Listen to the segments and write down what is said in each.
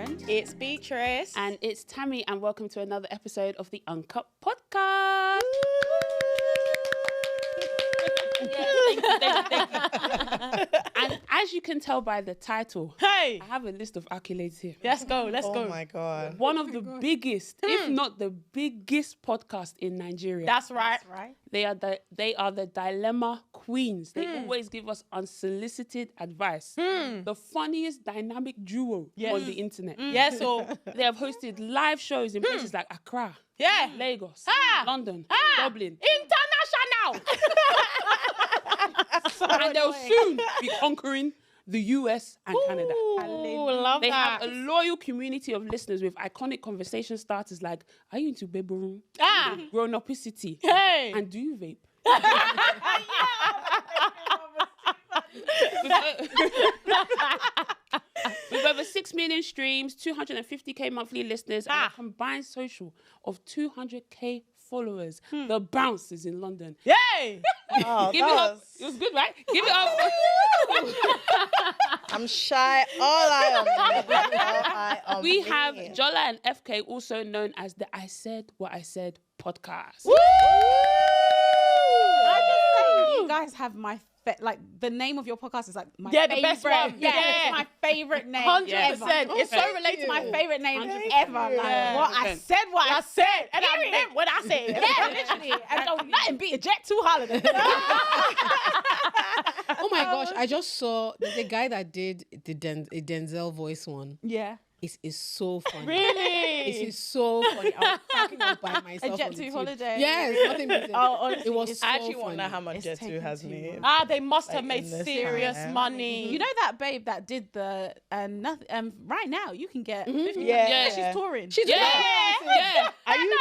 And it's Beatrice. And it's Tammy, and welcome to another episode of the Uncut podcast. Thank you. And as you can tell by the title, Hey, I have a list of accolades here. let's go. Oh my God. One of the biggest, if not the biggest podcast in Nigeria. That's right. They are the dilemma queens. They always give us unsolicited advice. The funniest dynamic duo on the internet. Yeah, so They have hosted live shows in places like Accra, Lagos, London, Dublin. international. And they'll soon be conquering the US and Canada. Oh, love They that. have a loyal community of listeners with iconic conversation starters like, are you into baby room? Grown-upicity? Hey. And do you vape? With over 6 million streams, 250k monthly listeners, and a combined social of 200k followers. The bounce is in London. Yay! Oh, Give it up. It was good, right? Give it up. I'm shy. All I am. We have Jola and FK, also known as the I Said What I Said podcast. Woo! I just say you guys have my like the name of your podcast is like my Yeah, favorite. the best one. Yeah, Yeah. it's my favorite name. 100%. Ever. It's so related It's my favorite name Thank ever. you. Like Yeah. what I said, what I I said, and I Period. meant what I said. Yeah, literally. And don't nothing beat a Jet 2 holiday. Oh my gosh, I just saw the guy that did the Denzel voice one. Yeah. It's so funny. Really? It is so funny. I was cracking up by myself. A Jet on the 2 tube. holiday. Yes, nothing beats it. honestly, It was it's- so I actually funny. wonder how much It's Jet 2 taken has too made. long. They must have Like, made in this serious time. money. You know that babe that did the right now you can get 50 Yeah. she's touring. She's Yeah. Are you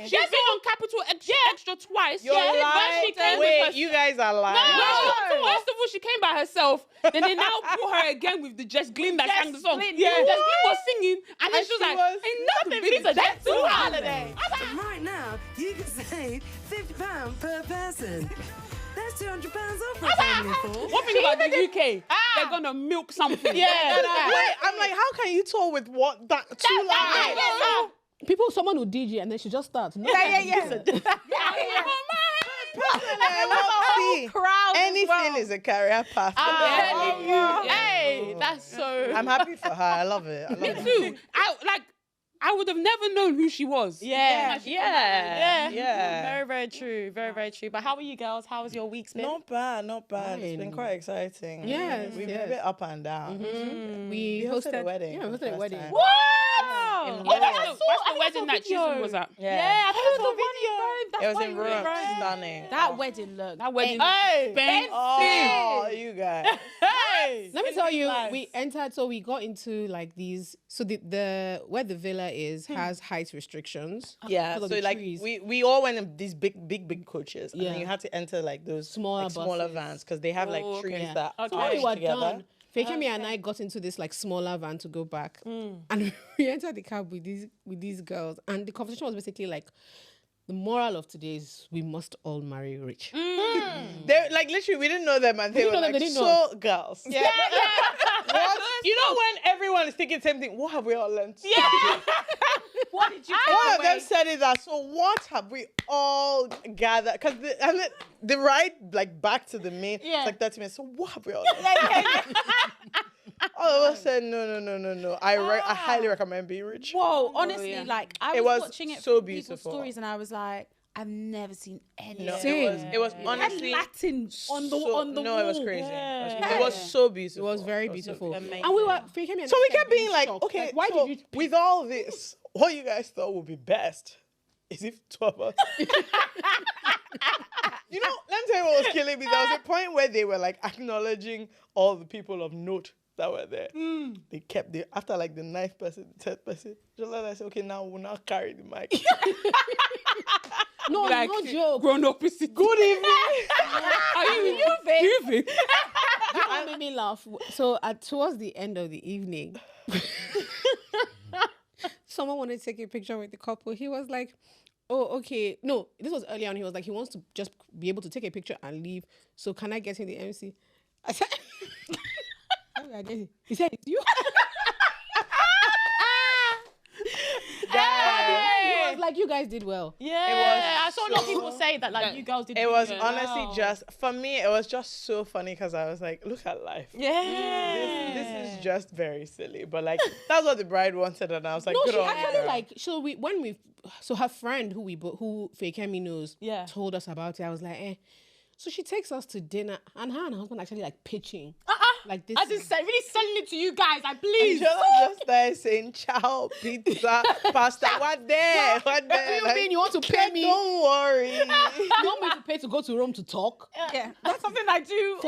She's been on Capital Extra twice. You're First lying. she came with Wait, her- you guys are lying. No. First of all, she came by herself. Then they now put her again with the Jess Glynn that sang the song. Glynn, Yeah, yeah. Jess Glynn was singing, and then And she was she like, was- "Ain't nothing beats a Jet 2 holiday." Right now, you can save £50 per person. That's £200 off for a family of four. One thing about the UK, they're gonna milk something. Wait, I'm like, how can you tour with what that 2 lines? someone will DJ and then she just starts. No, See, crowd as anything well. is a career path. Hey, that's so. I'm happy for her. I love it. I love Me it. too. I would have never known who she was. Yeah. Yeah. Very true. Very true. But how are you girls? How has your week's been? Not bad, not bad. It's been Fine. quite exciting. Yes, We've been yes. a bit up and down. We hosted hosted a wedding. Yeah, we for the hosted a first wedding. time. What? In Yeah, Rome. What's the wedding that video. Chisholm was at? Yeah. I saw the video. It was in Rome. Stunning. That wedding look. That wedding. Hey. Expensive. Oh, you guys. Hey. Let me tell you, Nice. we entered, so we got into like these. So the where the villa is has height restrictions. Yeah, because of so the like trees. we all went in these big coaches, and Yeah. then you had to enter like those Smaller smaller buses. vans because they have like Oh, okay. trees Yeah. that So when we push were together. done, Fakemi and I got into this like smaller van to go back, and we entered the cab with these girls, and the conversation was basically like, the moral of today is we must all marry rich. They like literally we didn't know them, and they didn't were know them, like they didn't so girls. Yeah. What? You know when everyone is thinking the same thing. What have we all learned? Yeah. What did you take One of them away? said it that. So what have we all gathered? Because the ride like back to the main, Yeah. it's like 30 minutes. So what have we all learned? All of us said no. I highly recommend being rich. Whoa, honestly, yeah. like I It was was watching it so from people's beautiful. stories and I was like, I've never seen any No, of it was They had honestly Latin on the no, it was wall. crazy. Yeah. It was so beautiful. It was very so beautiful, beautiful. and we were Fakemi and So I we kept kept being like, shocked. okay, why so did you? with all this, what you guys thought would be best is if 2 of us. You know, let me tell you what was killing me. There was a point where they were like acknowledging all the people of note that were there. They kept after like the 9th person, 10th person. Jola, I said, okay, now we'll now carry the mic. No, Like, no joke. grown-upicity. Good evening. Are you moving? That made me laugh. So towards the end of the evening, someone wanted to take a picture with the couple. He was like, oh, okay. No, this was early on. He was like, he wants to just be able to take a picture and leave. So can I get in the MC? I said, how do I get it? He said, it's you. like you guys did well. Yeah, I saw a lot of people say that, like, you girls did It was really honestly well. just, for me, it was just so funny because I was like, look at life. Yeah. This is just very silly. But like, that's what the bride wanted. And I was like, No, good she on actually her. like. So her friend who Fakemi knows, Yeah. told us about it. I was like, eh. So she takes us to dinner, and her and her husband actually like pitching, like this. I didn't say, really selling it to you guys, like, And please. Jola just started saying, chow, pizza, pasta, what there? What there? You mean you want to pay me? Don't worry. You want me to pay to go to Rome to talk? Yeah, that's something I do.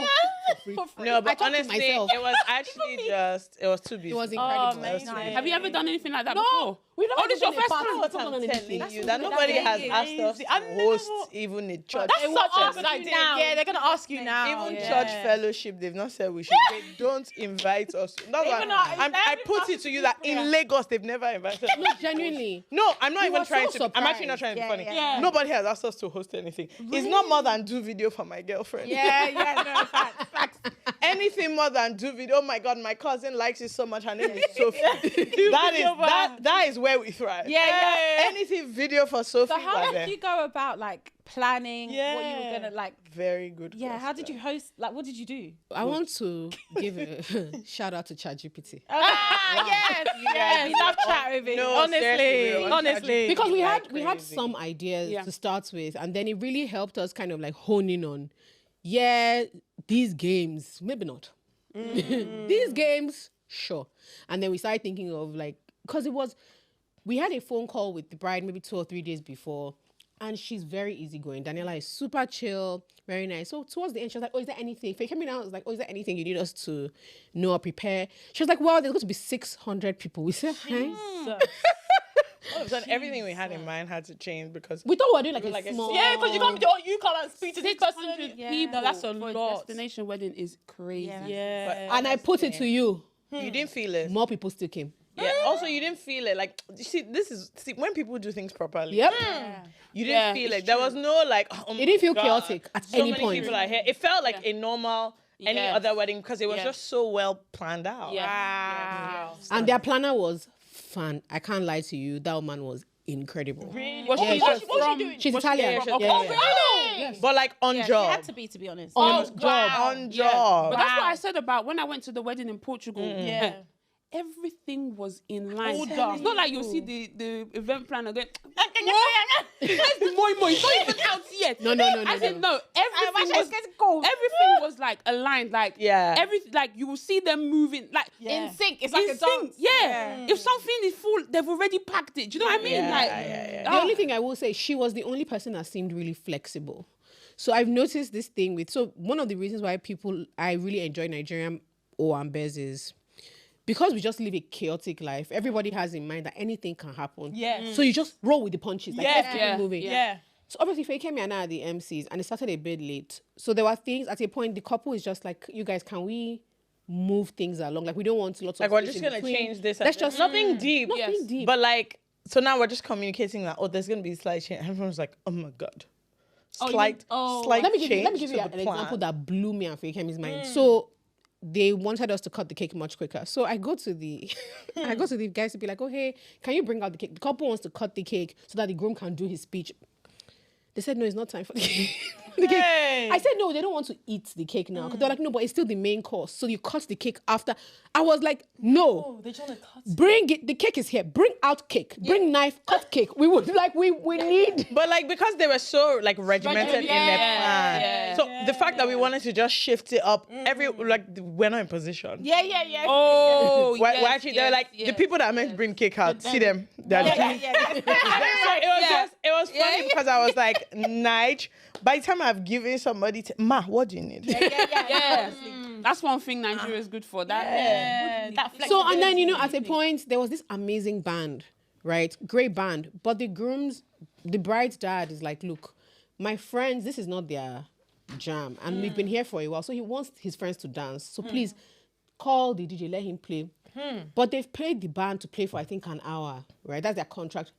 For free. No, I but talk to honestly, myself. it was actually just, it was too beautiful. It was incredible. amazing. Have you ever done anything like that No, before? we've never Oh, this is your done a first party. time? We've never done I'm anything. telling you that nobody has asked us to host even a church. That's such a fellowship. good idea. Yeah, they're going to ask you now. Even Yeah. church fellowship, they've not said we should. They don't invite us. That's why Even our- I put it to you that in Lagos they've never invited us. No, genuinely. No, I'm not You even were trying so to. I'm actually not trying to be funny. yeah. Nobody has asked us to host anything. It's not more than do video for my girlfriend. Yeah, no, facts. Anything more than do video. Oh my God, my cousin likes it so much. Her name is Sophie. that is where we thrive. Yeah. Anything video for Sophie. So how we're did there. you go about like planning what you were Yeah. gonna like? Very good. Yeah, how did question. you host? Like, what did you do? I want to give a shout out to ChatGPT Yes, we love chat with it. No, seriously, we Honestly. because we Like had crazy. some ideas Yeah. to start with, and then it really helped us kind of like hone in on, these games maybe not, these games sure, and then we started thinking of like, because we had a phone call with the bride maybe 2 or 3 days before. And she's very easygoing. Daniela is super chill, very nice. So towards the end, she was like, oh, is there anything? Faye came in, I was like, oh, is there anything you need us to know or prepare? She was like, well, there's going to be 600 people. We said, hi. All of a sudden, everything we had in mind had to change because We thought we were doing like, like a a small... Yeah, because you can't do you can't speak to this person. 600 Yeah. people. No, that's a for lot. destination wedding is crazy. Yeah. And I put it to you. you didn't feel it. More people still came. Yeah. Also, you didn't feel it. Like, you see, when people do things properly. Yep. You didn't Yeah, feel it's it. There was no like. Oh It didn't feel my God, chaotic at so any many point. people are here. It felt like a normal any Yes. other wedding because it was Yeah. just so well planned out. Yeah. Wow. And their planner was fun. I can't lie to you. That woman was incredible. Really? Was she what's from- she doing? She's Was she Italian. there? Yeah, Okay. yeah, Oh, yeah. really? But like on Yeah, she job. had to be honest. On job. On Yeah. job. But that's what I said about when I went to the wedding in Portugal. Yeah. Everything was in line. Hold It's on. not like you'll see the event planner going, where's the moi moi? It's not even out yet. No. I said, no, everything was like aligned. Like, Yeah. everything, like you will see them moving, like In sync. It's like in a sync. dance. Yeah. If something is full, they've already packed it. Do you know what I mean? Yeah, Like, yeah. The only thing I will say, she was the only person that seemed really flexible. So I've noticed this thing one of the reasons why I really enjoy Nigerian Owambes is because we just live a chaotic life. Everybody has in mind that anything can happen. Yeah. So you just roll with the punches. Like, Yeah. let's keep it Yeah. moving. Yeah. So obviously, Faye came and I are the MCs, and it started a bit late. So there were things at a point. The couple is just like, you guys, can we move things along? Like we don't want lots of. Like we're space just in gonna between. change this. Let's and just nothing deep. nothing deep. But like, so now we're just communicating that there's gonna be a slight change. Everyone's like, oh my God. Slight let me give you change an to the example plan. that blew me and Faye Kemi's mind. So they wanted us to cut the cake much quicker. So I go to the guys to be like, oh hey, can you bring out the cake? The couple wants to cut the cake so that the groom can do his speech. They said no, it's not time for the cake. Hey. I said no, they don't want to eat the cake now. They're like, no, but it's still the main course. So you cut the cake after. I was like, no. They're trying to cut. Bring it. The cake is here. Bring out cake. Bring knife. Cut cake. We would like. We need. But like because they were so like regimented in their plan. Yeah. So the fact that we wanted to just shift it up, we're not in position. Yeah. oh, We're yes, actually they're yes, like yes. the people that are meant to bring cake out. See them. They're doing. So it was funny because I was like, Nige, by the time I've given somebody Ma, what do you need? Yeah. That's one thing Nigeria is good for. That So and then at a point there was this amazing band, right? Great band, but the bride's dad is like, look, my friends, this is not their jam, and we've been here for a while, so he wants his friends to dance. So please call the DJ, let him play. But they've paid the band to play for I think an hour, right? That's their contract.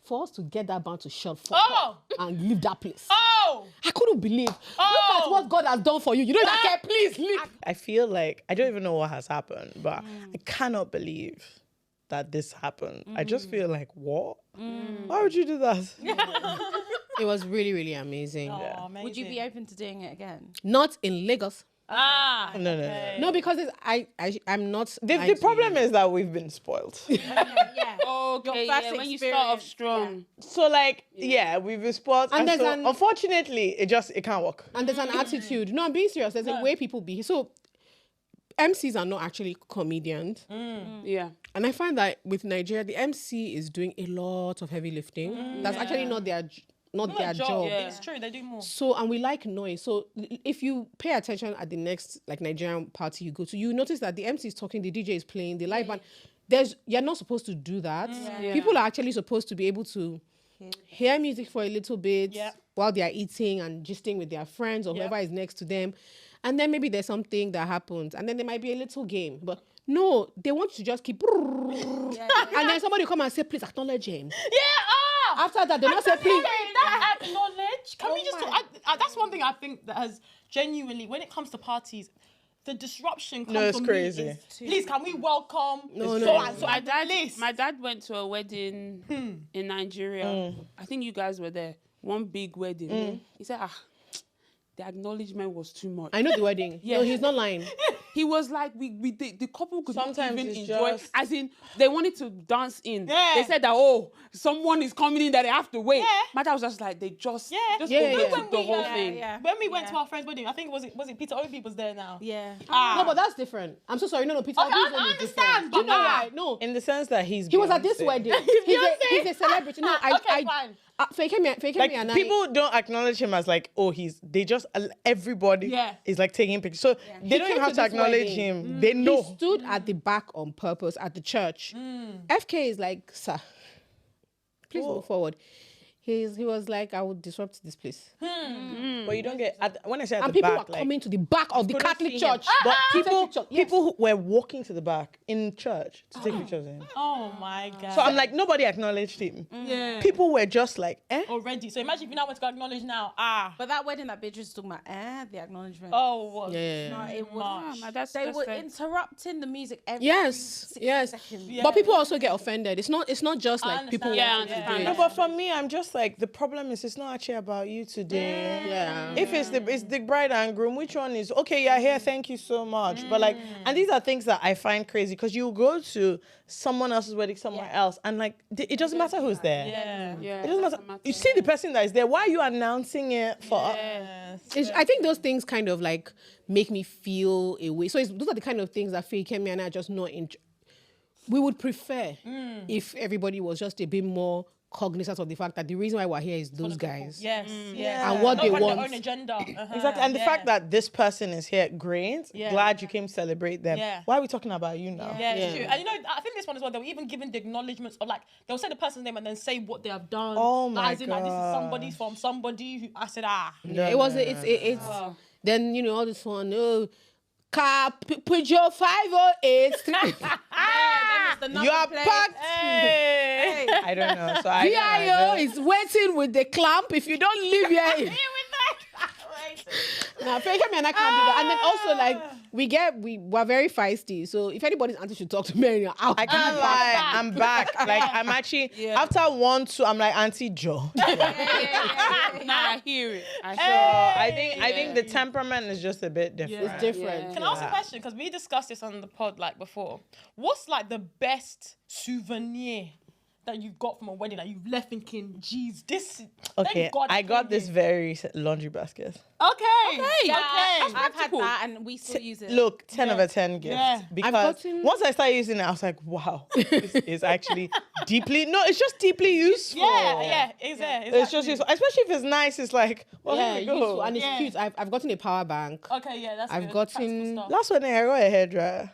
For us to get that band to shut up and leave that place. I couldn't believe. Look at what God has done for you. You know that care, please leave. I feel like I don't even know what has happened, but I cannot believe that this happened. I just feel like what? Why would you do that? It was really, really amazing. Oh, amazing. Would you be open to doing it again? Not in Lagos. Ah. No. No, because I'm not. The problem is that we've been spoiled. Yeah. Okay, Your first yeah, when you start off experience, strong. So like, yeah, we've been spoiled. And And there's so, an- unfortunately, it can't work. And there's an attitude. No, I'm being serious. There's a way people behave. So MCs are not actually comedians. Yeah. And I find that with Nigeria, the MC is doing a lot of heavy lifting. That's actually not their job. Yeah. It's true, they do more. So, and we like noise. So if you pay attention at the next like Nigerian party you go to, you notice that the MC is talking, the DJ is playing, the live band. You're not supposed to do that. Yeah. People are actually supposed to be able to hear music for a little bit while they are eating and gisting with their friends or whoever is next to them. And then maybe there's something that happens. And then there might be a little game. But no, they want to just keep... And then somebody come and say, please acknowledge him. Yeah, After that, they not say, please... that acknowledge. Can we just talk? That's one thing I think that has genuinely, when it comes to parties, the disruption comes it's from crazy. me is, please, can we welcome No, so no. and so My and dad, list? my dad went to a wedding in Nigeria. I think you guys were there. One big wedding. He said, the acknowledgement was too much. I know the wedding. Yeah. No, he's not lying. He was like, the couple could Sometimes not even it's enjoy. just- As in, they wanted to dance in. Yeah. They said that, someone is coming in that they have to wait. Yeah. My dad was just like, they just Yeah, overtook yeah. the whole thing. Yeah. When we went to our friend's wedding, I think was it Peter Obi was there now? Yeah. No, but that's different. I'm so sorry. No, Peter. Okay, Obi's I one is understand, different. Do you but know nah. why? No. In the sense that He was at this Beyonce. wedding. He's a celebrity. No, Okay, fine. Fake Like me and people don't acknowledge him as like, they just everybody is like taking pictures. So they don't came even have to to this acknowledge wedding. him. They know. He stood at the back on purpose at the church. FK is like, sir, please move forward. He was like, I will disrupt this place. But you don't get when I say at And the people back, are like, coming to the back of the couldn't Catholic see him. church. But To take pictures. Yes. people who were walking to the back in church to take pictures of him. Oh my god. So I'm like, nobody acknowledged him. yeah. People were just like, Already. So imagine if you now went to go acknowledge now. But that wedding that Beatrice was talking about, the acknowledgement. Oh, what? Yeah. No, it Much. was. They were interrupting the music every Yes, 60 yes. seconds. Yeah. But people also get offended. It's not just I like people understand. want Yeah, I to do understand. it. no, but for me, I'm just like, the problem is it's not actually about you today. Yeah. If it's the bride and groom, which one is okay? You're here, thank you so much. But like, and these are things that I find crazy because you go to someone else's wedding somewhere else, and like, it doesn't matter who's there. Yeah. Yeah. It doesn't matter. You see the person that is there. Why are you announcing it for? I think those things kind of like make me feel a way. So those are the kind of things that Faye, Kemi, and I are just not we would prefer if everybody was just a bit more cognizant of the fact that the reason why we're here is those guys. Yes. Yeah. And what Not they run want. their own agenda. Exactly. And the fact that this person is here, great. Yeah. Glad you came to celebrate them. Yeah. Why are we talking about you now? Yeah, it's Yeah. true. And you know, I think this one as well, they were even giving the acknowledgements of like, they'll say the person's name and then say what they have done. Oh Like, my as in, like, this is gosh. somebody from somebody who, I said, Yeah, it was. It's. Then all this one. Peugeot 508. You are packed. Hey. I don't know. So I VIO is waiting with the clamp. If you don't leave here. Now, Faye, Kemi, and I can't do that. And then also, like, we're very feisty. So if anybody's auntie should talk to me, I can't lie. I'm back. Like, I'm actually, after 1, 2, I'm like Auntie Joe. Nah, I hear it. I think the temperament is just a bit different. It's different. Yeah. Can I ask a question? Because we discussed this on the pod like before. What's like the best souvenir that you've got from a wedding that you've left thinking, geez, this. Okay, thank God I got came this very laundry basket. Okay. Yeah, Okay. I've had that and we still use it. Look, 10 over 10 gift. Yeah. Because gotten- once I started using it, I was like, wow, this is actually it's just deeply useful. Yeah, exactly. It's just useful. Especially if it's nice, it's like, well, Yeah, here we useful, go. and it's Yeah. cute. I've gotten a power bank. Okay, yeah, that's I've good. gotten- Practical stuff. Last one, I got a hairdryer.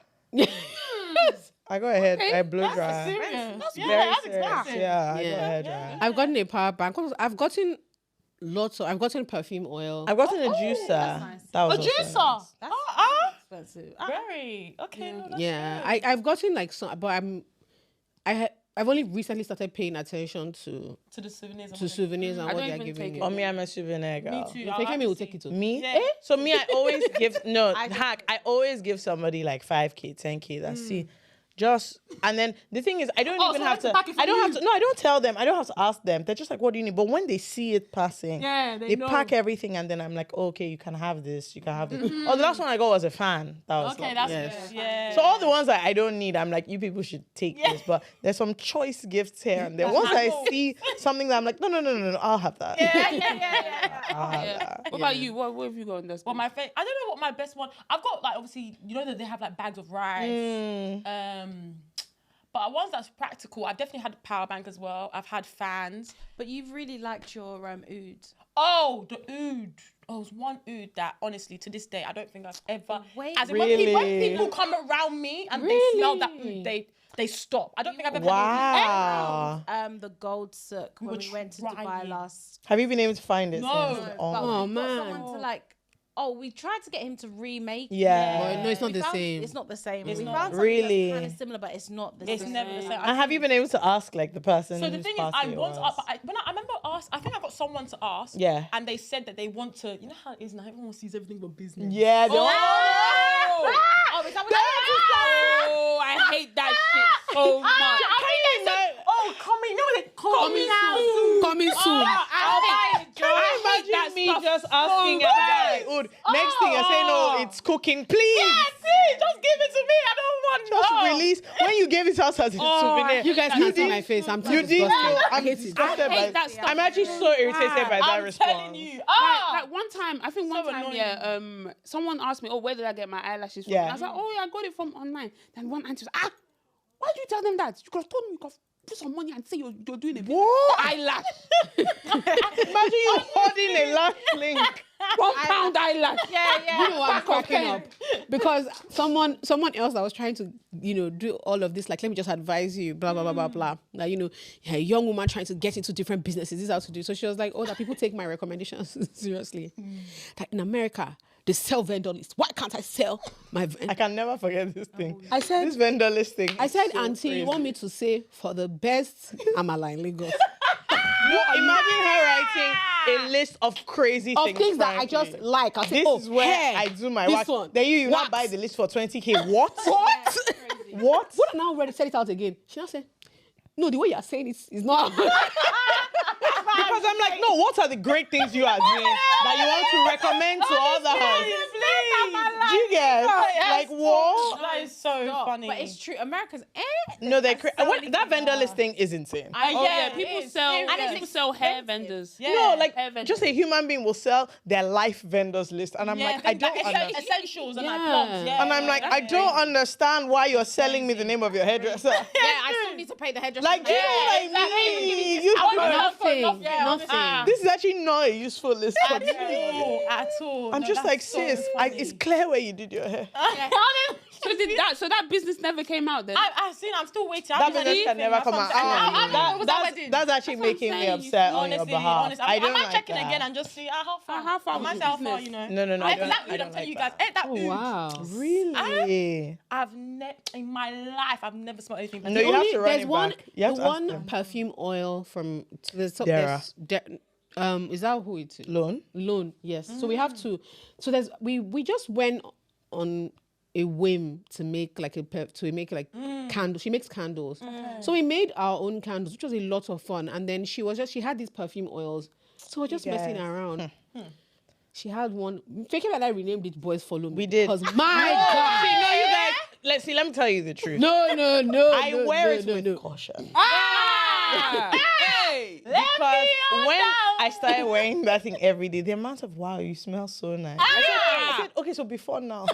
I got a blow dryer. Serious. Very That's serious. expensive. Yeah, I got a Yeah. hairdryer. I've gotten a power bank. I've gotten I've gotten perfume oil. I've gotten a juicer. nice. That was A also juicer. nice. That's expensive. Very. Okay. No, that's Yeah, good. I've gotten like some, but I've only recently started paying attention to To the souvenirs. souvenirs and I what don't they're even giving take me. it. Oh, me, I'm a souvenir girl. Me too. If I they like me, to will see. take it to Me? Yeah. So me, I always give, hack, I always give somebody like 5K, 10K. That's see, just, and then the thing is, I don't even so have they to. pack it for I don't have you. to. No, I don't tell them. I don't have to ask them. They're just like, "What do you need?" But when they see it passing, they know. pack everything, and then I'm like, oh, "Okay, you can have this. You can have this." Oh, the last one I got was a fan. That was Okay, lovely. that's Yes. good. Yeah. So all the ones that I don't need, I'm like, you people should take this. But there's some choice gifts here and there. Once I see something that I'm like, no, I'll have that. Yeah. I'll have that. What about you? What have you got on this? Well, I don't know what my best one. I've got like obviously you know that they have like bags of rice. But ones that's practical. I've definitely had a power bank as well. I've had fans. But you've really liked your oud. Oh, the oud. Oh, it was one oud that honestly to this day I don't think I've ever. Wait, as in really? when people come around me and they smell that oud, they stop. I don't think I've ever. Wow. The gold sook when we went to Dubai trying. last. Have you been able to find it? No. Since? But Oh. we got someone to like. Oh, we tried to get him to remake. Yeah. Well, no, it's not We the found- same. It's not the same. It's we not. found something Really? that's kind of similar, but it's not the It's same. never the same. And have you been able to ask like the person? So the whose thing is, I party it once was? I remember asked. I think I got someone to ask. Yeah. And they said that they want to. You know how it is now. Everyone sees everything but business. Yeah. Oh, Oh, is that what Oh, I hate that shit so much. Oh, coming. No, they coming out. Coming soon. Can you imagine me just asking a guy? Oh, next thing you're saying, "Oh, it's cooking, please." Just give it to me. I don't want. Just release. When you gave it us as a souvenir, You guys can't see my face. I'm too you did. disgusted. I'm hate it. disgusted I hate by that stuff. I'm actually so irritated by that I'm response. telling you. Like one time, I think one So time, annoying. someone asked me, "Oh, where did I get my eyelashes from?" Yeah. And I was like, "Oh, yeah, I got it from online." Then one auntie was, why do you tell them that? You could have told me you could have put some money and say you're doing it. What? Eyelash. Imagine you holding a lash link. £1 eyelash. You know what I'm cracking up because someone else that was trying to do all of this, like, let me just advise you, blah blah blah blah blah, like, a young woman trying to get into different businesses, this is how to do. So she was like, oh, that people take my recommendations seriously. That in America they sell vendor list. Why can't I sell my I can never forget this thing. I said This vendor listing. I said, so auntie, crazy. you want me to say for the best Amala in Lagos? No, imagine her writing a list of crazy Of things that I frankly. just like. I say, This oh, is where hair, I do my this wax. one, Then you now wax. buy the list for 20K. What? What? What? What now already said it out again? She now said, no, the way you're saying it is not. Because I'm like, no, what are the great things you are doing that you want to recommend to others? Do you get? Like, what? That is so funny. But it's true. America's No, that vendor listing is insane. Yeah, people it sell. is. People sell hair vendors. Yeah. No, like Hair vendors. just a human being will sell their life vendors list, and I'm like, I don't understand. essentials and like Yeah. plugs. Yeah. And I'm like, I don't understand why you're selling me the name of your hairdresser. I still need to pay the hairdresser. Like, do you know what I mean? You Nothing. Yeah, this is actually not a useful list for me. at all. I'm No, just that's like, so sis, funny. it's clear where you did your hair. So that business never came out then. I've seen. I'm still waiting. That business can never come out. That's actually That's what I'm making me saying. upset on your Honestly, behalf. I don't might like check in that. again and just see how far. How far I might was say how the far, business? you know. No, I don't I'm like telling you that. guys. That Oh, oud. wow. Really? I've in my life I've never smelled anything. No, you have to run There's it one, back. You have the to ask one them. perfume oil from the Dara. is that who it is? Loan? Yes. So we have to. So there's we just went on a whim to make candles. She makes candles. So we made our own candles, which was a lot of fun. And then she had these perfume oils. So we're just messing Yes. around. She had one. Faking and I renamed it Boys Follow Me. We did. Because my God. See, no, you guys. Let me tell you the truth. No. I wear it with caution. Because when I started wearing that thing every day, the amount of wow, you smell so nice. I said, okay, so before now.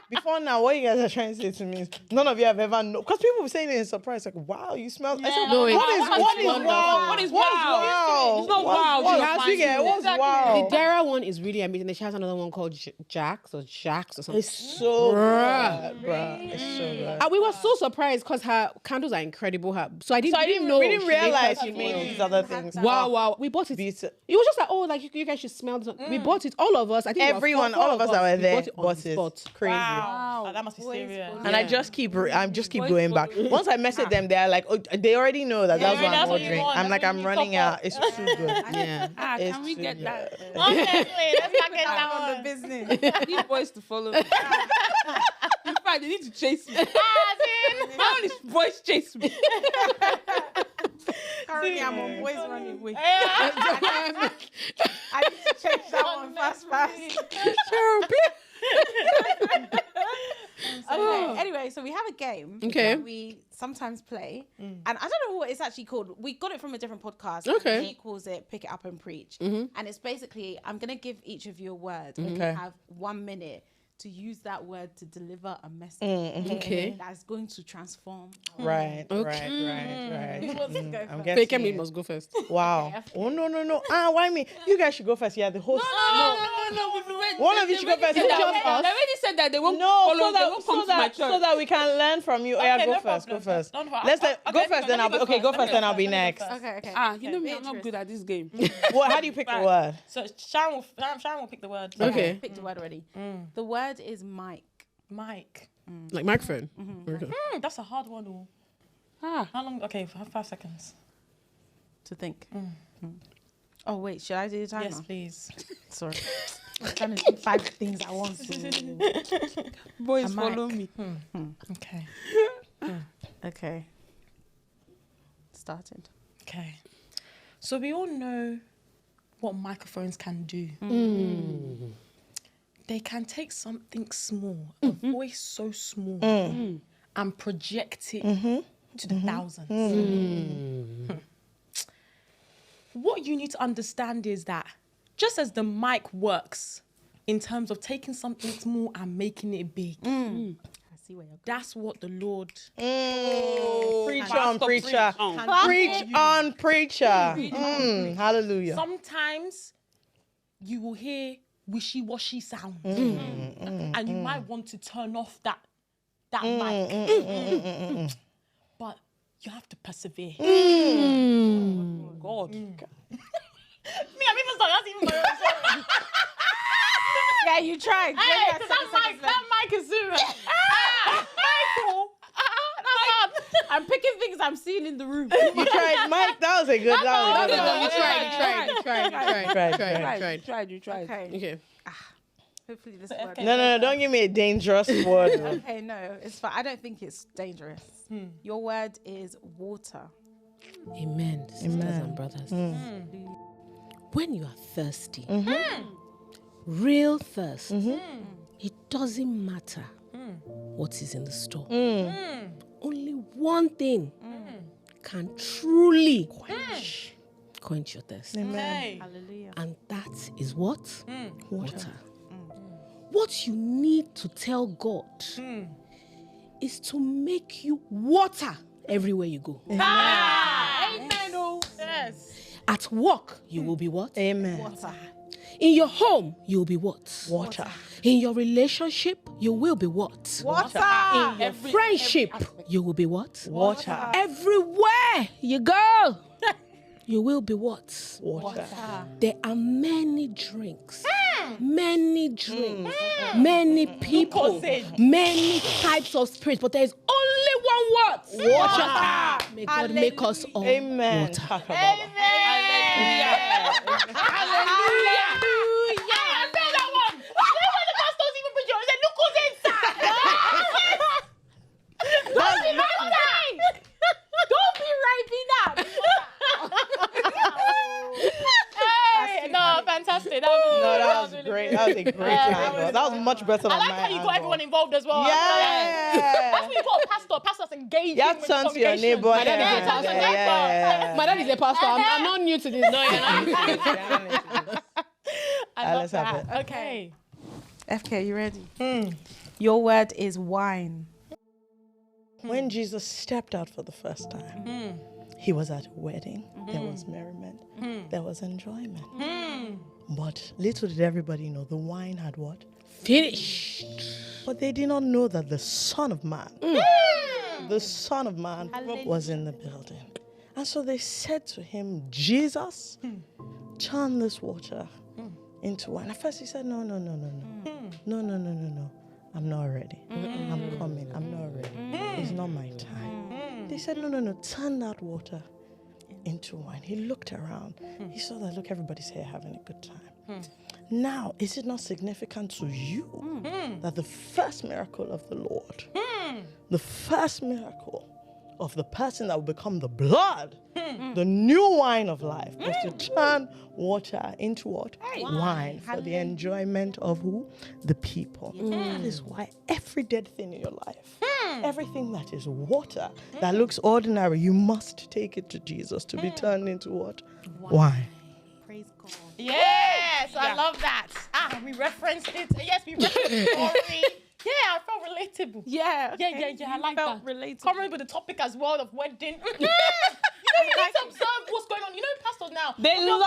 Before now, what you guys are trying to say to me is none of you have ever known. Because people were saying it in surprise, like, wow, you smell. I said, No, what it's is wonderful. wow? What is What wow? is It's not What's wow, What? just How do you get? What's Exactly. wow? The Dara one is really amazing. Then she has another one called Jax or something. It's so Bruh. good, bruh. It's so good. And we were so surprised because her candles are incredible. So I didn't know. We didn't she made realize perfume you made oil. these other things. Wow. We bought it. Beautiful. It was just like, oh, like you guys should smell this. We bought it. All of us. I think we were Everyone, four all of us that were we there bought it on bought the it. spot. Crazy. Wow. Oh, that must be serious. And I just keep going back. Once I message them, they're like, oh, they already know that that's what that's I'm what you ordering. want. I'm That's like, what I'm you running top out. up. It's too good. Yeah. It's Can we too get good. that? Honestly, let's not get that on one. the business. These boys to follow me. In fact, they need to chase me. As in, Boys chase me. Currently, I'm on Boys Running Away. Yeah. I need to change that one fast. Okay, anyway, so we have a game Okay. that we sometimes play. And I don't know what it's actually called. We got it from a different podcast. Okay. He calls it Pick It Up and Preach. And it's basically, I'm going to give each of you a word. And you Okay. have 1 minute to use that word to deliver a message Okay. that's going to transform. Right. Who wants to go I'm first? getting Fake me it. must go first. Wow. Oh, no. Why me? You guys should go first. Yeah, the host. No. One of you should go first. They Who just us? already said that they won't No, follow. They won't come to my so church. that we can learn from you. Oh, yeah, Okay, go no first. Go problem. first. Don't worry. Let's Okay, go first, then I'll be okay. Go first, then I'll be Let me go next. first. Okay. You know me, I'm not good at this game. What? How do you pick the Right. word? So Sharon will pick the word. Okay. Pick the word already. The word is mic. Mike. Like microphone. Okay. That's a hard one. Though. Ah, How long? Okay, 5 seconds. To think. Oh, wait, should I do the timer? Yes, please. Sorry. I'm trying to do 5 things at once. boys, A follow mic. me. Okay. Okay. Started. Okay. So we all know what microphones can do. They can take something small, a voice so small, and project it to the thousands. What you need to understand is that just as the mic works in terms of taking something small and making it big, I see where you're going. that's what the Lord Preach on, preacher. Preach on, preacher. Hallelujah. Sometimes you will hear wishy-washy sounds, and you might want to turn off that mic, but you have to persevere. God. Me, I'm even sorry. That's even my own song. Yeah, you tried. You only Hey, had 7 that seconds left. mic is serious. Michael. I'm picking things I'm seeing in the room. You tried, Mike. That was a good. That was a good. You tried. Okay. Okay. Hopefully this word. No. Don't give me a dangerous word. Okay, no, it's fine. I don't think it's dangerous. Your word is water. Amen, sisters and brothers. When you are thirsty, real thirst, it doesn't matter what is in the store. Only one thing can truly quench your thirst. Hey. Hallelujah. And that is what? Water. What you need to tell God is to make you water everywhere you go. Amen. Yes. At work, you will be what? Amen. Water. In your home, you'll be what? Water. In your relationship, you will be what? Water. In your friendship, you will be what? Water. Everywhere you go, you will be what? Water. There are many drinks, many people, many types of spirits, but there is only one word. Water. May God make us all Amen. water. Hallelujah. I said that one. When the pastors even preach, they said, look who's inside. Don't be raping that. Hey, no, fantastic. That was Great. That was a great angle. That was much better than I like my how you got angle. everyone involved as well. Yeah. That's what you got a pastor. Pastor's engaging You have to with turn the to your congregation. neighbor. My dad is a pastor. Yeah. My dad is a pastor. I'm not new to this. No, you're not. I love Let's have that. it. Okay. FK, you ready? Your word is wine. When Jesus stepped out for the first time, he was at a wedding. There was merriment. There was enjoyment. But little did everybody know the wine had what? Finished. But they did not know that the Son of Man, was in the building. And so they said to him, Jesus, turn this water into wine. At first he said, no. I'm not ready. I'm coming. I'm not ready. It's not my time. They said, no. Turn that water into wine. He looked around. He saw that, look, everybody's here having a good time. Now, is it not significant to you that the first miracle of the Lord, the first miracle of the person that will become the blood, the new wine of life, was to turn water into what? Wine for the enjoyment of who? The people. That is why every dead thing in your life, everything that is water, that looks ordinary, you must take it to Jesus to be turned into what? Wine. Praise God. Yes, I love that. We referenced it. Yes, we referenced the story. Yeah, I felt relatable. Yeah. I like Felt that. relatable. Current with the topic as well of wedding. You need to observe what's going on. You know, pastors now. They'll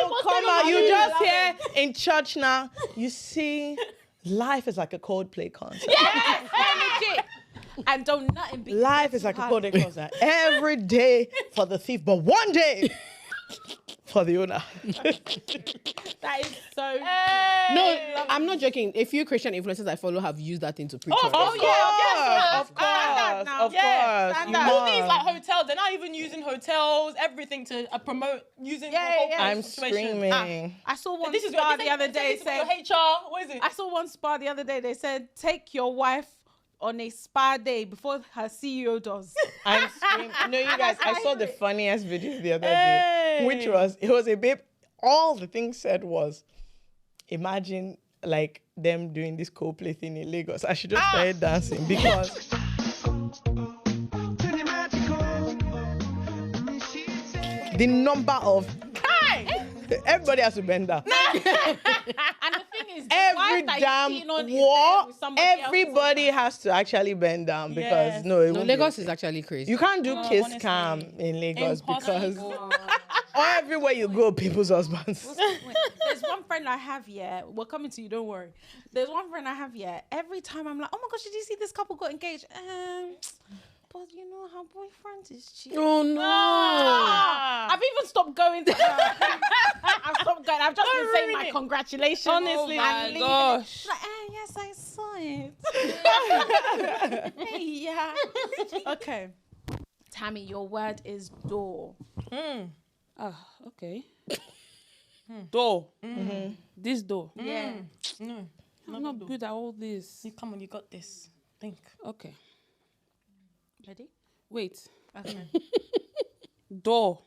what's come going out. on. You just hear in church now, you see, life is like a Coldplay concert. Legit. And don't nothing be. Life is like a Coldplay concert. Every day for the thief, but one day for the owner. That is so. No, I'm not joking. A few Christian influencers I follow have used that thing to preach. Of course. And all these like hotels, they're not even using hotels, everything to promote using. I'm screaming. I saw one This is spa what the other day your said. HR. What is it? I saw one spa the other day. They said take your wife on a spa day before her CEO does. I'm screaming. No, you guys, I saw the funniest video the other day, which was, it was a babe. All the thing said was, imagine like them doing this Coldplay thing in Lagos. I should just start dancing because the number of everybody has to bend down. And the thing is, the Every wife that damn you're cheating on is there war, with somebody else. everybody has to actually bend down because Yes. it No, won't be Lagos okay. is actually crazy. You can't do kiss honestly. cam in Lagos because Impossible. everywhere you go, people's husbands. There's one friend I have, yeah. We're coming to you, don't worry. There's one friend I have, yeah. Every time I'm like, oh my gosh, did you see this couple got engaged? But you know, her boyfriend is cheating. Oh no! I've even stopped going to her. I've stopped going. I've just been saying my congratulations. Honestly. Oh my and leaving it. gosh. Like, yes, I saw it. Hey, yeah. Okay. Tammy, your word is door. Okay. Door. This door. Yeah. No. I'm not good at all this. Come on, you got this. Think. Okay. Ready? Wait. Okay. Door.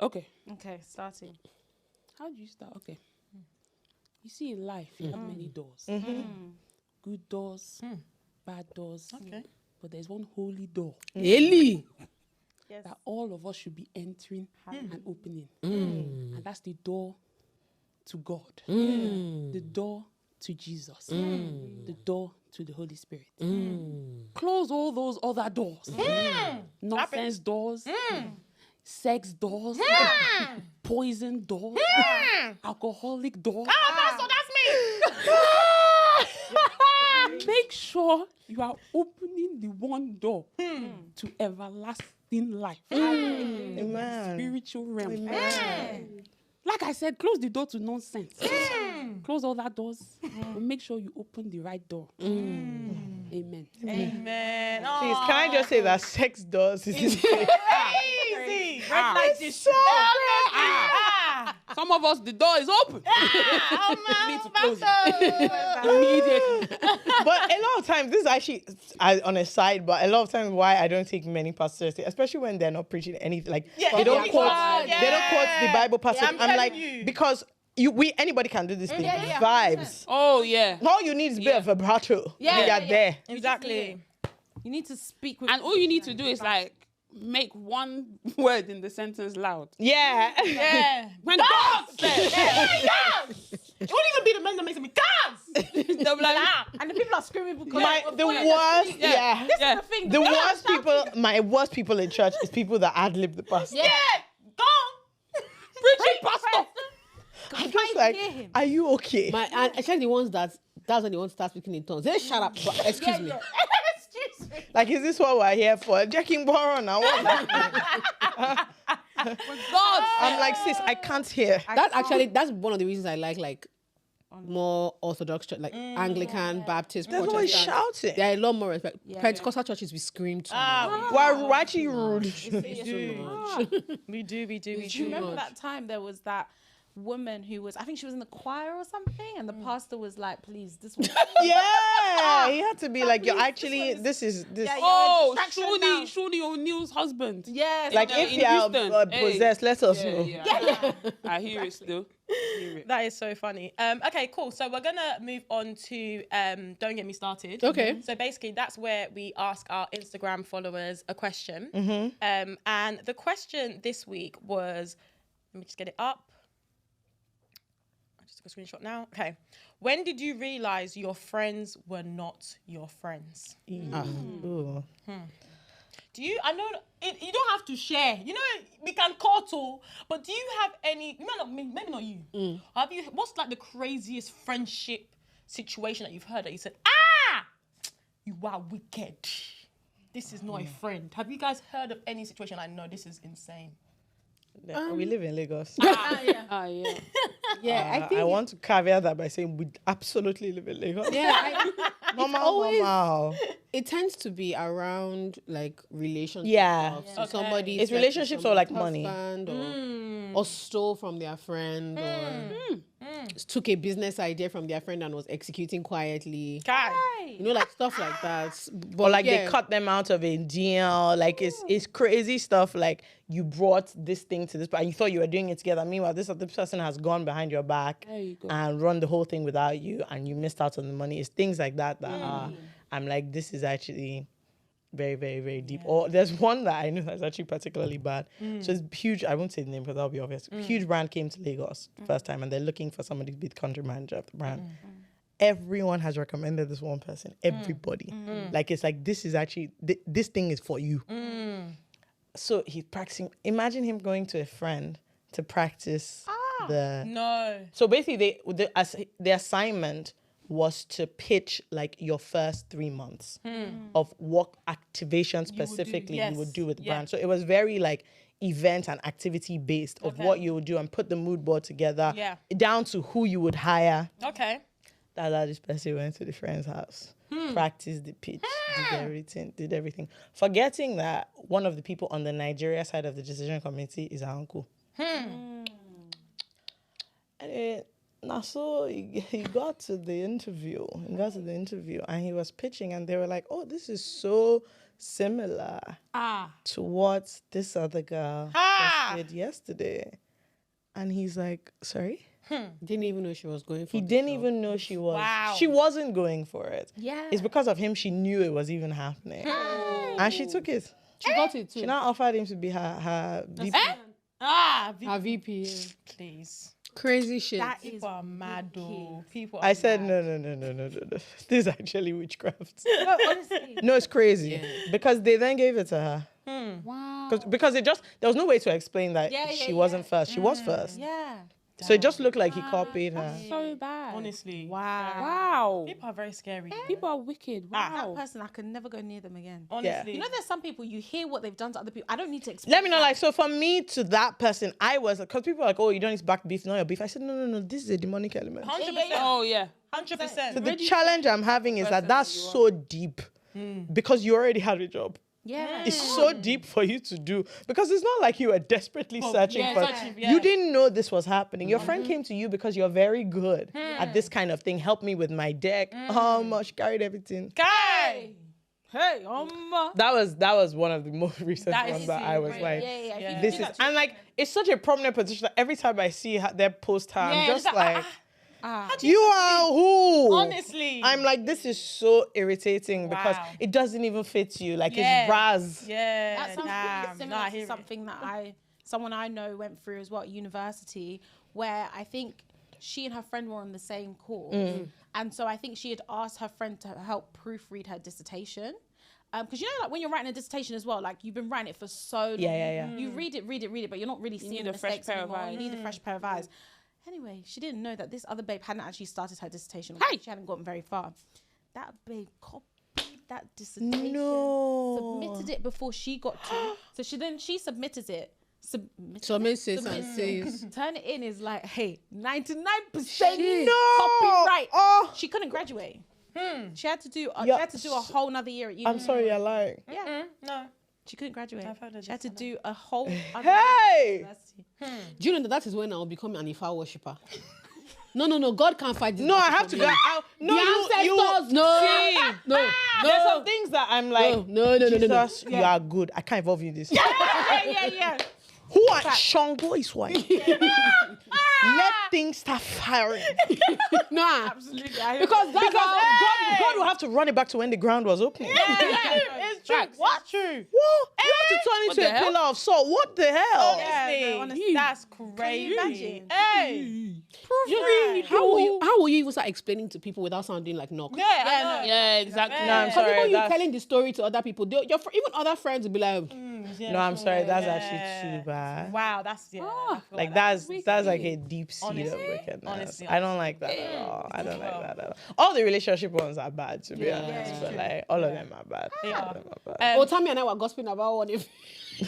Okay. Okay, starting. How do you start? Okay. You see, in life, you have many doors. Good doors, bad doors. Okay. But there's one holy door Eli. Yes. that all of us should be entering and opening. And that's the door to God, the door to Jesus, the door to the Holy Spirit. Close all those other doors. Nonsense doors, sex doors, poison doors, alcoholic doors. That's me. Make sure you are opening the one door to everlasting life. Amen. Spiritual realm. Amen. Like I said, close the door to nonsense. Close all that doors. But make sure you open the right door. Amen. Amen. Please, can I just say that sex does is Crazy. it's so Some of us, the door is open. Oh We need to close it immediately. But a lot of times, this is actually on a side, but a lot of times why I don't take many pastors seriously, especially when they're not preaching anything. Like they don't quote the Bible passage. I'm I'm like, telling you. because anybody can do this thing. yeah, Vibes. Oh, yeah. All you need is a bit of vibrato. Yeah, You're there. Exactly. You need to speak with. And all you need to do is like make one word in the sentence loud. Yeah. Yeah. When God says, It won't even be the men that makes me guns. they'll be like, and the people are screaming because The worst, Yeah. This Yeah. is the thing. the worst people, my worst people in church is people that ad-lib the pastor. Yeah. Go on. preaching pastor. I'm just like, hear him. are you okay? And especially the ones that's when they want to start speaking in tongues. They shut up. But, excuse me. Excuse me. Like, is this what we're here for? Jacking Boron now. What's happening? God. I'm like, sis, I can't hear. That's one of the reasons I like more Orthodox church, like Anglican, Baptist, There's always Protestant. shouting. There are a lot more respect. Pentecostal churches we scream to. We're actually rude. We do. Do you remember that time there was that woman who was, I think she was in the choir or something, and the pastor was like, please, this one. Yeah, he had to be like, you're actually, this is. Oh, distraction now. Shawnee O'Neal's husband. Yes. Like, Yeah, if in you are Houston. possessed, let us know. Yeah. I hear it still. That is so funny. Okay, cool. So we're gonna move on to Don't Get Me Started. Okay. So basically, that's where we ask our Instagram followers a question. And the question this week was, let me just get it up. I just took a screenshot now. Okay. When did you realize your friends were not your friends? Ooh. Do you? I know you don't have to share. You know, we can call, but do you have any? Maybe not you. Have you? What's like the craziest friendship situation that you've heard that you said, you are wicked. This is not a friend. Have you guys heard of any situation like, no, this is insane? We live in Lagos. Yeah. Yeah, I think I want to caveat that by saying we absolutely live in Lagos. yeah, Normal. it tends to be around like relationships. Yeah. So somebody It's slept with relationships or, like, somebody's money. husband or stole from their friend or took a business idea from their friend and was executing quietly. You know, like stuff like that. But Or like yeah, they cut them out of a deal. Like it's crazy stuff. Like you brought this thing to this, and you thought you were doing it together. Meanwhile, this other person has gone behind your back There you go. and run the whole thing without you, and you missed out on the money. It's things like that that are. I'm like, this is actually very, very, very deep. Or there's one that I know that's actually particularly bad. So it's huge. I won't say the name because that'll be obvious. Huge brand came to Lagos first time, and they're looking for somebody to be the country manager of the brand. Everyone has recommended this one person. Everybody. Like, it's like, this is actually, this thing is for you. So he's practicing. Imagine him going to a friend to practice the... No. So basically, the assignment was to pitch like your first 3 months of what activation specifically you would do with the brand. So it was very like event and activity based of what you would do and put the mood board together down to who you would hire. Okay. That's how this person went to the friend's house, practiced the pitch, did everything. Forgetting that one of the people on the Nigeria side of the decision committee is our uncle. And so he got to the interview. And he was pitching, and they were like, "Oh, this is so similar to what this other girl just did yesterday." And he's like, "Sorry?" didn't even know she was going for He the didn't job. even know she was. Wow. She wasn't going for it. Yeah. It's because of him she knew it was even happening. And she took it. She got it too. She now offered him to be her VP. Her VP. Yeah. Please. Crazy shit. That is People are mad, though. People are I said, mad. no. This is actually witchcraft. no, honestly. No, it's crazy. Because they then gave it to her. Wow. Because there was no way to explain that Yeah, she wasn't first. She was first. Yeah. So it just looked like he copied her. So bad. Honestly. Wow. People are very scary. People are wicked. That Wow. person, I could never go near them again. Honestly. You know, there's some people, you hear what they've done to other people. I don't need to explain. Let me know, like, so for me to that person, I was, because people are like, oh, you don't need to back beef, not your beef. I said, no, this is a demonic element. 100%. Oh, yeah. 100%. So the challenge I'm having is that that's so deep because you already had a job. Yeah. It's so deep for you to do because it's not like you were desperately searching for searching, You didn't know this was happening. Your friend came to you because you're very good at this kind of thing. Help me with my deck. She carried everything. Guy. Hey, That was one of the most recent That is ones that I was like, yeah. this is, and like it's such a prominent position that every time I see their post her, I'm just like, you are who? Honestly. I'm like, this is so irritating because Wow. it doesn't even fit you. Like Yeah. it's Raz. Yeah. That sounds damn. really similar Nah, I to hear it. something that someone I know went through as well at university, where I think she and her friend were on the same course. And so I think she had asked her friend to help proofread her dissertation. Because you know, like when you're writing a dissertation as well, like you've been writing it for so long. Yeah. You read it, but you're not really seeing need the a fresh mistakes pair of anymore. eyes. You need a fresh pair of eyes. Anyway, she didn't know that this other babe hadn't actually started her dissertation. She hadn't gotten very far. That babe copied that dissertation. No. Submitted it before she got to. So she submitted it. Submits it and says, Turn it in is like, hey, 99% No. copyright. Oh. She couldn't graduate. She had to do a Yeah. whole nother year at uni. I'm sorry, you're lying. Yeah. No. She couldn't graduate. I've heard of She had this, to I do a whole other Hey! university. Do you know that is when I'll become an Ifa worshipper? No. God can't fight this. No, I battle have for to me. go. The ancestors, no. There's some things that I'm like, No. Jesus, you are good. I can't involve you in this. Yeah. Who are Shango is why? Let things start firing. No, Absolutely. because that's how God will have to run it back to when the ground was opening. It's true. What's true? What? You have to turn into the a hell? pillar of salt. What the hell? Honestly, that's crazy. imagine? Hey. How will you even start explaining to people without sounding like knock? Yeah, I know. Yeah, exactly. No, I'm Because sorry. when you're that's- telling the story to other people, even other friends will be like, No, I'm sorry. That's actually too bad. Wow, that's I feel Like that's like a deep seed of Honestly. wickedness. Honestly, I don't like that at all. I don't like that at all. All the relationship ones are bad, to be honest. But like all of them are bad. They All are. of them are bad. oh, Tammy and I were gossiping about one. If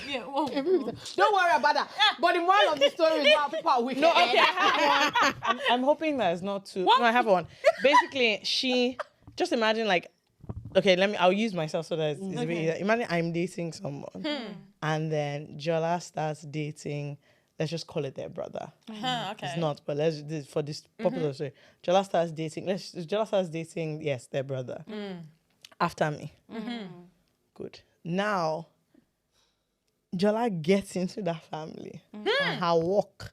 Yeah, well, don't worry about that. But the moral of the story is how people are wicked. No, okay, I have one. I'm hoping that it's not too. No, I have one. Basically, she just imagine like, okay, I'll use myself so that it's a bit easier. Imagine I'm dating someone, and then Jola starts dating. Let's just call it their brother. okay. It's not, but for this popular story, Jola starts dating. Yes, their brother. After me. Good. Now, Jola gets into that family and her work.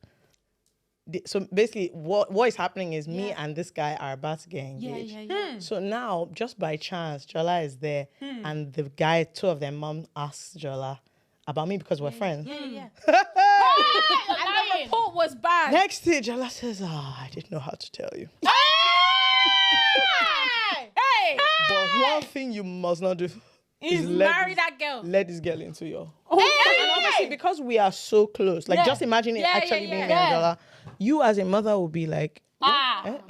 So basically, what is happening is me and this guy are about to get engaged. So now, just by chance, Jola is there, and the guy, two of their mom asks Jola about me because we're friends. And the report was bad. Next day, Jola says, I didn't know how to tell you. Hey! But one thing you must not do is Marry that girl. let this girl into your. And obviously, because we are so close, like just imagine it actually being me and Jola. You as a mother will be like, Like,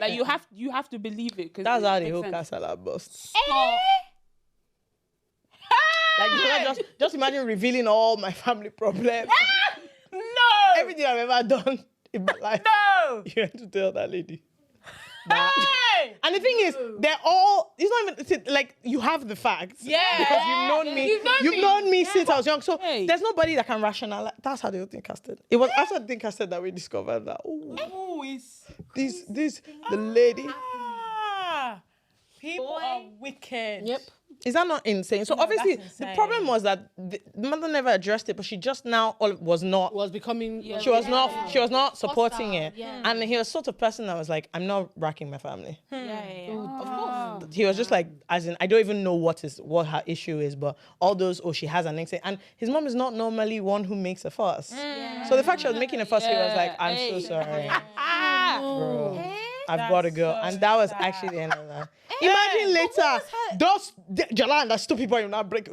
like you have to believe it. that's how the makes whole sense. castle busts. Like Jola, just imagine revealing all my family problems. No! Everything I've ever done in my life. No! You have to tell that lady. And the thing is, they're all, it's not even, like, you have the facts. Yeah. Because you've known me since I was young. So Hey. there's nobody that can rationalize. That's how the whole thing casted. It was after the thing casted that we discovered that, Oh, it's... the lady. People are wicked. Yep. Is that not insane? So obviously, that's the insane. problem was that the mother never addressed it, but she just now was not. Was becoming. She was not supporting it. yeah. And he was sort of person that was like, I'm not racking my family. Of course. He was just like, as in, I don't even know what her issue is, but all those, she has an anxiety. And his mom is not normally one who makes a fuss. So the fact she was making a fuss, he was like, I'm so sorry. Bro, I've got to go. And that was actually the end of that. Imagine later, Jola and that stupid boy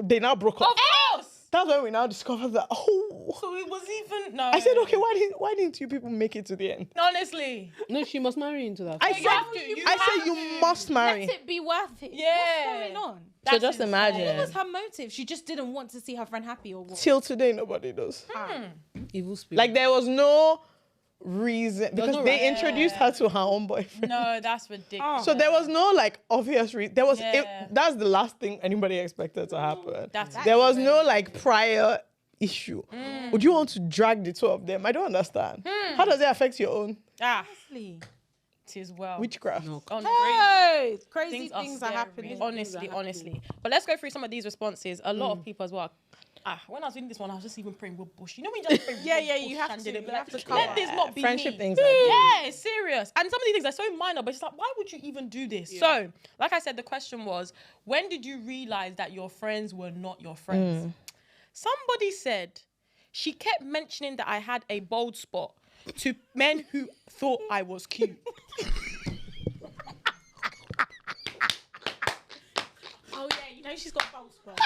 they now broke up. Of course! That's when we now discovered that, So it was even... No. I said, okay, why didn't you people make it to the end? Honestly. No, she must marry into that. I have to, said you must marry. Let it be worth it. Yeah. What's going on? So just imagine. What was her motive? She just didn't want to see her friend happy or what? Till today, nobody knows. Evil spirit. Like, there was no reason, because no they introduced her to her own boyfriend. No, that's ridiculous. So there was no like obvious reason. There was Yeah. that's the last thing anybody expected to happen. That's There was no like prior issue. Would you want to drag the two of them? I don't understand. How does it affect your own It is well. witchcraft? On the Hey, crazy things things are are scary. happening. Honestly. But let's go through some of these responses. A lot of people as well. When I was reading this one, I was just even praying with bush. You know when you just pray with Yeah, bush you have and to. then You have to let cover. this not be Friendship me. things. Like this. Yeah, it's serious. And some of these things are so minor, but it's like, why would you even do this? So, like I said, the question was, when did you realize that your friends were not your friends? Somebody said, she kept mentioning that I had a bold spot to men who thought I was cute. Oh yeah, you know she's got bold spot.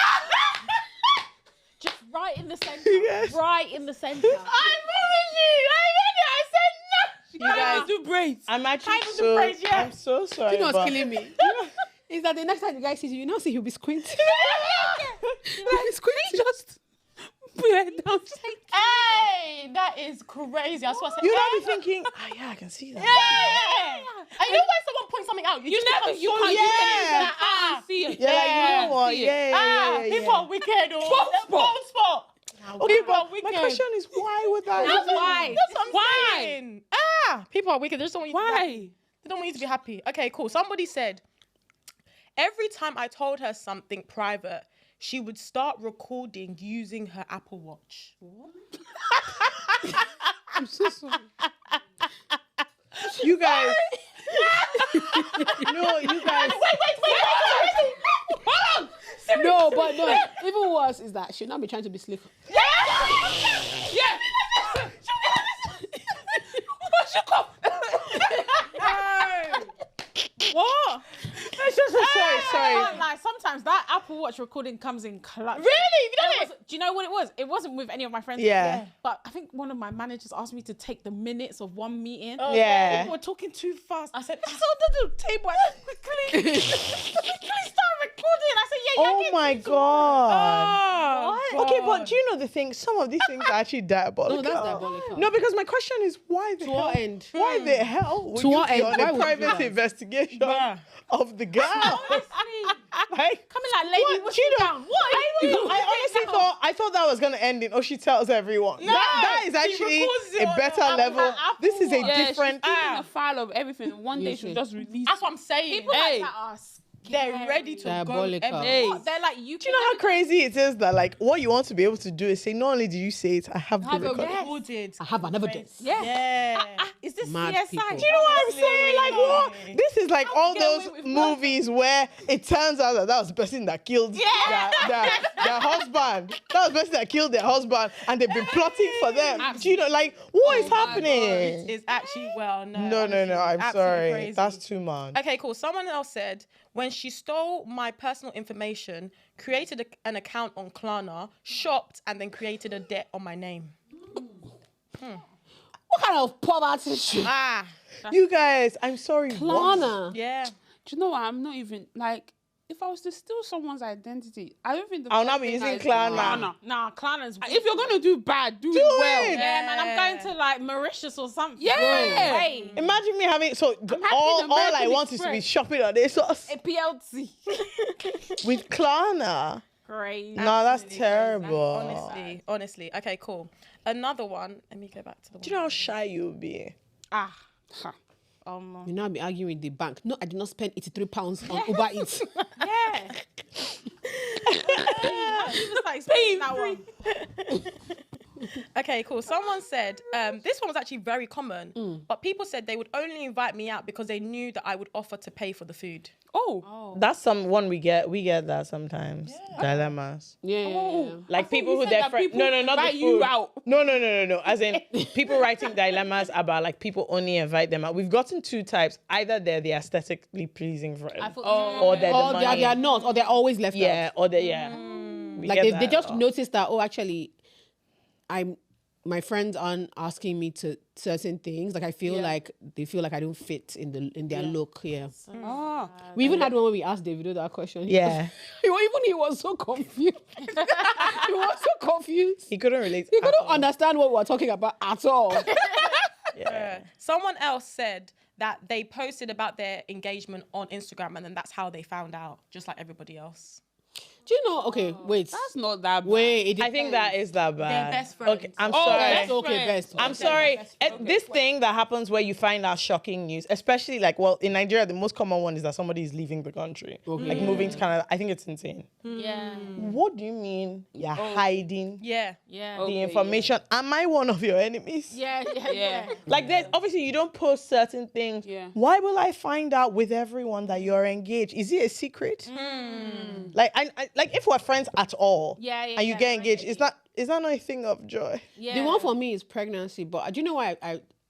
Just right in the center. Right in the center. I said no. You guys do braids. I'm actually Kind of so surprised, yeah. I'm so sorry. You know what's but- killing me? Is that the next time the guy sees you, now see he'll be squinting. He'll be squinting. Just put it down. Hey, that is crazy. I swear. You know be thinking, yeah, I can see that. Yeah. And you know when someone points something out. You never, you can't, Yeah. you can't see it. You're like, you know what? See it. Yeah. People are wicked. Bald spot. Okay, People are but wicked. my question is, why would that? That's why. That's what I'm Why? saying. People are wicked. They just don't want you to be happy. They don't want you to be happy. Okay, cool. Somebody said, every time I told her something private, she would start recording using her Apple Watch. I'm so sorry. You guys. No, you guys. Wait. Hold on. No, but no. Even worse is that she'll not be trying to be slick. Yeah. What? Sorry. Like sometimes that Apple Watch recording comes in clutch. Really? You know it? Do you know what it was? It wasn't with any of my friends. Yeah. But I think one of my managers asked me to take the minutes of one meeting. Yeah. People were talking too fast. I said, I saw the table. I said, quickly start recording. I said, yeah. Oh my god. What? Okay, but do you know the thing? Some of these things are actually diabolical. No, that's diabolical. No, because my question is, why the To hell? what end? Why the hell would To you what be end? on Why a would you do private that? investigation Bruh. of the girl? Like, Coming like, lady, what? what you down? What? I honestly thought that was gonna end in, oh, she tells everyone. That is actually records it a on better her level. Apple This is a Yeah, different. she's keeping a file of everything. One day she'll just release. That's what I'm saying. People like that are They're ready to Diabolical. go. Hey. What? They're like, you Do you know how crazy it is that, like, what you want to be able to do is say, not only do you say it, I have the Have a record. Recorded. I have an evidence. Yeah. Is this Mad CSI? people. Do you know what I'm saying? Like, what? This is like all get away those with movies where it turns out that was the person that killed their husband. That was the person that killed their husband, and they've been plotting for them. Do you know, like, what is happening? It's actually, well, no. No, honestly, I'm absolutely sorry. crazy. That's too much. Okay, cool. Someone else said, when she stole my personal information, created an account on Klarna, shopped, and then created a debt on my name. What kind of poverty shit? You guys, I'm sorry. what? Lana. Yeah. Do you know what? I'm not even like. If I was to steal someone's identity, I don't think the I'll first not be thing using I do- Klarna. Nah, Klana's. If you're gonna do bad, do it well. it. Yeah, man, I'm going to like Mauritius or something. Yeah. Hey, Imagine me having happy all in I American want is to be Express. shopping on ASOS a PLC. with Klarna. Crazy. No, that's terrible. Honestly. Okay, cool. Another one. Let me go back to the one. Do you know how shy you'll be? Ah. You know, I'll be arguing with the bank. No, I did not spend £83 on Uber Eats. Yeah. He was like, "Pay that one." Okay, cool. Someone said, this one was actually very common, but people said they would only invite me out because they knew that I would offer to pay for the food. Oh. That's some one we get that sometimes. Dilemmas. Yeah. Like people who said their that friends. people No, not the invite you food. out. No. As in people writing dilemmas about like people only invite them out. We've gotten two types. Either they're the aesthetically pleasing friends, or they're the Or money. they are not, or they're always left out. Yeah, or they We Like get they that just a lot. noticed that, oh, actually, my friends aren't asking me to certain things. Like I feel like they feel like I don't fit in their look. Yeah. Oh. We even had one where we asked Davido that question. Yeah. He was so confused. He was so confused. He couldn't relate. He at couldn't all. understand what we were talking about at all. Someone else said that they posted about their engagement on Instagram and then that's how they found out, just like everybody else. Do you know? Okay, wait. That's not that bad. Wait. I think that is that bad. best friends. Okay, I'm Oh, sorry. best Okay, friends. best. I'm sorry. This thing that happens where you find out shocking news, especially like, well, in Nigeria, the most common one is that somebody is leaving the country, like moving to Canada. I think it's insane. Yeah. What do you mean you're hiding Yeah. Yeah. the information? Am I one of your enemies? Yeah. Like, there's obviously you don't post certain things. Yeah. Why will I find out with everyone that you're engaged? Is it a secret? Like, I like if we're friends at all, and you get engaged, is that not a thing of joy? Yeah. The one for me is pregnancy. But do you know why?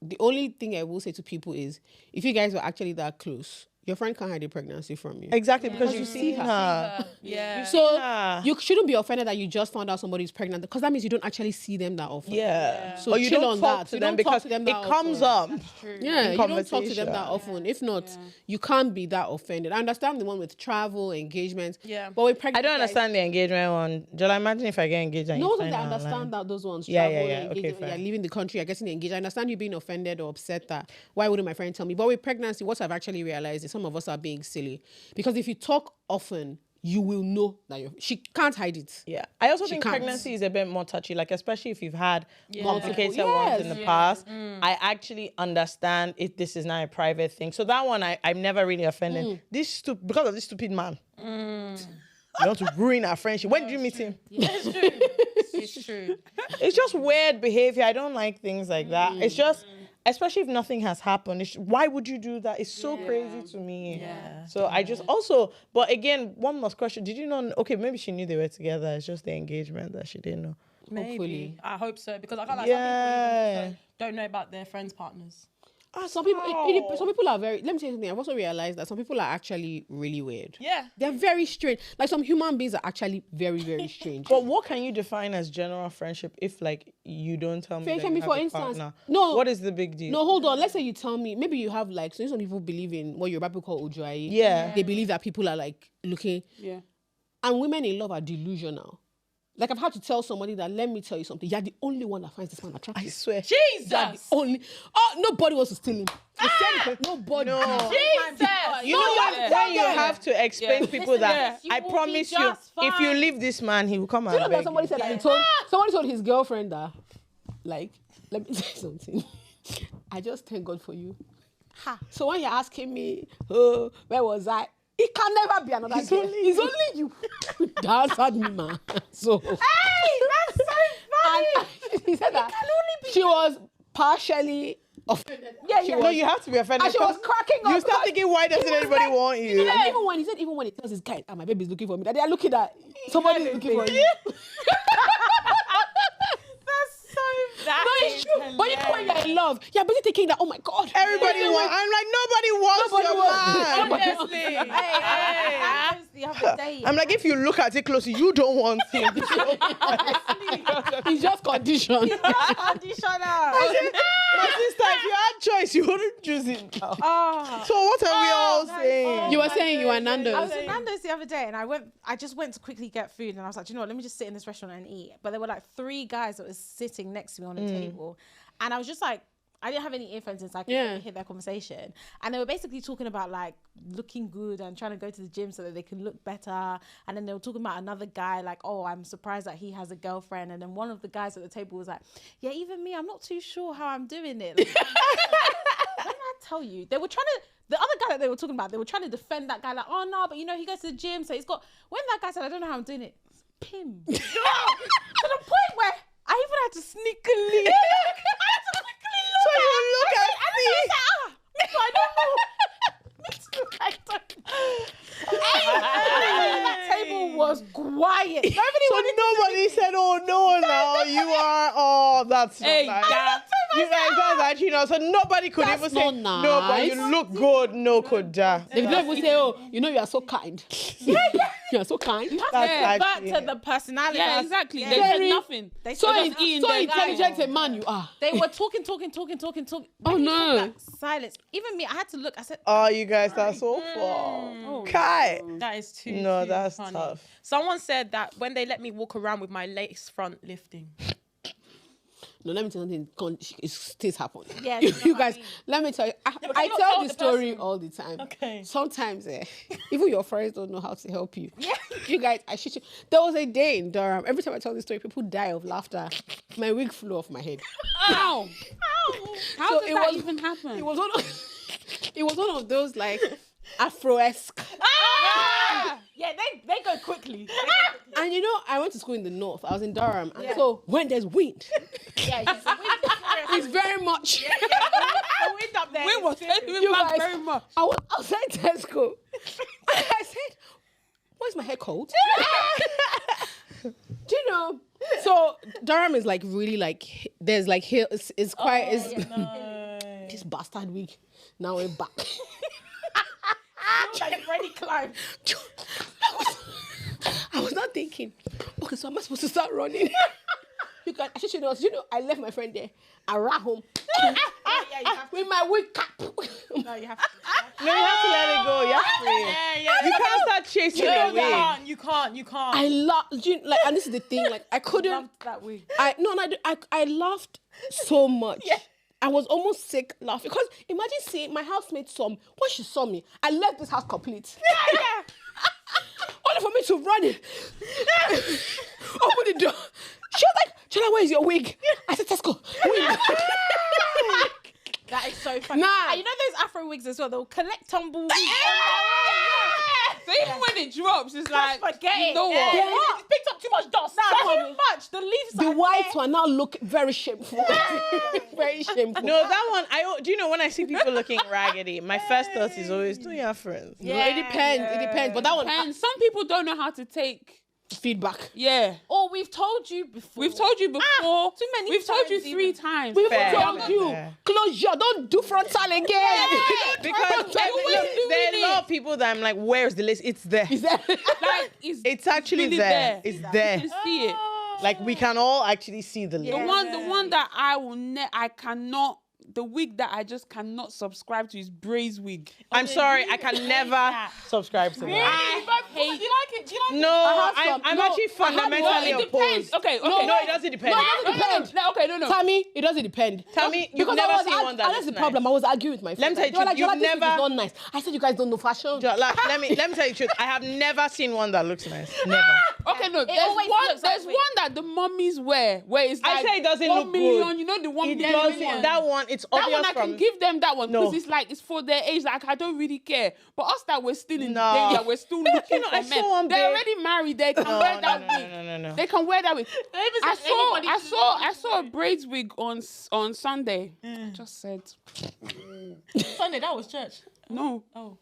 The only thing I will say to people is, if you guys were actually that close, your friend can't hide a pregnancy from you. Exactly, because you've seen her. Yeah. So you shouldn't be offended that you just found out somebody's pregnant, because that means you don't actually see them that often. Yeah. So or you chill don't on talk that. to You them don't talk because to them it that comes often. up. Yeah, you don't talk to conversation. them that often. If not, you can't be that offended. I understand the one with travel, engagement. Yeah. But with pregnancy, I don't understand the engagement one. Jola, imagine if I get engaged and No, you I find out understand online. that those ones. Yeah, Travel, yeah. Okay, engagement, fine. you're leaving the country, you're getting engaged. I understand you being offended or upset that why wouldn't my friend tell me? But with pregnancy, what I've actually realized is some of us are being silly. Because if you talk often, you will know that she can't hide it. Yeah, I also She think can't. pregnancy is a bit more touchy, like especially if you've had complicated ones in the past. I actually understand if this is not a private thing. So that one, I'm never really offended. Because of this stupid man. You want to ruin our friendship. When did you meet him? It's true. It's true. It's just weird behavior. I don't like things like that. It's just, especially if nothing has happened. Why would you do that? It's so crazy to me. Yeah. So I just also, but again, one last question. Did you know, okay, maybe she knew they were together. It's just the engagement that she didn't know. Maybe. Hopefully. I hope so, because I can't like some people even don't know about their friends' partners. Some people, some people are very. Let me tell you something. I've also realized that some people are actually really weird. Yeah. They're very strange. Like some human beings are actually very, very strange. But what can you define as general friendship if, like, you don't tell me? Faith, that you for have a instance, partner? no. What is the big deal? No, hold on. Let's say you tell me. Maybe you have like. So some people believe in what Yoruba people call ojuaye. Yeah. They believe that people are like looking. Yeah. And women in love are delusional. Like I've had to tell somebody that, let me tell you something. You're the only one that finds this man attractive. I swear. Jesus. Only. Oh, nobody wants to steal him. Nobody. No. Jesus. You know what? When you have to explain to people that, you I will promise be you, just if you fine. leave this man, he will come and You know that beg somebody you. said that somebody told his girlfriend that, like, let me tell you something. I just thank God for you. So when you're asking me, oh, where was I? It can never be another girl. It's only you. That answered me, man. So Hey, that's so funny. and he said that she was partially offended. Yeah. No, you have to be offended. And she was cracking up. You start thinking, why doesn't anybody want you? And even when he tells his guy, my baby's looking for me, that they are looking at somebody is looking for you. That No, it's true. But you know when you're in love, you're busy thinking that, oh my God. Everybody wants. I'm like, nobody wants your man. Honestly. The other day. I'm like, if you look at it closely, you don't want him. He's just conditioned. Conditioner. My sister, if you had choice, you wouldn't choose him now. So what are we all saying? You were saying you were I was Nando's. in Nando's the other day and I just went to quickly get food and I was like, you know what, let me just sit in this restaurant and eat. But there were like 3 guys that was sitting next to me on the table. And I was just like, I didn't have any earphones in, so I couldn't hear their conversation. And they were basically talking about like looking good and trying to go to the gym so that they can look better. And then they were talking about another guy like, oh, I'm surprised that he has a girlfriend. And then one of the guys at the table was like, yeah, even me, I'm not too sure how I'm doing it. Like, when I tell you, they were trying to, the other guy that they were talking about, they were trying to defend that guy like, oh no, but you know, he goes to the gym, so he's got, when that guy said, I don't know how I'm doing it, pim. To the point where I even had to sneakily, So you look at me. I don't know. That table was quiet. Nobody said, oh no, now you are, oh, that's not nice. You guys, that's actually not, so nobody could even say, not no, but you nice. look good, no could die. They don't even say, oh, you know, you are so kind. You are so kind. That's Back actually, to the personality. Yeah, exactly. Yeah. They Very- said nothing. They So, said in, nothing. so intelligent a man you are. They were talking. Oh, no. Like, silence. Even me, I had to look. I said, oh, you guys, that's so far. Kai. That is too. No, too that's funny. tough. Someone said that when they let me walk around with my lace front lifting. No, let me tell you something. Things happen. Yeah, you, you know you what I guys, mean. let me tell you. but I you don't tell tell the the story person. all the time. Okay. Sometimes, even your friends don't know how to help you. Yeah. You guys, I shit you. There was a day in Durham. Every time I tell this story, people die of laughter. My wig flew off my head. Ow! How So did it that was- even happen? It was one of, it was one of those like Afro-esque. yeah, they go quickly. And you know, I went to school in the north. I was in Durham, and so when there's wind, it's very much. The wind up there. We is were serious. taking You back guys, very much. I was outside Tesco. And I said, "Why is my hair cold?" Do you know? So Durham is like really like there's like hill. It's quite. This bastard wig. Now we're back. Like Freddie climbed. I was not thinking. Okay, so am I supposed to start running? You guys, I should know. You know, I left my friend there. I ran home Yeah, you have to. with my wig cap. No, you have to. No, you have to let it go. You have to. You can't start chasing No, away. you can't. I laughed. Like, and this is the thing. Like, I couldn't. Loved that wig. I laughed so much. I was almost sick laughing. Because imagine seeing my housemate when she saw me, I left this house complete. Yeah. Only for me to run it. Open the door. She was like, Jola, where is your wig? I said, Tesco. Wig. That is so funny. Nah. And you know those Afro wigs as well? They'll collect tumble wigs. So even when it drops, it's like, forget you it. know what? Yeah. It's picked up too much dust. Too much. The leaves The are white one now look very shameful. Very shameful. No, that one. Do you know when I see people looking raggedy, my first thought is always, do you have friends? Yeah, it depends. It depends. But that one, And some people don't know how to take. feedback. Yeah. Or we've told you before. We've told you before. too many We've told you times 3 even. times. We Fair, told fair, you, fair. close your, don't do frontal again. Because always there are a doing lot of people that I'm like, where's the list? It's there. Like, It's actually really there. It's You there. can see it. Like we can all actually see the list. The one that I cannot. The wig that I just cannot subscribe to is Bray's wig. I'm sorry, I can never subscribe to that. I Do you hate. like it? Do you like it? No, have some. I'm No, actually I have fundamentally It depends. opposed. Okay. No, it doesn't depend. No, it doesn't depend. No, okay, no. Tammy, it doesn't depend. Tammy, you've Because never I was seen one that that's looks the nice. problem. I was arguing with my Let friends. me tell you They were like, you've Jola, this wig never- is not nice. I said, you guys don't know fashion. Like, let me tell you the truth. I have never seen one that looks nice. Never. Okay, no. There's always one. looks There's like one that the mummies wear, where it's I like say it doesn't 1 look million. good. You know the 1 It million doesn't. one? That one, it's That obvious one I from. can give them that one No. because it's for their age. Like I don't really care. But us that we're still in No. the day that we're still looking I for saw men. one They're babe. already married. They can No, wear no, that no, wig. no. They can wear that wig. anybody I saw a braids wig on Sunday. I just said Sunday, that was church. no. Oh.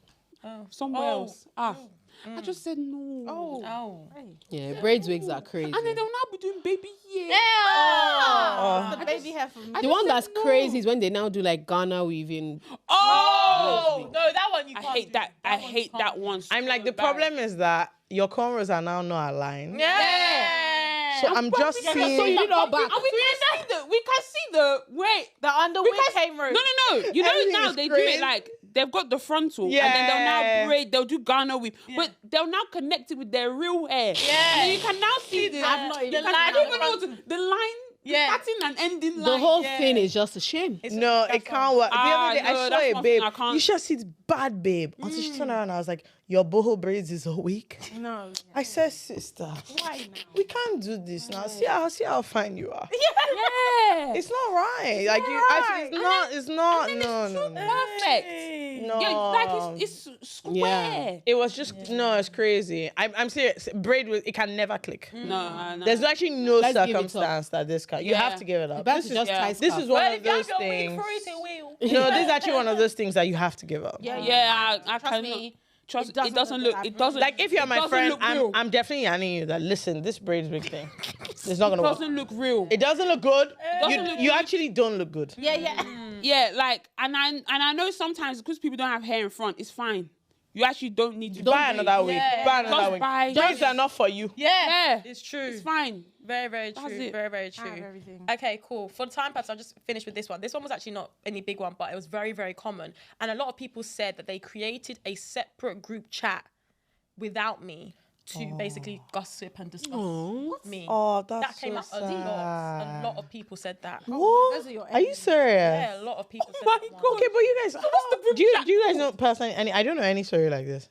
Somewhere else. I just said no. Oh. Yeah, braids wigs are crazy. And then they'll now be doing baby hair. The baby hair from The one that's crazy is when they now do like Ghana weaving. Oh, no, that one you I can't. hate that. I hate that one. I'm like, the so bad. problem is that your cornrows are now not aligned. Yeah. So I'm just So seeing. you did all back. And we can see the wait. the underwig came No. You know Everything now is they do crazy. it like they've got the frontal and then they'll Yeah. now braid. They'll do Ghana weave, but they'll now connect it with their real hair. Yeah. And you can now see the. I've not even you can, line I don't at even the know what to- the line. Yeah. The starting and ending line. The whole thing is just a shame. No, it can't work. The other day, no, I saw that's a one babe. thing I can't- You should see it's bad, babe. Until she turned around, I was like, your boho braids is a week. No. I said, sister, Why now? we can't do this now. See how fine you are. Yeah. It's not right. Like you, it's not. No. Perfect. No. Yeah, like it's square. Yeah. It was just no. It's crazy. I'm serious. Braid it can never click. No. There's actually no Let's give it up. circumstance that this can. You Yeah. have to give it up. Best This is is just tie this scarf. is one Well, of if you those go wig things. for it, it will. No, this is actually one of those things that you have to give up. Yeah, I Trust cannot. me. Trust It it doesn't look. It doesn't. Like if you're it my doesn't friend, look real. I'm definitely yanning you that listen, this braids big thing. It's not gonna It work. doesn't look real. It doesn't look good. doesn't look You good. actually don't look good. Yeah. Yeah, like, and I know sometimes because people don't have hair in front, it's fine. You actually don't need to Buy another wig. Buy another Just wig. buy. Braids are not for you. Yeah, It's true. it's fine. Very, very true. That's it. Very, very true. everything. Okay, cool. For the time purpose, I'll just finish with this one. This one was actually not any big one, but it was very, very common. And a lot of people said that they created a separate group chat without me to basically gossip and discuss me. Oh, that's That came up so a lot. sad. A lot of people said that. What? Those are your Are you serious? Yeah, a lot of people said my that. one. God. Okay, but you guys, do you guys know personally any? I don't know any story like this.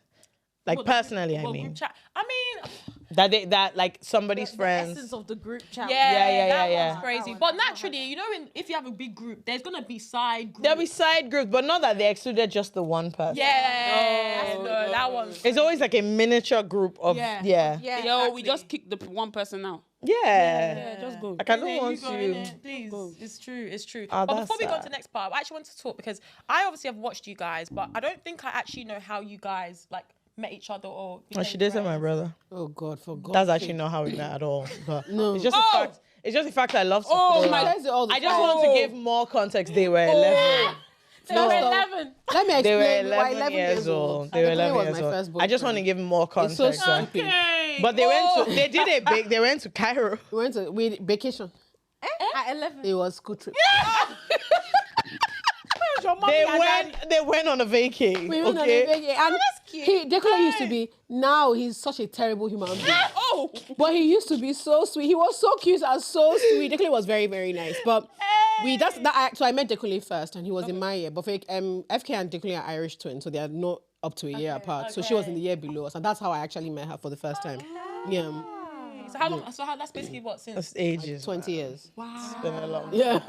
Like What, the personally, I Well, mean group chat. I mean, that like somebody's friends. Essence of the group chat. that yeah. one's crazy. But naturally, you know, if you have a big group, there's gonna be side groups. There'll be side groups, but not that they excluded just the one person. Yeah, no, that one's. It's always like a miniature group of Yeah. yeah. Yeah. Yo, we just kicked the one person out. Yeah. Just go. Like I don't Yeah, want go to. innit? Please, it's true, it's true. Oh, but that's before we go on to sad. the next part, I actually want to talk because I obviously have watched you guys, but I don't think I actually know how you guys like met each other or. Oh, she did say my brother. Oh God, for God. That's actually not how we met at all. But No. it's just a fact. It's just the fact I love Oh Sephora. my- Says it all the I just time. want to give more context. They were 11. They were No. 11. Let me explain. They were We 11 years old. They I were think it 11 was years my first old. I just want to boyfriend. give more It's context. so so- stupid. But they went to Cairo. We went to vacation. At 11. It was school trip. They went on a vacay. We went on a Okay. vacation. And Declan used to be, now he's such a terrible human being. Oh, But he used to be so sweet. He was so cute and so sweet. Declan was very, very nice. But So I met Dekunle first, and he was in my year. But FK and Dekunle are Irish twins, so they are not up to a year apart. So she was in the year below us, and that's how I actually met her for the first time. Yeah. So how long? So that's basically what since? That's ages. 20 years. Wow. It's been a long. Yeah.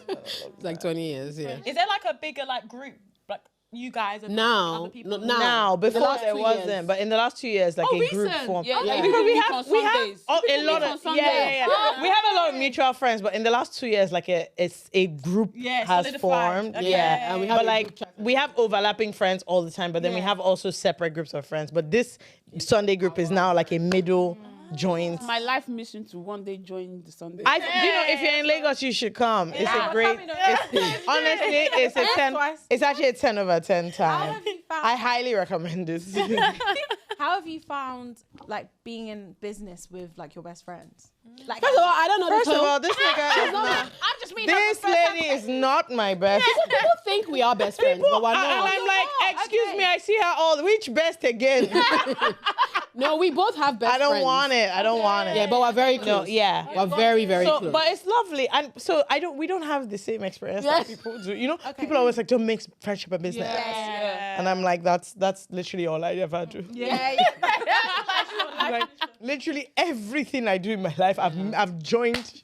It's like 20 years. Yeah. Is there like a bigger like group, like you guys and Now, other people? Now, before last there 2 wasn't, years. but in the last 2 years, like a group form. Yeah, Yeah. Because we have a a lot of we have a lot of mutual friends, but in the last 2 years, like a group has solidified. formed. Okay. Yeah, And we have but a like group chat. we have overlapping friends all the time, but then we have also separate groups of friends. But this Sunday group is now like a middle joint. My life mission to one day join the Sunday. Do you know, if you're in Lagos, you should come. It's a great. Honestly, it's a 10. It's actually a 10 over 10 time. have you found- I highly recommend this. How have you found like being in business with like your best friends? Like, First of all, I don't know. First of all, this nigga is not. I'm just meeting This lady is not my best. People think we are best friends, but we're And not. I'm like, excuse me, I see her all. Which best again? No, we both have best I friends. don't want it. I don't want it. Yeah, but we're very close. No, yeah. We're very, very So, close. but it's lovely, and so we don't have the same experience that people do. You know, people always like don't mix friendship and business, and I'm like, that's literally all I ever do. Like literally everything I do in my life, I've joined.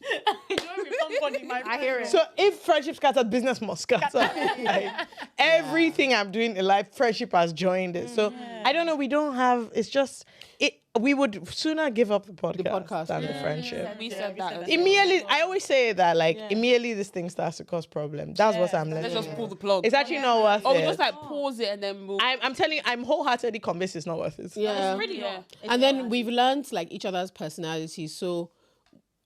I hear it. So if friendship scatters, business must scatter. Like, everything I'm doing in life, friendship has joined it. So I don't know. We don't have. It's just it. We would sooner give up the podcast than the friendship. We said that. as well. Immediately, I always say that, like, immediately this thing starts to cause problems. That's what I'm Let's learning. just pull the plug. It's actually not worth we it. just like pause it and then we'll. I'm telling you, I'm wholeheartedly convinced it's not worth it. yeah. Really Yeah. not. And then we've learned like each other's personalities. So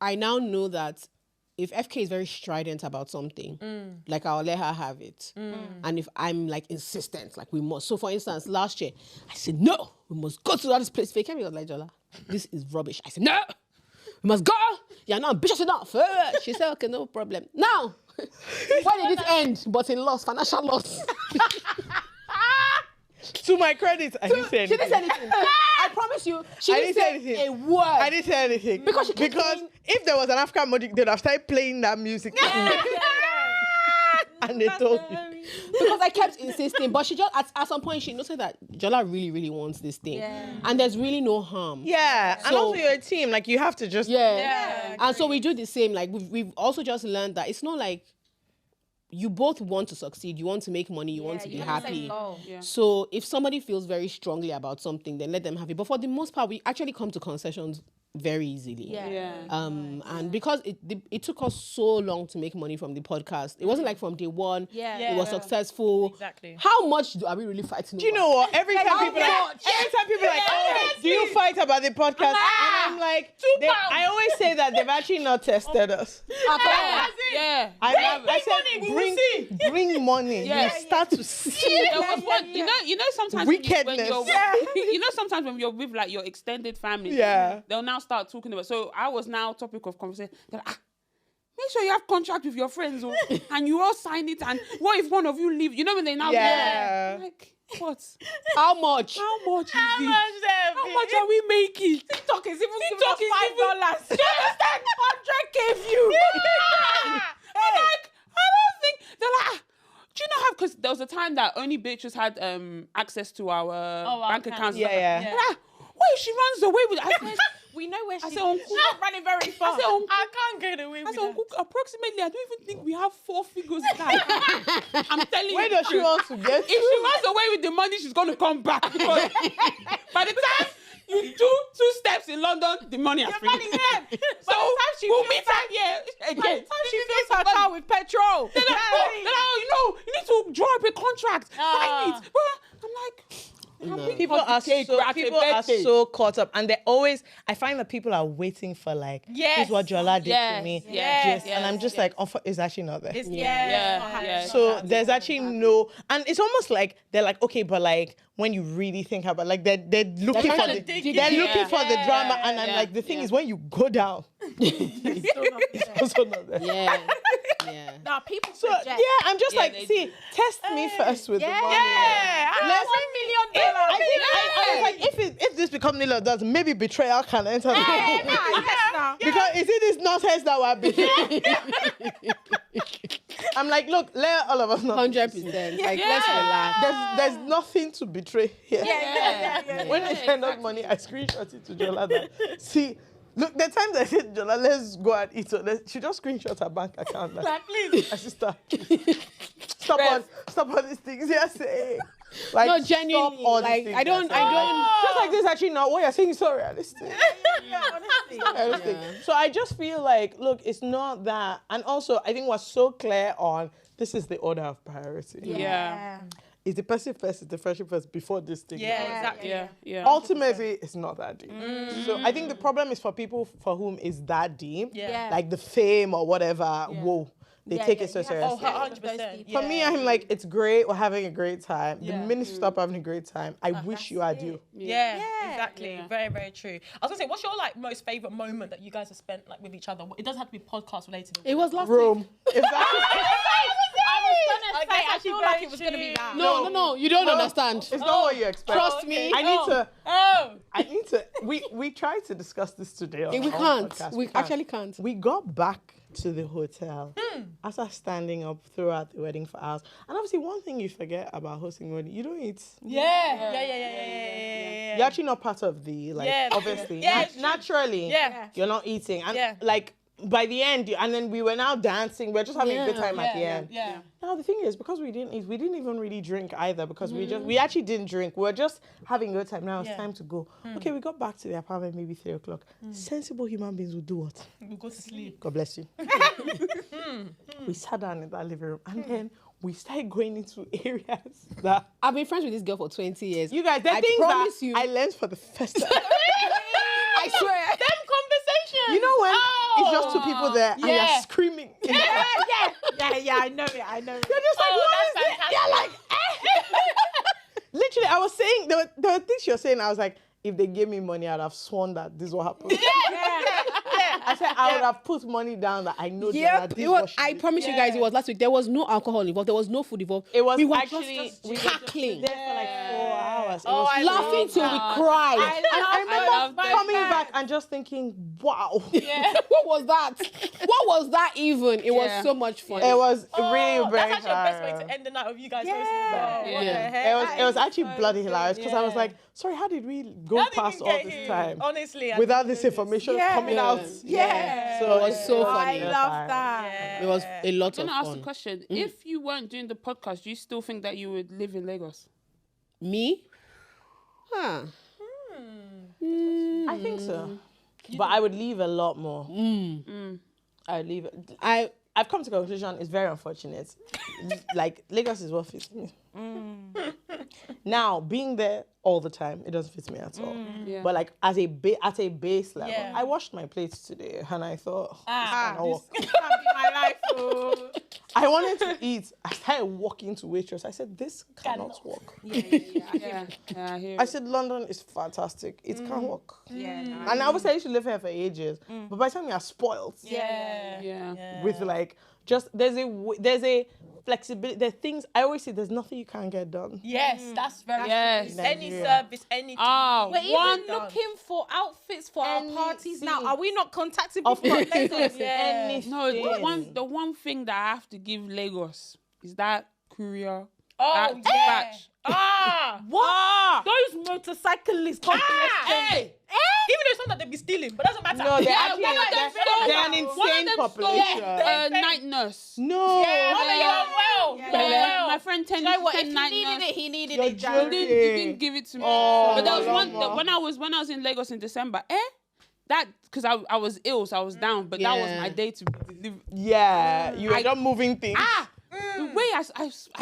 I now know that if FK is very strident about something, like I'll let her have it. And if I'm like insistent, like we must. So for instance, last year, I said, no, we must go to this place. Fake me was like, Jola, this is rubbish. I said, no, we must go. You're not ambitious enough. She said, okay, no problem. Now, why did it end? But in loss, financial loss. To my credit, I didn't say She anything. didn't say anything. I promise you, she I didn't say a word. I didn't say anything. Because she kept saying- if there was an African magic, they'd have started playing that music. And they told me. Because I kept insisting, but she just at some point she noticed that Jola really, really wants this thing, and there's really no harm. Yeah, and So- also you're a team. Like, you have to just... And so we do the same. Like we've also just learned that it's not like you both want to succeed, you want to make money, you want to be happy. So if somebody feels very strongly about something, then let them have it. But for the most part, we actually come to concessions very easily. And because it took us so long to make money from the podcast, it wasn't like from day one. It was successful. Exactly. How much are we really fighting? Do you know what? Every time people are like, oh, do you fight about the podcast? And I'm like, I always say that they've actually not tested us. Yeah. I said, bring money. Yeah. You start to see. There was one, you know, sometimes Wickedness. you know, sometimes when you're with like your extended family, they'll now start talking about. So I was now topic of conversation. They're like, make sure you have contract with your friends, and you all sign it. And what if one of you leave? You know when they now like what? How much? How much is it? How much are we making? TikTok is even giving TikTok us is $5. Do you understand? 100K views. I'm like, I don't think they're like. Do you know how? Because there was a time that only Beatrice had access to our bank accounts. Yeah. Like, what if she runs away with it? I said, We know where I she's said, Uncle, Not running very far. I said, Uncle, I can't get away I with said, that. Uncle, approximately, I don't even think we have 4 figures. Guys. I'm telling you. Where does she want to get If she runs away with the money, she's going to come back. Because by the time you do 2 steps in London, the money has finished. So we'll meet her here again. She fills her car with petrol. They're like, oh, you need to draw up a contract. Sign it. But I'm like, People are so caught up, and they're always. I find that people are waiting for like, this is what Jola did to me. And I'm just like, offer is actually not there. So there's actually no, and it's almost like they're like, okay, but like when you really think about, like they're looking for the drama, and I'm like, the thing is when you go down, it's also not there. Now people So project. I'm just like, see, test me first with the money. $1 million. I was like, if this becomes $1 million, maybe betrayal can enter the Yes, now. because is it this nonsense that we're betraying? I'm like, look, let all of us know. 100%. Like, let's relax. There's nothing to betray here. When I send out money, I screenshot it to Jola. See, look, the time I said, Jola, let's go and eat. So she just screenshot her bank account. Like, please. My sister, stop all these things. Yes, like, No, genuinely. stop all these Like, things. I don't. Just like this, actually, not what you're saying is so realistic. Realistic. So I just feel like, look, it's not that. And also, I think we're so clear on this is the order of priority. Yeah. Is the person first, is the friendship first before this thing? Yeah, exactly. Yeah. Ultimately, it's not that deep. So I think the problem is for people for whom it's that deep, Yeah. like the fame or whatever, whoa, they take it so Oh, seriously. 100%. For me, I'm like, it's great, we're having a great time. The Yeah. minute you stop having a great time, I wish you had you. Yeah, exactly. Very, very true. I was gonna say, what's your like most favorite moment that you guys have spent like with each other? It doesn't have to be podcast related. It was last week. Rome. If that I feel like it was gonna be that. No, you don't understand. it's not what you expect. Trust me. I need to. We tried to discuss this today. On We our can't. podcast. We actually can't. We got back to the hotel after standing up throughout the wedding for hours. And obviously, one thing you forget about hosting a wedding, you don't eat. Yeah. You're actually not part of the, like, Yeah. obviously. Yeah, it's true. Naturally, Yeah. you're not eating. And, Yeah. like, by the end, and then we were now dancing. We were just having a good time at the end. Yeah. Now, the thing is, because we didn't eat, we didn't even really drink either because we actually didn't drink. We were just having a good time. Now it's time to go. Okay, we got back to the apartment maybe 3 o'clock. Sensible human beings would do what? We'll go to sleep. God bless you. We sat down in that living room and then we started going into areas that I've been friends with this girl for 20 years. you guys, the I things promise that you. I learned for the first time. I swear. Them conversations. You know when it's just two people there and Yeah. you're screaming. Yeah, I know it. You're just like, what is that's this? You're like, literally, I was saying, there were things you're saying, I was like, if they gave me money, I'd have sworn that this will happen. I said I would have put money down that I know that Yep. this It was, was I promise you guys, it was last week. There was no alcohol involved. There was no food involved. It was we were actually just we were cackling, there for like 4 hours. It Oh, was I laughing love till we that. cried. I remember love that. coming back and just thinking, wow. What was that? What was that even? It was so much fun. It was really very That's actually the best way hard. to end the night of you guys hosting as well. What the Yeah. heck? It was actually bloody hilarious because I was Yeah. like, sorry, how did we go How did past we all get this here? time Honestly. I without didn't this know information Yeah. coming out? Yeah. So It was so funny. I love Yeah. It was a lot I'm of gonna ask fun. the question: if you weren't doing the podcast, do you still think that you would live in Lagos? Me? Huh. I think so. But I would leave a lot more. I would leave. I've come to the conclusion it's very unfortunate. Like, Lagos is what fits me. Now, being there all the time, it doesn't fit me at all. Yeah. But like at a base level, Yeah. I washed my plates today and I thought, This can't be my life. Oh. I wanted to eat. I started walking to waitress. I said, this cannot work. Yeah, I hear. I said, London is fantastic. It can't work. Yeah, no. And obviously I used to live here for ages. But by the time you're spoiled Yeah. with like, just, there's a flexibility. There's things, I always say there's nothing you can't get done. Yes, that's very Yes. true. Any Nigeria. service, anything. Oh, We're one. even looking for outfits for our Any parties now. scene. Are we not contacting Of people? course. Yeah. No, the one thing that I have to give Lagos is that courier. Oh, that yeah. dispatch. What? Those motorcyclists. Hey! Even though it's not that they be stealing, but doesn't matter. No, they're Yeah, actually, one of them stole- they're an one of insane them population. stole, night nurse. No. Yeah, oh, you're well. You're well. My friend Tenny, You know what? she If said he night needed nurse. it, he needed You're it. Jack. You didn't give it to me. Oh, But there was one Malama. when I was in Lagos in December. That because I was ill, so I was down. But that was Yeah. my day to deliver. Yeah, you were not moving things. The way I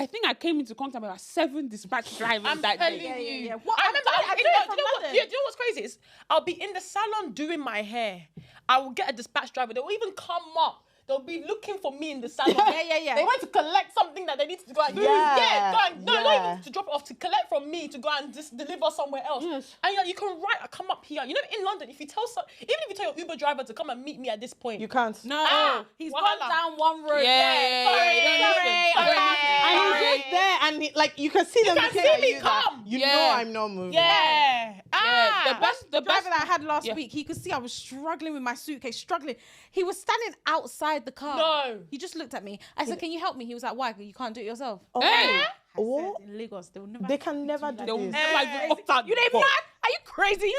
think I came into contact with like 7 dispatch drivers I'm that telling day. you. What? I remember, I you did it know from what? London. You know what's crazy is I'll be in the salon doing my hair. I will get a dispatch driver. They will even come up. They'll be looking for me in the salon. Yeah. They went to collect something that they need to go and use. Yeah, Go and, no, yeah. not even to drop it off, to collect from me to go and just deliver somewhere else. Yes. And you can come up here. You know, in London, if you tell even if you tell your Uber driver to come and meet me at this point, You can't. No, he's gone Wahala. down one road. Yeah. And he's just there, and like you can see them can looking see at me you. That come. you Yeah. know I'm not moving. yeah. Yeah, The driver that I had last week, he could see I was struggling with my suitcase, struggling. He was standing outside the car. No. He just looked at me. I said, "Can you help me?" He was like, "Why? You can't do it yourself." Oh. Hey. I What? said, in Lagos, they will never. They can never do They'll this. never even utter You ain't the mad? Are you crazy?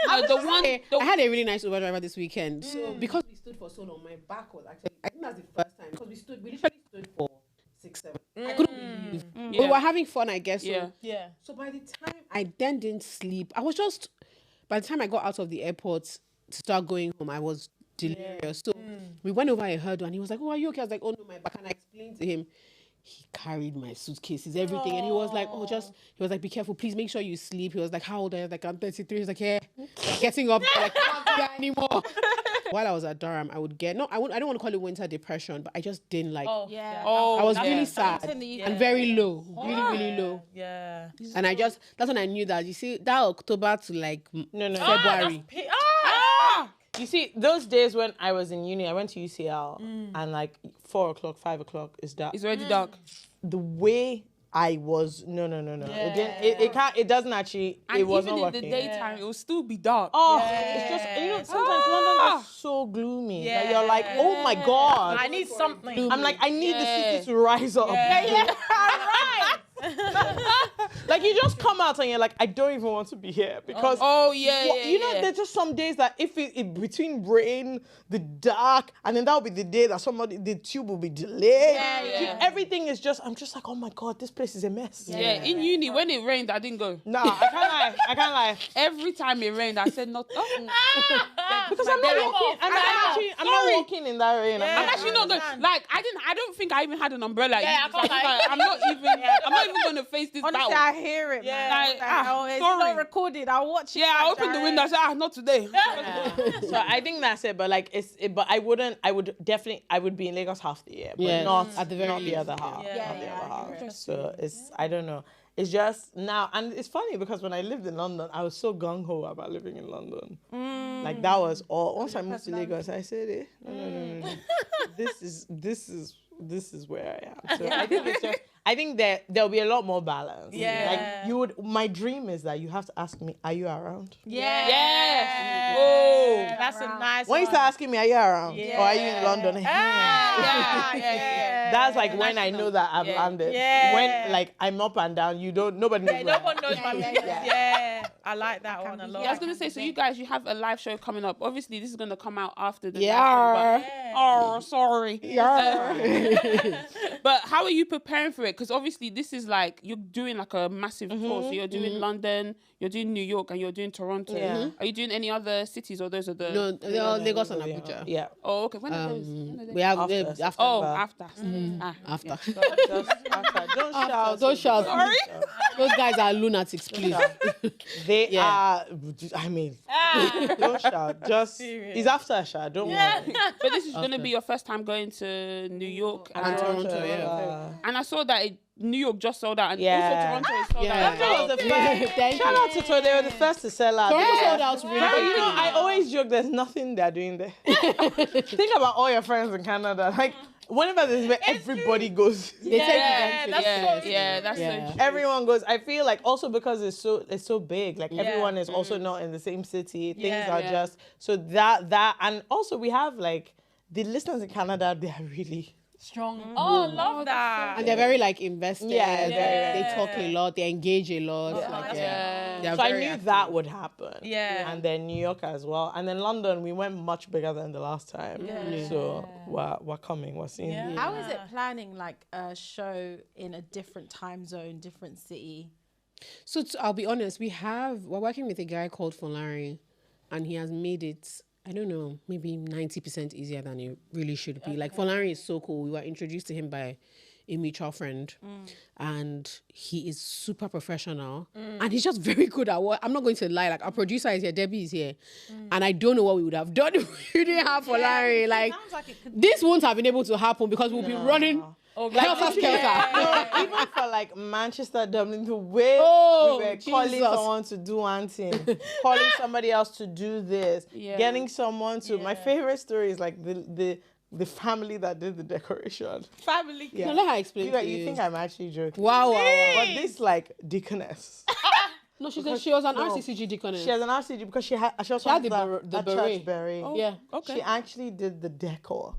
I had a really nice Uber driver this weekend. So because we stood for so long, my back was actually. I think that's the first time because we literally stood for 6, 7. I couldn't believe. We were having fun, I guess. Yeah. So, Yeah. so by the time I then didn't sleep, I was just. By the time I got out of the airport to start going home, I was delirious. So we went over a hurdle and he was like, "Oh, are you okay?" I was like, "Oh no, my back." And I explained to him. He carried my suitcases, everything, and he was like, "Oh, he was like, be careful, please make sure you sleep." He was like, "How old are you?" I was like, "I'm 33." He was like, "Yeah, getting up, like, can't do that anymore." While I was at Durham, I would get I don't want to call it winter depression, but I just didn't like. Yeah. Oh, I was yeah. really sad and very low, really low. Yeah. And that's when I knew that. You see, that October to like No. February. You see, those days when I was in uni, I went to UCL and like 4 o'clock, 5 o'clock is dark. It's already dark. The way I was, no. It doesn't actually, And it was even not in working. the daytime, it will still be dark. Oh, it's just, sometimes London is so gloomy that you're like, oh my God. I need something. I'm like, I need the city to rise up. Like you just come out and you're like, I don't even want to be here because you know there's just some days that if it between rain, the dark, and then that'll be the day that the tube will be delayed. Everything is just I'm just like, oh my God, this place is a mess. Yeah, in uni when it rained, I didn't go. Nah, I can't lie. Every time it rained, I said not. Because I'm not walking. I'm not walking in that rain. I'm actually not going. Like I don't think I even had an umbrella. Yeah, I can't lie. I'm not even going to face this Honestly, battle. I hear it. Yeah. Man. Like, it's sorry. not recorded. I'll watch it. Yeah, I opened the window. I said, not today. So I think that's it. But like but I would be in Lagos half the year, but not at the very not the least. other half. Yeah. Not the Yeah, other I half. So I don't know. It's just now, and it's funny because when I lived in London, I was so gung ho about living in London. Like that was all. Once I moved to Lagos, I said, no. This is where I am. So I think it's just. I think that there'll be a lot more balance. Yeah. Like my dream is that you have to ask me, are you around? Yeah. Yes. Oh, that's a nice When you one. start asking me, are you around? Or are you in London? Yeah. That's like when I know that I've landed. Yeah. When like I'm up and down, nobody knows. No one knows my business. Yeah. I like that one a lot. Yeah, I was gonna say, so you guys, you have a live show coming up. Obviously, this is gonna come out after the Yeah. live show, but- oh, sorry. Yeah. But how are you preparing for it? Because obviously, this is like you're doing like a massive tour. So you're doing London, you're doing New York, and you're doing Toronto. Yeah. Are you doing any other cities, or those are the? No, Lagos and Abuja. Yeah. Oh, okay. When are those? When are they? We have After. after. Oh, after. After. Just after. Don't shout. Don't shout. Sorry. Those guys are lunatics, please. They are. I mean, don't shout. Just it's after a shout. Don't worry. But this is gonna be your first time going to New York And Toronto, yeah. And I saw that New York just sold out, and Yeah. also Toronto is sold Yeah. out. That was the first. Thank Shout you. out to Toronto. They were the first to sell out. Toronto Yeah. sold out really But you know, quickly. I always joke there's nothing they're doing there. Think about all your friends in Canada. Like, whenever there's where everybody goes. They take Yeah, advantage. that's Yeah. so true. Everyone goes. I feel like also because it's so big. Like everyone is also not in the same city. Things are just so that and also we have like the listeners in Canada. They are really Strong. Oh, love that. And they're very like invested. Yeah, They talk a lot. They engage a lot. Like, they're So I very knew active. that would happen. Yeah. And then New York as well. And then London, we went much bigger than the last time. So we're coming. We're seeing. Yeah. How is it planning like a show in a different time zone, different city? So I'll be honest, we're working with a guy called Folari, and he has made it, I don't know, maybe 90% easier than it really should be. Like Folari is so cool. We were introduced to him by a mutual friend, and he is super professional, and he's just very good at what. I'm not going to lie. Like our producer is here, Debbie is here, and I don't know what we would have done if we didn't have Folari. Like this won't have been able to happen because we'll be running. Helter skelter. No, even for like Manchester, Dublin, the way Oh, we were calling Jesus. someone to do one thing, calling somebody else to do this, getting someone to. My favorite story is like the family that did the decoration. Family. Yeah. No, let her explain to You think I'm actually joking? Wow. But this like deaconess No, she said she was an no, RCCG deaconess. She has an RCG because she also She had has the a beret. church beret. Yeah. Okay. She actually did the decor.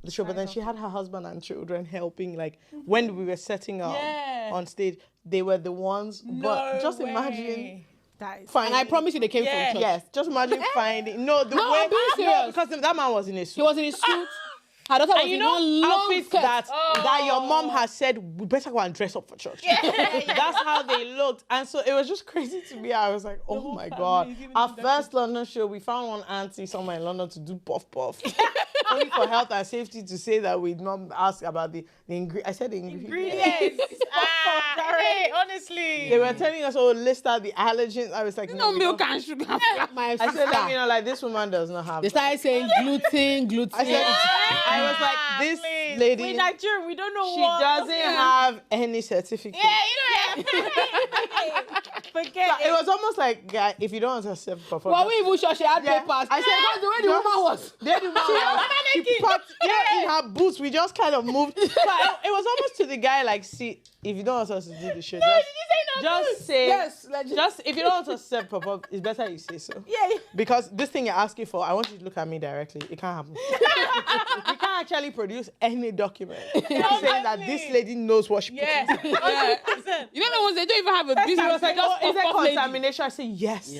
The show, but then she had her husband and children helping. Like when we were setting up on stage, they were the ones. But just imagine. That is And I promise you they came from church. Yes, just imagine finding. No, the No, way. I'm being serious. Because that man was in a suit. He was in his suit. Her daughter was And you in know, one long outfits skirt. that your mom has said, we better go and dress up for church. That's how they looked. And so it was just crazy to me. I was like, oh my God. Our first London show, we found one auntie somewhere in London to do puff. Only for health and safety to say that we'd not ask about the ingredients. I said the ingredients. Hey, honestly. They were telling us, list out the allergens. I was like, No milk and sugar. My I said, sister. let me know, like, this woman does not have They started saying gluten. I said, I was like, this lady, We Nigerian, we don't know she what. doesn't have any certificate. Forget It was almost like, guy, if you don't want to accept performance. Well, we even sure she had Yeah. papers. I said, Because the way the woman was. She put in her boots. We just kind of moved. So it was almost to the guy like, see, if you don't want us to do the show, just say Yes, legit. Just if you don't want to accept pop-up, it's better you say so. Yeah. Because this thing you're asking for, I want you to look at me directly. It can't happen. We can't actually produce any document saying that this lady knows what she Yeah. You know the ones they don't even have a business. I was like, Just is there puff lady. contamination? I say yes.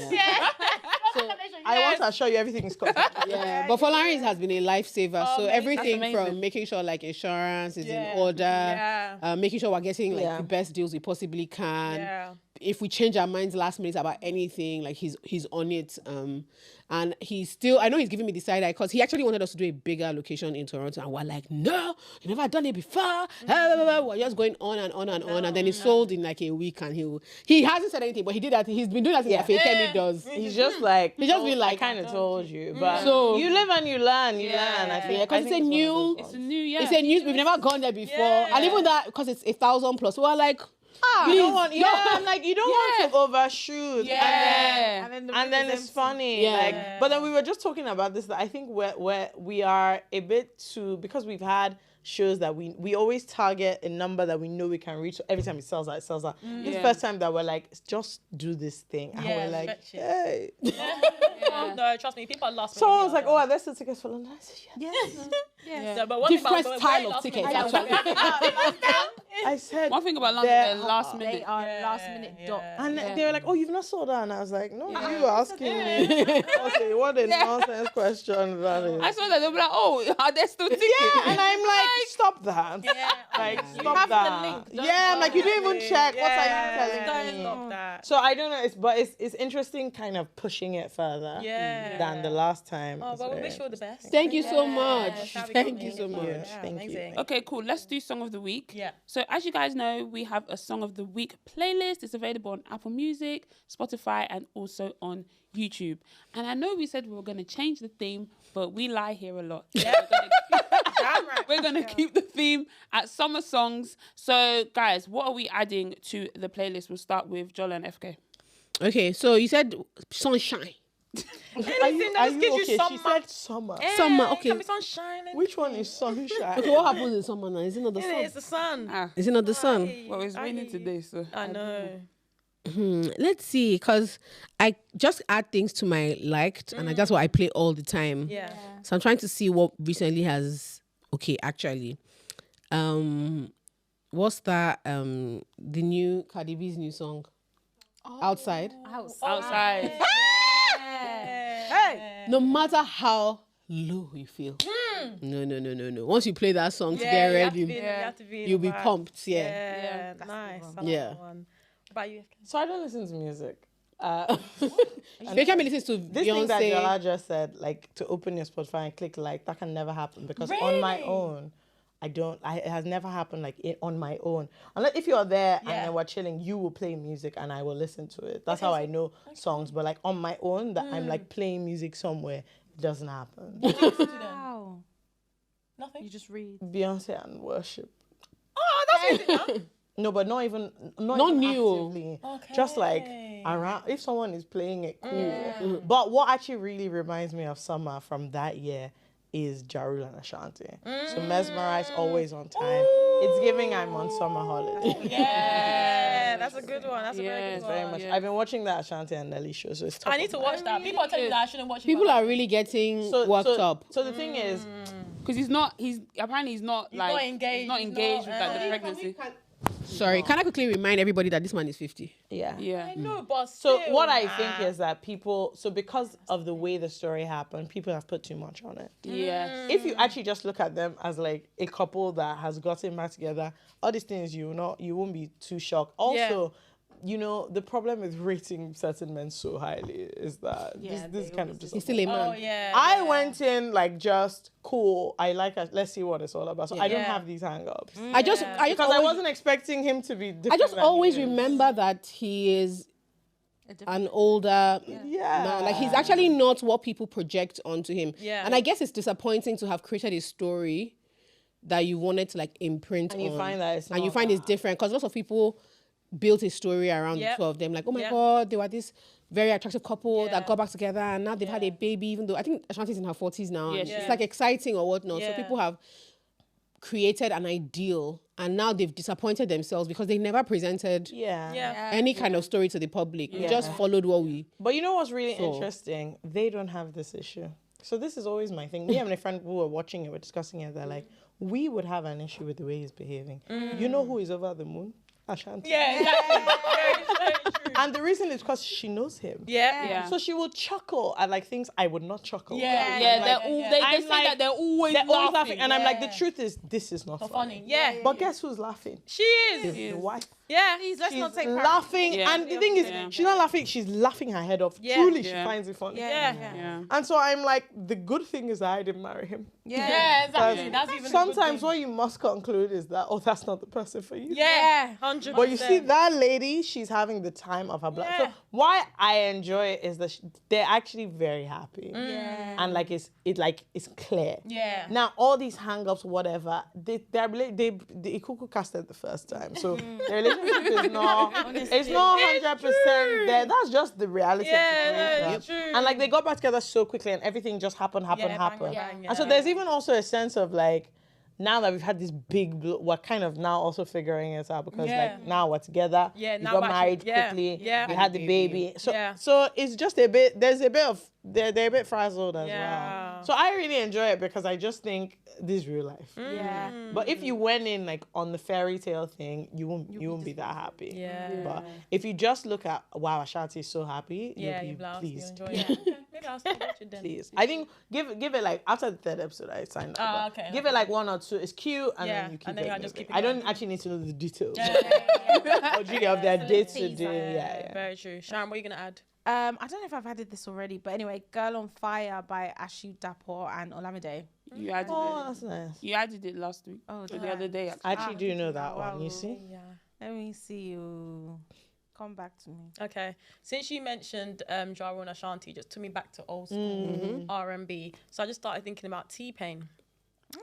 I want to assure you everything is covered. Yeah, but for Larry's has been a lifesaver. So amazing. everything That's from amazing. making sure like insurance is Yeah. in order, Yeah. making sure we're getting like Yeah. the best deals we possibly can. Yeah. If we change our minds last minute about anything, like he's on it. And he's still, I know he's giving me the side eye because he actually wanted us to do a bigger location in Toronto, and we're like, no, you never done it before. We're just going on and on and on, and then he sold in like a week, and he hasn't said anything, but he did that. He's been doing that in Yeah. Kemi does. He's just like, He's just been like, I kind of told you, but So- you live and you learn. You learn. I think. Yeah, 'cause I it's think a one of new- those It's ones. a new, yeah. it's a news. We've never gone there before, and even that because it's 1,000 plus. We're like, You don't want, I'm like, you don't want to overshoot. Yeah. And then it's funny. Yeah. Like, but then we were just talking about this. That I think we are a bit too, because we've had shows that we always target a number that we know we can reach. So every time it sells out, it sells out. This is the first time that we're like, just do this thing. And Yeah, we're like, stretch it. hey. No, trust me, people are lost. Someone was like, oh, are there still tickets for London? I said, yes. Yeah, but one thing different about- style very of last tickets. minute. Actually. I said, One thing about London, There they're last are- They minute. are last minute dot. and they were like, oh, you've not sold out? And I was like, no, you were asking me. Okay, what a nonsense question that is. I saw that they'll be like, oh, are there still tickets? Yeah, and I'm like, stop that. Like, stop have the that. link, don't Yeah, I'm like, you didn't even check. What are you Don't telling me? stop that. So I don't know. It's interesting, kind of pushing it further than the last time. Oh, It's well, we very wish you all the best. Thank you so much. that'd be Thank you good. so much. Yeah, thank you. amazing. Okay, cool. Let's do Song of the Week. Yeah. So as you guys know, we have a Song of the Week playlist. It's available on Apple Music, Spotify, and also on YouTube. And I know we said we were going to change the theme, but we lie here a lot. We're going to keep the theme at summer songs. So guys, what are we adding to the playlist? We'll start with Jola and FK. Okay, so you said sunshine. Anything that gives you okay? She summer. said summer. Summer, okay. Can be sunshine. Which one is sunshine? Okay, what happens in summer now? Is it not the sun? It's the sun. Is it not the sun? Well, it's raining today, so I know. Let's see, because I just add things to my liked, and that's what I play all the time. Yeah. So I'm trying to see what recently has. Okay, actually, what's that? The new Cardi B's new song, Outside. outside. No matter how low you feel, no. Once you play that song to get ready, you'll be pumped. Yeah, nice. I like Yeah. that one. What about you? So I don't listen to music. You can listen to This thing that Jola Beyonce. just said, like to open your Spotify and click like, that can never happen because on my own, it has never happened like on my own. Unless if you're there and then we're chilling, you will play music and I will listen to it. That's how I know songs. But like on my own, that I'm like playing music somewhere, it doesn't happen. Wow. Nothing. You just read. Beyonce and worship. Oh, that's it. No, but not even new. actively. Just like around, if someone is playing it, cool. But what actually really reminds me of summer from that year is Ja Rule and Ashanti. So Mesmerize, Always on Time. It's giving I'm on summer holiday. Yeah, that's a good good one. That's a very Yes, good one. Very much. Yeah. I've been watching that Ashanti and Nelly show, so it's top I need of to my- watch that. People are telling me that I shouldn't watch it. People but- are really getting worked up. So the thing is, Because he's apparently he's not like not engaged. He's not He's engaged not, with like the pregnancy. Sorry, can I quickly remind everybody that this man is 50? yeah. Yeah. I know, but So still, what I nah. think is that people, so because of the way the story happened, people have put too much on it. Yeah. If you actually just look at them as like a couple that has gotten back together, all these things you won't be too shocked. Also, you know, the problem with rating certain men so highly is that this is kind of just. He's still a man. Oh yeah. I went in like just cool. I like it. Let's see what it's all about. So I don't Yeah. have these hang-ups. I just Because I always- wasn't expecting him to be different. I just than he always is. remember that he is an older Yeah. man. Like he's actually not what people project onto him. Yeah. And I guess it's disappointing to have created a story that you wanted to like imprint And on. you find that it's and you not find it's different because lots of people built a story around Yep. the two of them. Like, oh my Yep. God, they were this very attractive couple Yeah. that got back together and now they've had a baby, even though I think Ashanti's in her 40s now. Yeah, and she it's is. like exciting or whatnot. So Yeah. people have created an ideal and now they've disappointed themselves because they never presented Yeah. Yeah. any kind of story to the public. We just followed what we. But you know what's really So- interesting? They don't have this issue. So this is always my thing. Me and my friend who were watching it, we're discussing it. They're like, we would have an issue with the way he's behaving. You know who is over the moon? Ashanti. Yeah, exactly. very true. And the reason is because she knows him. Yeah. Yeah. So she will chuckle at like things I would not chuckle. Yeah. Yeah, Like, they're all, yeah. they I'm say like- that they're always laughing. And I'm like, the Yeah. truth is, this is not So funny. funny. Yeah. But guess who's laughing? She is. The wife. Yeah. Please, let's not She's take part. laughing. Yeah. And the thing is, Yeah. she's not laughing, she's laughing her head off. Yeah. Truly, she Yeah. finds it funny. Yeah. Yeah. And so I'm like, the good thing is that I didn't marry him. Yeah, exactly. Because That's even a good sometimes thing. what you must conclude is that, oh, that's not the person for you. Yeah, 100%. But you see that lady, she's having the time of her life. So Yeah. why I enjoy it is that they're actually very happy. Yeah. And like it's clear. Yeah. Now all these hang-ups, whatever, they Ikuku casted the first time. So the relationship is not it's not 100% there. That's just the reality of the Yeah, situation. it's true. And like they got back together so quickly and everything just happened. Yeah, bang, bang, And so yeah. there's even also a sense of like, now that we've had this we're kind of now also figuring it out because Yeah. like now we're together. Yeah, we now got we're married actually- yeah, quickly. yeah. We had the baby. So Yeah. so it's just a bit. There's a bit of they're a bit frazzled as Yeah. well. So I really enjoy it because I just think this is real life. Yeah. But if you went in like on the fairy tale thing, you won't be that happy. Yeah. But if you just look at wow, Ashanti is so happy. Yeah, you'll you be blast, you pleased. enjoy it. Okay, maybe I'll start watching then. Please. I think give it like after the third episode I signed up. Ah, but okay, give it like one or two. It's cute and Yeah, then you keep and then it. you just moving. keep it I don't going. actually need to know the details. Yeah. Or really of their day to teaser. day. Yeah. Very true. Sharon, what are you gonna add? I don't know if I've added this already, but anyway, Girl on Fire by Ashu Dapor and Olamide. You added Oh, it. that's nice. You added it last week. Oh, Or did the I? other day. I actually do know that wow. one. You see? Yeah. Let me see you. Come back to me. Okay. Since you mentioned Ja Rule and Ashanti, just took me back to old school R&B. So I just started thinking about T-Pain.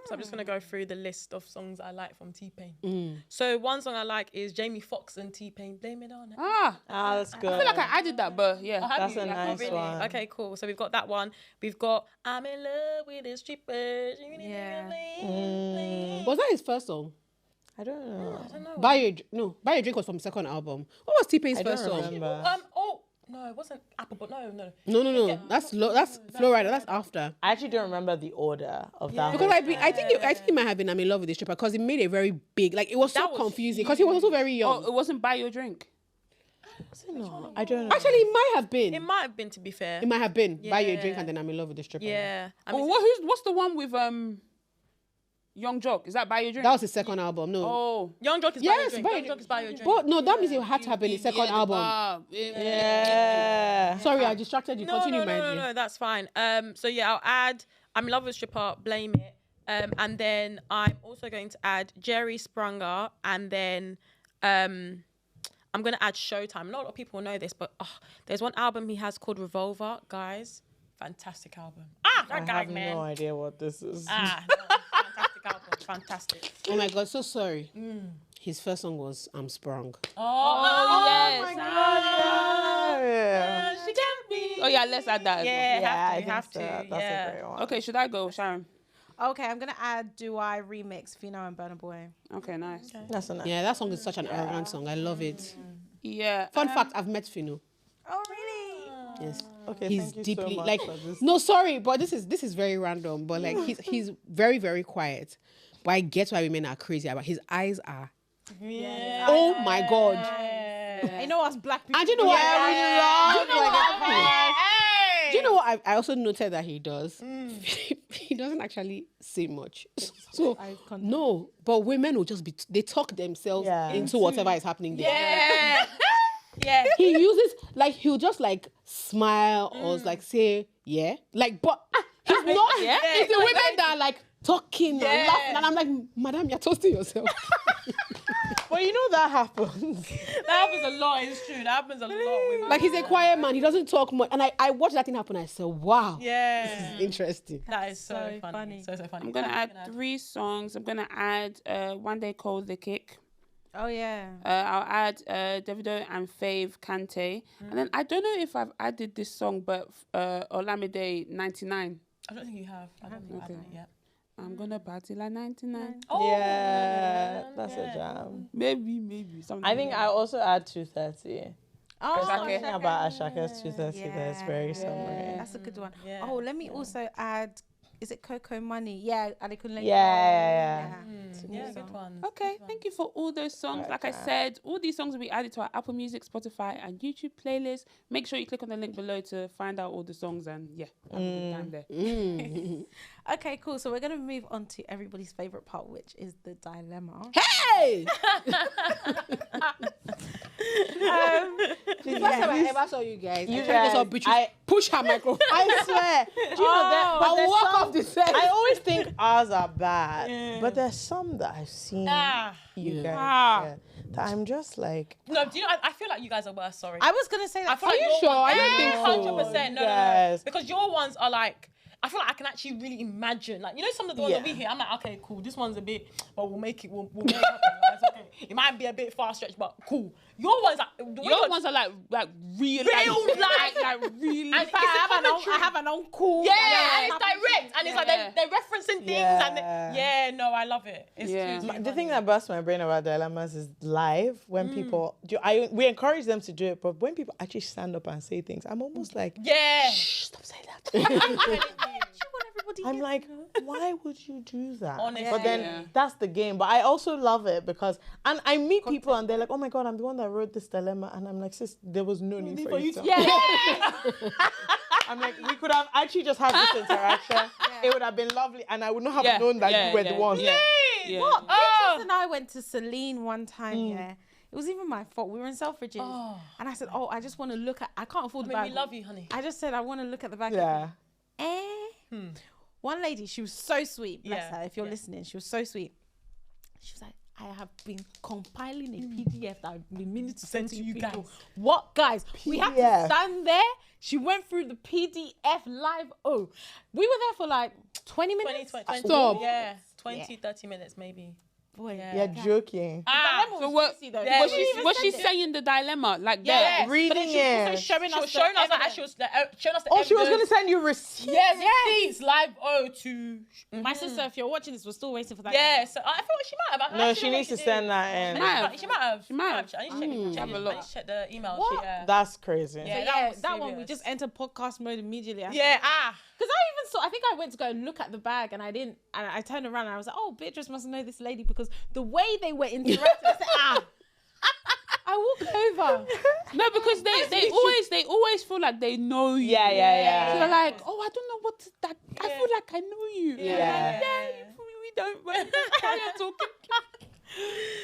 So I'm just gonna go through the list of songs I like from T-Pain. So one song I like is Jamie Foxx and T-Pain, Blame It On It. Ah, Ah, that's good. I feel like I added that, but yeah. Have That's you? a Yeah, nice really? one. Okay, cool. So we've got that one. We've got I'm in love with a stripper. Yeah. Was that his first song? I don't know. I don't know. Buy Your Drink was from the second album. What was T-Pain's I don't first song? remember. Oh no, it wasn't Apple, but no. No. That's Flowrider. That's after. I actually don't remember the order of that. Because whole- I think it might have been I'm in love with this stripper because it made a very big like it was so That was confusing because he was also very young. Oh, it wasn't Buy Your Drink. No, I don't know. Actually, it might have been. It might have been, to be fair. It might have been Buy Your Yeah. Drink and then I'm in love with the stripper. Yeah. I Oh, mean, what's the one with Young Jock? Is that Buy Your Drink? That was his second album. No. Oh. Young Jock is Buy Your Yes, Drink. Buy Young Your Jock is Buy Your Drink. But no, that means it had to have been his second album. Yeah. Sorry, I distracted you. Continue, my dear. No, that's fine. So yeah, I'll add I'm in love with stripper, Blame It. And then I'm also going to add Jerry Sprunger, and then I'm going to add Showtime. Not a lot of people know this, but there's one album he has called Revolver, guys. Fantastic album. That I guy, have man. no idea what this is. Fantastic album. Fantastic. Oh my god, so sorry. His first song was I'm Sprung. yes. Yeah. She got me. Oh yeah, let's add that. as well. Yeah, I you have think to. so. That's Yeah. a great one. Okay, should I go, Sharon? Okay, I'm gonna add Do I remix Fino and Burna Boy. Okay, nice. That's a nice. Yeah, that song is such an arrogant song. I love it. Yeah. Fun fact: I've met Fino. Oh, really? Yes. Okay, He's thank you deeply so much like for this. no, sorry, but this is very random. But like he's very, very quiet. But I get why women are crazy about his eyes are. Yeah. Oh my god! Yeah. You know us black people. And do you know what? Hey! Do you know what I also noted that he does? He doesn't actually say much. So no, but women will just they talk themselves Yeah. into whatever is happening there. Yeah. Yeah. He uses like he'll just like smile or like say yeah, like but he's not. It's the women that are like talking and laughing, and I'm like, madam, you're toasting yourself. But you know that happens. That happens a lot. It's true. That happens a lot. With Like he's a quiet man. He doesn't talk much, and I watched that thing happen. I said, wow, Yeah. interesting. That is so funny. So funny. I'm gonna add 3 songs. I'm gonna add One Day Called The Kick. Oh, yeah. I'll add Davido and Fave Kante. And then I don't know if I've added this song, but Olamide 99. I don't think you have. I don't think you have it yet. I'm gonna party like 99. Oh, Yeah, that's a jam. Maybe something. I think I also add 230. Oh, There's something about Ashake's 230 that's very summery. That's a good one. Yeah. Oh, let me also add, is it Coco Money? Yeah, Adekunle. Yeah. Yeah, good one. Okay, thank you for all those songs. Like I said, all these songs will be added to our Apple Music, Spotify, and YouTube playlist. Make sure you click on the link below to find out all the songs and have a good time there. Okay, cool. So we're going to move on to everybody's favorite part, which is the dilemma. Hey! The first time I ever saw you guys, You I tried to guys, bitches push her microphone. I swear. Do you know that? But I'll there's walk some- off the set. I always think ours are bad, but there's some that I've seen you guys share that I'm just like, No, do you know? I feel like you guys are worse. Sorry. I was going to say that. I feel like you your sure? ones- I don't think so. 100%. No. Yes. Because your ones are like, I feel like I can actually really imagine. Like, you know, some of the ones that we hear, I'm like, okay, cool. This one's a bit, but we'll make it. We'll make it happen. Like, it's okay. It might be a bit far stretched, but cool. Your ones are. Your ones are like real life, like really. And I have an uncle. Yeah, and it's direct, and it's like they're referencing things, Yeah. and no, I love it. It's too the thing that bursts my brain about dilemmas is live when people we encourage them to do it, but when people actually stand up and say things, I'm almost like, shh, stop saying that. Everybody I'm like, why would you do that? Honestly. But then that's the game. But I also love it because, and I meet people and they're like, oh my God, I'm the one that wrote this dilemma. And I'm like, sis, there was no need for you to. I'm like, we could have actually just had this interaction. It would have been lovely. And I would not have known that you were the one. What? Beatrice and I went to Celine one time, It was even my fault. We were in Selfridges. And I said, I just want to look at, I can't afford the bag. We love you, honey. I just said, I want to look at the bag. Yeah. One lady, she was so sweet. Bless her. If you're listening, she was so sweet. She was like, I have been compiling a PDF that I've been meaning to send to you guys. What, guys? We have to stand there. She went through the PDF live. Oh, we were there for like 20 minutes. 20, Stop. Yeah, 20, 30 minutes maybe. Boy, You're joking. So what? Was she saying the dilemma like that? Reading it. Showing us the evidence. Oh, she was going to send you receipts. Receipts live to My sister, if you're watching this, we're still waiting for that. Yeah, so I thought she might have. No, she needs to send that in. She might have. I need to check Have a look. I need to check the email. What? That's crazy. Yeah, that one we just entered podcast mode immediately. Yeah, Because I even saw, I think I went to go and look at the bag and I didn't, and I turned around and I was like, oh, Beatrice must know this lady because the way they were interacting, I said, I walked over. No, because they always feel like they know you. Yeah. So they're like, oh, I don't know what that. I feel like I know you. Yeah. We don't. Carry on talking.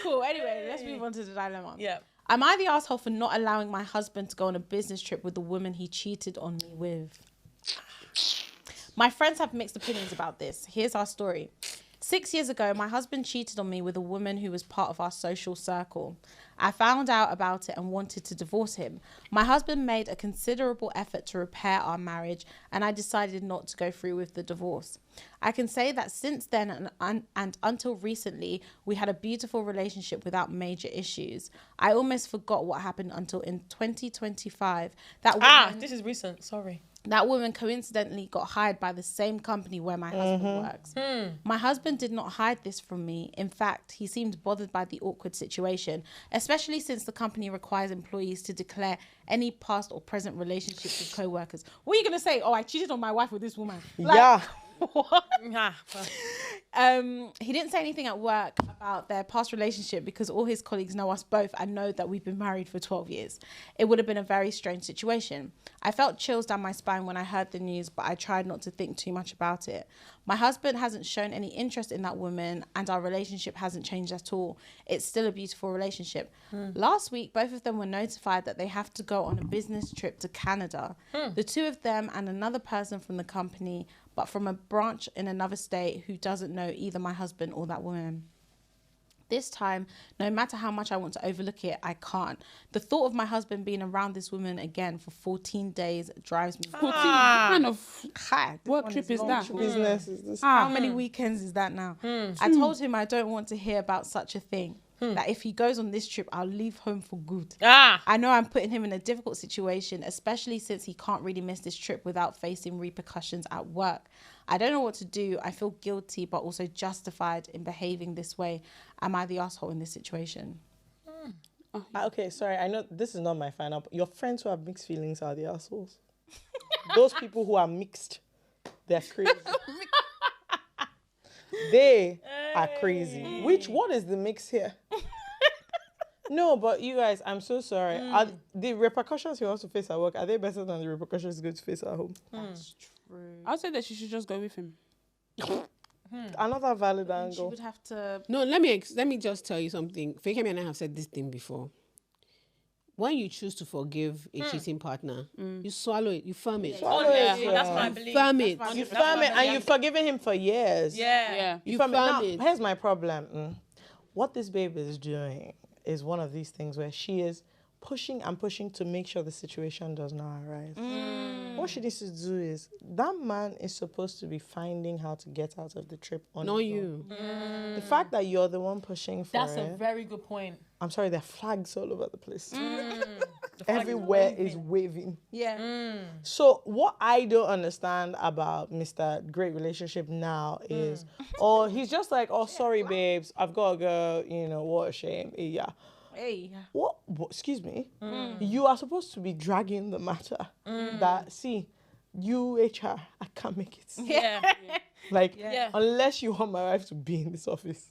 Cool. Anyway, let's move on to the dilemma. Yeah. Am I the asshole for not allowing my husband to go on a business trip with the woman he cheated on me with? My friends have mixed opinions about this. Here's our story. 6 years ago, my husband cheated on me with a woman who was part of our social circle. I found out about it and wanted to divorce him. My husband made a considerable effort to repair our marriage, and I decided not to go through with the divorce. I can say that since then and until recently, we had a beautiful relationship without major issues. I almost forgot what happened until in 2025. That woman, This is recent. Sorry. That woman coincidentally got hired by the same company where my husband works. My husband did not hide this from me. In fact, he seemed bothered by the awkward situation, especially since the company requires employees to declare any past or present relationships with co-workers. What are you going to say? Oh, I cheated on my wife with this woman. Like, Yeah. what? He didn't say anything at work about their past relationship because all his colleagues know us both and know that we've been married for 12 years. It would have been a very strange situation. I felt chills down my spine when I heard the news, but I tried not to think too much about it. My husband hasn't shown any interest in that woman and our relationship hasn't changed at all. It's still a beautiful relationship. Last week, both of them were notified that they have to go on a business trip to Canada. The two of them and another person from the company, but from a branch in another state who doesn't know either my husband or that woman. This time, no matter how much I want to overlook it, I can't. The thought of my husband being around this woman again for 14 days drives me. 14. What kind of Hi, this work one trip is long. that? Business is this. How many weekends is that now? I told him I don't want to hear about such a thing. That if he goes on this trip, I'll leave home for good. I know I'm putting him in a difficult situation, especially since he can't really miss this trip without facing repercussions at work. I don't know what to do. I feel guilty, but also justified in behaving this way. Am I the asshole in this situation? Okay, sorry. I know this is not my final. But your friends who have mixed feelings are the assholes. Those people who are mixed, they're crazy. They are crazy. What is the mix here? No, but you guys, I'm so sorry. Are the repercussions you also face at work, are they better than the repercussions you go to face at home? That's true. I'll say that she should just go with him. Another valid She angle. would have to... No, let me just tell you something. Fakemi and I have said this thing before. When you choose to forgive a cheating partner, you swallow it, you firm it. Honestly, that's my belief. Firm it. You firm it and you've forgiven him for years. Yeah. You Firm it. Now, firm it. here's my problem. What this babe is doing is one of these things where she is pushing and pushing to make sure the situation does not arise. What she needs to do is, that man is supposed to be finding how to get out of the trip on Not his own. you. The fact that you're the one pushing for That's it, a very good point. I'm sorry, there are flags all over the place. Everywhere is waving. Yeah. So what I don't understand about Mr. Great Relationship now is, he's just like, oh, sorry, babes, I've got to go, what a shame. Yeah. Hey. What? Excuse me? You are supposed to be dragging the matter. That, see, you HR, I can't make it. Yeah. Unless you want my wife to be in this office.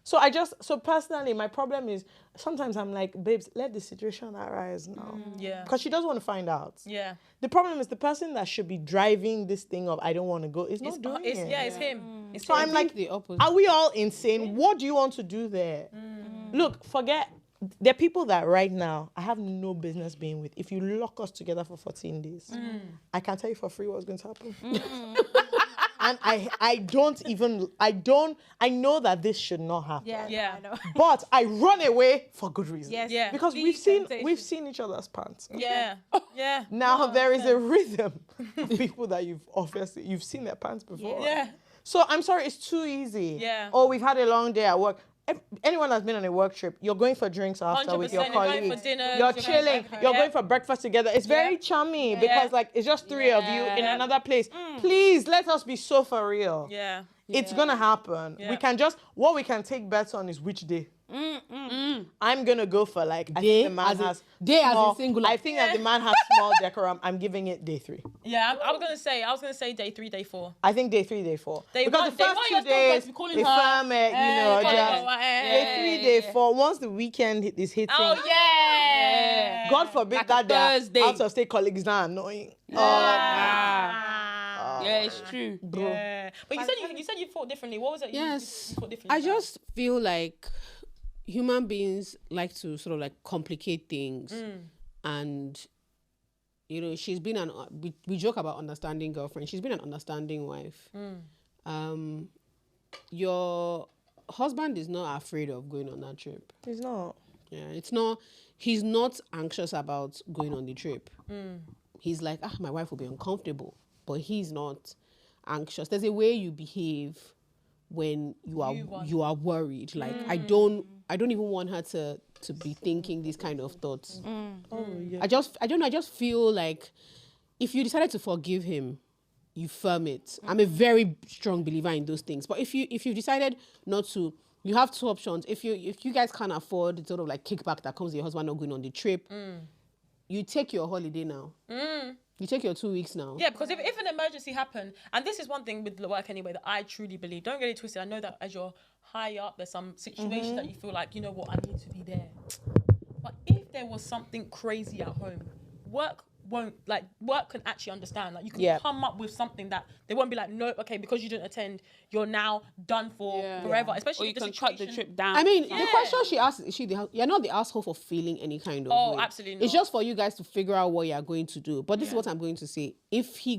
So personally, my problem is, sometimes I'm like, babes, let the situation arise now. Yeah. Because she doesn't want to find out. Yeah. The problem is the person that should be driving this thing of, I don't want to go, is not doing it. Yeah, it's him. It's So him. I'm like, the opposite. are we all insane? What do you want to do there? Look, forget. There are people that right now I have no business being with. If you lock us together for 14 days, I can tell you for free what's going to happen. And I know that this should not happen. Yeah. I know. But I run away for good reason. Yes. Yeah. Because we've seen each other's pants. Yeah. Yeah. Now there is a rhythm of people that you've seen their pants before. Yeah. So I'm sorry, it's too easy. Yeah. Oh, we've had a long day at work. If anyone that's been on a work trip, you're going for drinks after with your 100%, you're going colleagues. for dinner, You're chilling. You're going for breakfast together. It's very chummy because it's just three of you in another place. Please let us be so for real. Yeah. It's gonna happen. Yeah. What we can take bets on is which day. I'm gonna go for I think the man has day as small, in singular. I think that the man has small decorum. I'm giving it day 3. Yeah, I was gonna say day 3, day 4. I think day 3, day 4. Day because one- the day first one, 2 you're still going days, to be calling they her, firm it, calling just her, day 3, day 4. Once the weekend is hitting, Oh yeah. God forbid Like that a their Thursday. out of state colleagues are annoying. Yeah, it's true. Yeah. But you said you thought differently. What was it? Yes. You thought differently. I just feel like human beings like to sort of complicate things. And, she's been we joke about understanding girlfriend. She's been an understanding wife. Your husband is not afraid of going on that trip. He's not. Yeah, he's not anxious about going on the trip. He's like, my wife will be uncomfortable. But he's not anxious. There's a way you behave when you are worried. Like I don't even want her to be thinking these kind of thoughts. Oh yeah. I just feel like if you decided to forgive him, you firm it. I'm a very strong believer in those things. But if you decided not to, you have two options. If you guys can't afford the sort of like kickback that comes with your husband not going on the trip, you take your holiday now. You take your 2 weeks now. Yeah, because if an emergency happened, and this is one thing with the work anyway that I truly believe, don't get it twisted. I know that as you're high up, there's some situations that you feel like, you know what, I need to be there. But if there was something crazy at home, work can actually understand. Like you can come up with something that they won't be like, no, okay, because you didn't attend, you're now done for forever. Especially Or you if can the cut the situation- trip down. I mean, the question she asked, you're not the asshole for feeling any kind of way. Absolutely not. It's just for you guys to figure out what you're going to do. But this is what I'm going to say. If you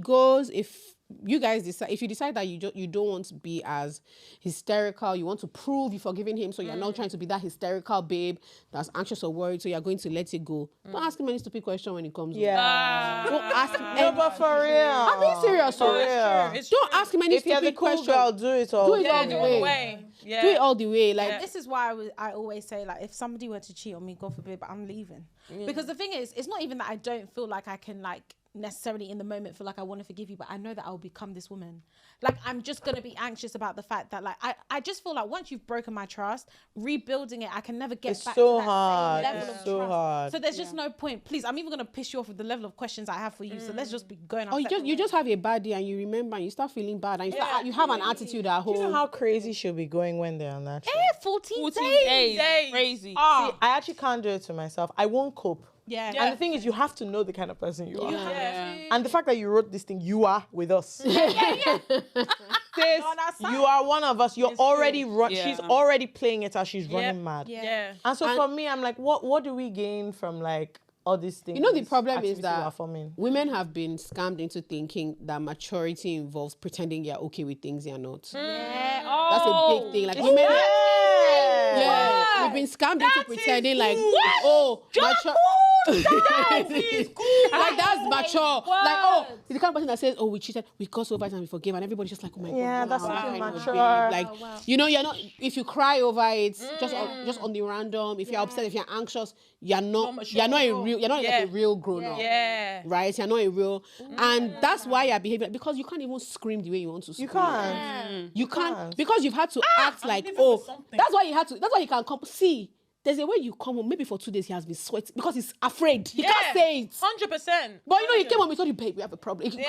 guys decide, if you decide that you don't want to be as hysterical, you want to prove you've forgiven him, so you're not trying to be that hysterical babe that's anxious or worried, so you're going to let it go. Don't ask him any stupid question when it comes. Yeah. Don't ask him. No, but for real. I'm being serious. For real. It's Don't true. ask him any If you're the stupid cool question. girl, do it all. Do it all Do the it all the way. way. Yeah. Do it all the way. Like This is why I always say, like, if somebody were to cheat on me, God forbid, but I'm leaving. Because the thing is, it's not even that I don't feel like I can, like, necessarily in the moment feel like I want to forgive you, but I know that I'll become this woman. Like, I'm just going to be anxious about the fact that, like, I just feel like once you've broken my trust, rebuilding it, I can never get It's back so to that hard. same level It's of so trust. hard. So there's just no point. Please, I'm even going to piss you off with the level of questions I have for you. So let's just be going. or you just have a bad day and you remember and you start feeling bad and you have an attitude at Do you know home. how crazy she'll be going when they're on that trip? 14 days. Days. Crazy. See, I actually can't do it to myself. I won't cope. Yeah. And the thing is, you have to know the kind of person you are. Yeah. And the fact that you wrote this thing, you are with us. Sis, you are one of us. You're already she's already playing it as she's running mad. Yeah. And so for me, I'm like, what do we gain from like all these things? You know, the problem activities is we are that forming? women have been scammed into thinking that maturity involves pretending you're okay with things you're not. Yeah. That's a big thing. Like women, yeah, we've been scammed into pretending like, mature. Like that's mature. Like the kind of person that says, we cheated, we got over it and we forgive, and everybody's just like, oh my god, Yeah, that's wow, something kind of mature. babe. Like you know, you're not. If you cry over it, just on the random. If you're upset, if you're anxious, you're not. You're not a real. You're not like a real grown up. Yeah. Right? You're not a real, and that's why you're behaving because you can't even scream the way you want to scream. You can't. You can't because you've had to act like, even for something. that's why you had to. That's why you can come. See, there's a way you come home. Maybe for 2 days he has been sweating because he's afraid. He can't say it. 100%. But you know, he came home and told you, babe, we have a problem. He could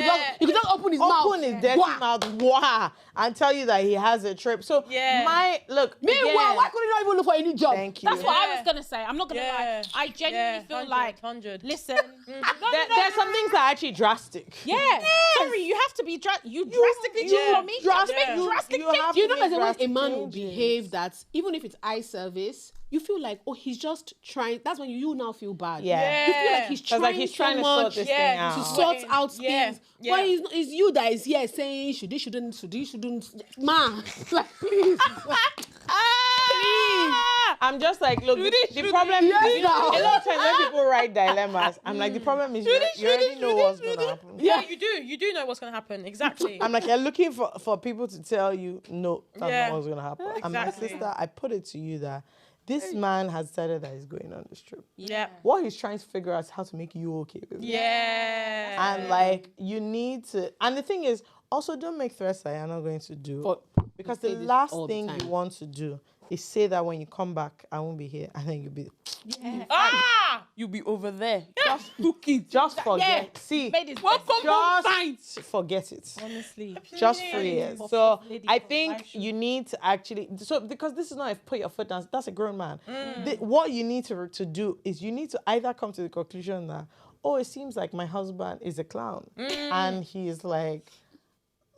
just open his mouth. Open his dirty mouth, and tell you that he has a trip. So look. Meanwhile, again, why couldn't you not even look for any job? Thank you. That's what I was gonna say. I'm not gonna lie. I genuinely feel 100, like 100. listen. There's some things that are actually drastic. Yeah. Sorry, you have to be drastically changed for me. You have to make drastic you have Do you to know there's make a way a drastic man will changes. behave that even if it's eye service, you feel like, he's just trying. That's when you now feel bad. Yeah. You feel like he's trying, Like he's trying so to sort much this thing out. to sort out things. Yeah. But it's you that is here saying shouldn't. Ma, like please. Please. I'm just like, look, the problem is, a lot of times when people write dilemmas, I'm like, the problem is you already know what's going to happen. Yeah, you do. You do know what's going to happen. Exactly. I'm like, you're looking for people to tell you, no, that's not what's going to happen. And my Exactly. sister, I put it to you that this man has decided that he's going on this trip. Yeah. What he's trying to figure out is how to make you okay with it. Yeah. And like, you need to, and the thing is, also don't make threats that you're not going to do. Because the say this last all the thing time. you want to do is say that when you come back, I won't be here. And then you'll be, You be over there. Just look it. just forget. Yeah. See, Just forget it. Honestly. Just 3 years. So lady I for think life. you need to actually, because this is not a put your foot down, that's a grown man. What you need to do is you need to either come to the conclusion that, it seems like my husband is a clown. And he's like,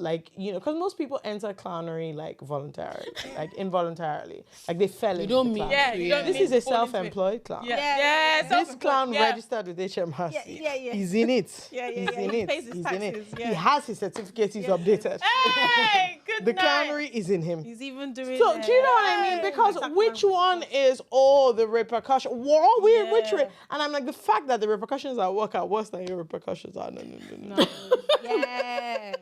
because most people enter clownery like voluntarily, like involuntarily, like they fell into don't the mean clown. Yeah, you don't This mean is a fall into it. self-employed clown. Yeah. This clown registered with HMRC. Yeah. He's in it. Yeah. He's in He it. pays his He's in it. taxes, He yeah. has his certificate. He's updated. Hey, good The night. clownery is in him. He's even doing. So do you know what I mean? Because which one is the repercussion? Which way? And I'm like, the fact that the repercussions at work are worse than your repercussions are. No. Yeah.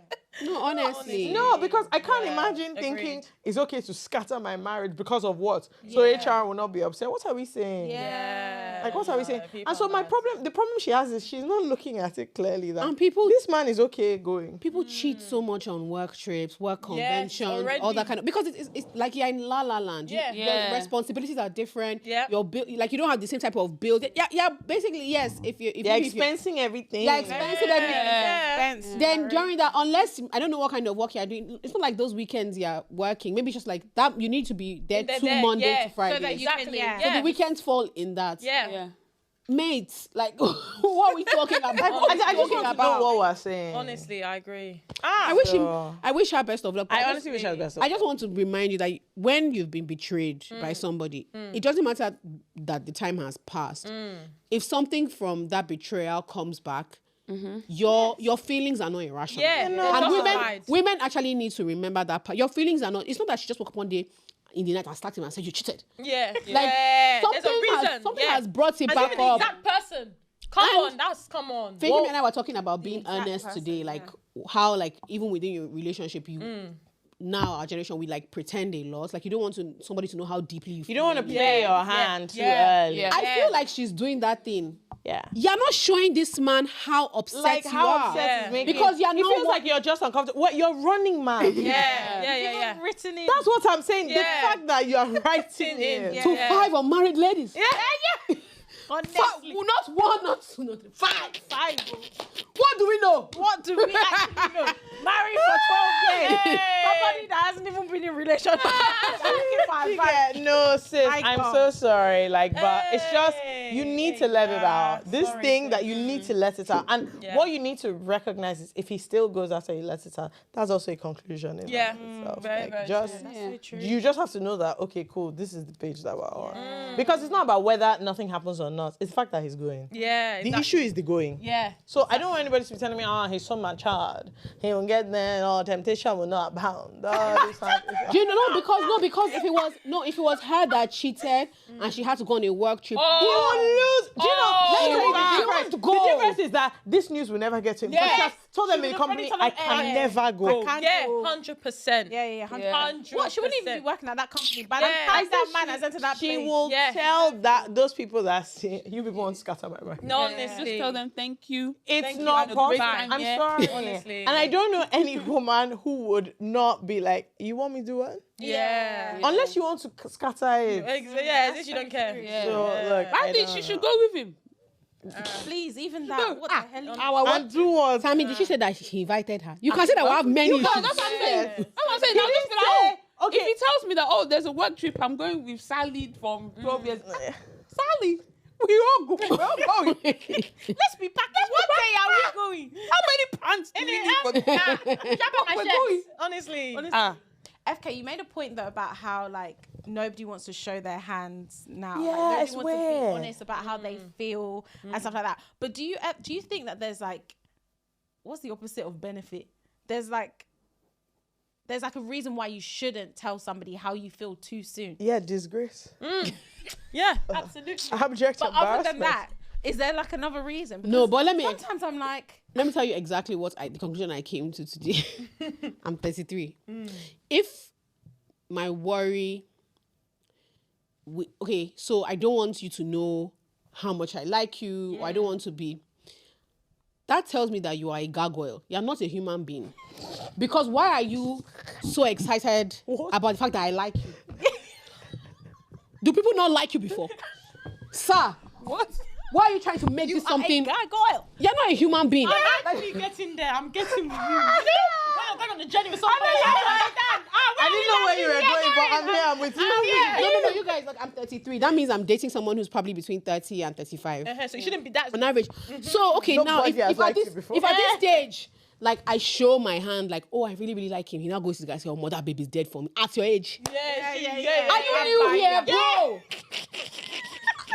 No, honestly. No, because I can't Yeah, imagine agreed. thinking it's okay to scatter my marriage because of what? So HR will not be upset. What are we saying? Yeah. Like, what are we saying? People And so are bad. the problem she has is she's not looking at it clearly that And people- this man is okay going. People cheat so much on work trips, work conventions, all already. that kind of, because it's like you're in La La Land. Yeah. Your responsibilities are different. Yeah. Your bill, like you don't have the same type of bill. Yeah. Basically, yes. If They're you're expensing everything. yeah, expensive everything. Then Right. during that, unless I don't know what kind of work you're doing, it's not like those weekends you're working. Maybe it's just like that. You need to be there They're two there, Monday yeah, to Friday. so that you Exactly. can- So Yeah. the weekends fall in that. Yeah. Yeah. Mates, like what are we talking about? I just want to know what we're saying. Honestly, I agree. I wish her best of luck. I honestly wish I was best. I just want to remind you that when you've been betrayed by somebody, it doesn't matter that the time has passed. If something from that betrayal comes back, your feelings are not irrational. Yeah. And justified. women actually need to remember that part. Your feelings are not. It's not that she just woke up one day in the night and slapped him and said you cheated. Yeah. Like yeah. There's a something reason. has brought it And back even the up. exact person. Come on. Fahimi and I were talking about being exact honest person, today, like how like even within your relationship, you now our generation we like pretend a lot. Like you don't want somebody to know how deeply you feel. You don't want to play your hand too early. Yeah. I feel like she's doing that thing. Yeah. You're not showing this man how upset Like you how are. upset Yeah. is making Because you're it not feels like you're just uncomfortable. What you're running, man. Yeah. Written in. That's what I'm saying. Yeah. The fact that you are writing in. Yeah. To 5 unmarried ladies. Honestly. Not one, not two, not three. 5. Five. What do we know? What do we actually know? Married for 12 years. Somebody that hasn't even been in a relationship. Yeah, no, sis, My I'm God. so sorry. Like, but it's just you need to let it out. This sorry, thing sis. that you need to let it out. And what you need to recognize is if he still goes after he lets it out, that's also a conclusion in Yeah. and of itself. Very, Like, very just true. you just have to know that okay, cool, this is the page that we're on. Because it's not about whether nothing happens or not. It's the fact that he's going. Yeah. The issue is the going. Yeah. So I don't want anybody to be telling me, oh, he's so matured. He won't get there, or temptation will not abound. Oh, this and this. Do you know? Because if it was her that cheated and she had to go on a work trip, He will lose. Do you know? Oh, Let me tell you she the wants difference. to go. The difference is that this news will never get to him. Because she has told them in the company, I can never go. Yeah, 100%. Yeah. 100%. What? She wouldn't even be working at that company. By the Yeah. time that man has entered that She place. will Yeah. tell those people that see, you people want to scatter my mind. No, Just honestly. tell them thank you. It's Thank you, not had a great possible. time, I'm yeah. sorry. Honestly. And I don't know any woman who would not be like, you want me to do what? Yeah. Unless you want to scatter it. Yeah, as if you don't care. Yeah. So, look, I think she should go with him. Please, even that. What the hell? and do what? Sammy, did she say that he invited her? You can say that we have many issues. That's what I'm saying. That's what I'm saying. He Now, didn't just be like, say- oh, okay. if he tells me that, oh, there's a work trip, I'm going with Sally from 12 years. Sally, we all go. We're all going. Let's be packed. What day are we going? How many pants do we need for My We're chest, going. honestly. FK, you made a point though about how like nobody wants to show their hands now. Yeah, Like, it's nobody wants to weird. be honest about how they feel and stuff like that. But do you think that there's like, what's the opposite of benefit? There's like a reason why you shouldn't tell somebody how you feel too soon. Yeah, disgrace. Yeah, absolutely. Abject But other than embarrassment. that, is there like another reason? No, Because but let me sometimes I'm like, tell you exactly the conclusion I came to today. I'm 33. If my worry, okay, so I don't want you to know how much I like you, or I don't want to be. That tells me that you are a gargoyle. You're not a human being. Because why are you so excited about the fact that I like you? Do people not like you before? Sir, What? why are you trying to make this something? gargoyle. You're not a human being. I'm actually getting there. I'm getting with you. When I'm going on the journey with somebody, I didn't know where you were going, but I'm here. I'm with you. No, you guys, look, I'm 33. That means I'm dating someone who's probably between 30 and 35 So you shouldn't be that. on average. So, okay, now, Nobody has liked you before. if at this stage, like, I show my hand, like, oh, I really, really like him. He now goes to the guy and says, oh, that baby's dead for me. At your age. Yeah. Are you new here, bro?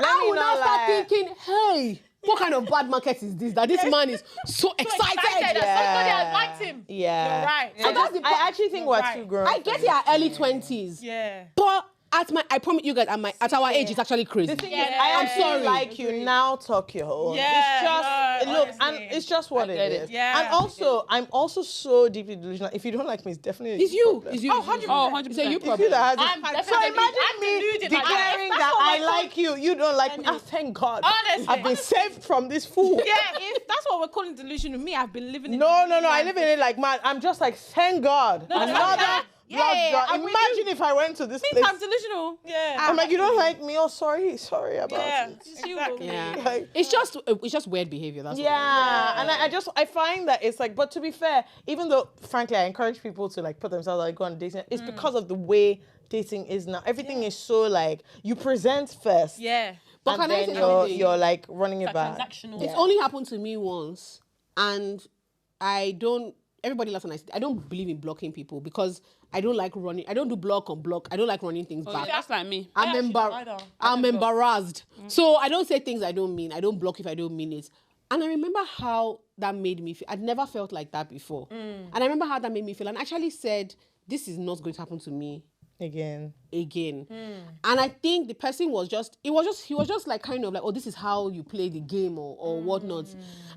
I will now start thinking, hey, what kind of bad market is this? That this man is so excited. Somebody has liked him. Yeah. You're right. So that's the I actually think we're right. too grown. I get it at early 20s. Yeah. But I promise you guys, at our age, it's actually crazy. The thing is, I I'm actually sorry. like you now, Tokyo. Yeah, look, and honestly. it's just what I it get is. it. Yeah. And also, I'm also so deeply delusional. If you don't like me, it's definitely It's you. problem. It's you. Oh, 100%. Oh, 100%. It's a you It's you problem. that has it. I'm So definitely- imagine I'm me deluded like that. declaring If that's that what I we're like you don't like me. Ah, thank God. Honestly. I've been saved from this fool. Yeah, if that's what we're calling delusion with me, I've been living in No. I live in it like man. I'm just like, thank God. Another blood Yeah, drop. I'm with Imagine if I went to this place. I'm delusional. Yeah. I'm like, you don't like me? Oh, sorry about Yeah. it. Exactly. Yeah. Like, It's just weird behavior. That's all. yeah, and I find that it's like, but to be fair, even though frankly I encourage people to like put themselves like go on dating, it's because of the way dating is now. Everything is so like you present first, Yeah. But and can I then say something? you're like running it back. Transactional. It's only happened to me once, and I don't. Everybody laughs when I don't believe in blocking people because I don't like running. I don't do block on block. I don't like running things Oh, back. yeah, that's like me. I'm, actually don't either. I'm embarrassed. So I don't say things I don't mean. I don't block if I don't mean it. And I remember how that made me feel. I'd never felt like that before. And I remember how that made me feel. And I actually said, this is not going to happen to me Again. And I think the person he was just like kind of like, oh, this is how you play the game or whatnot.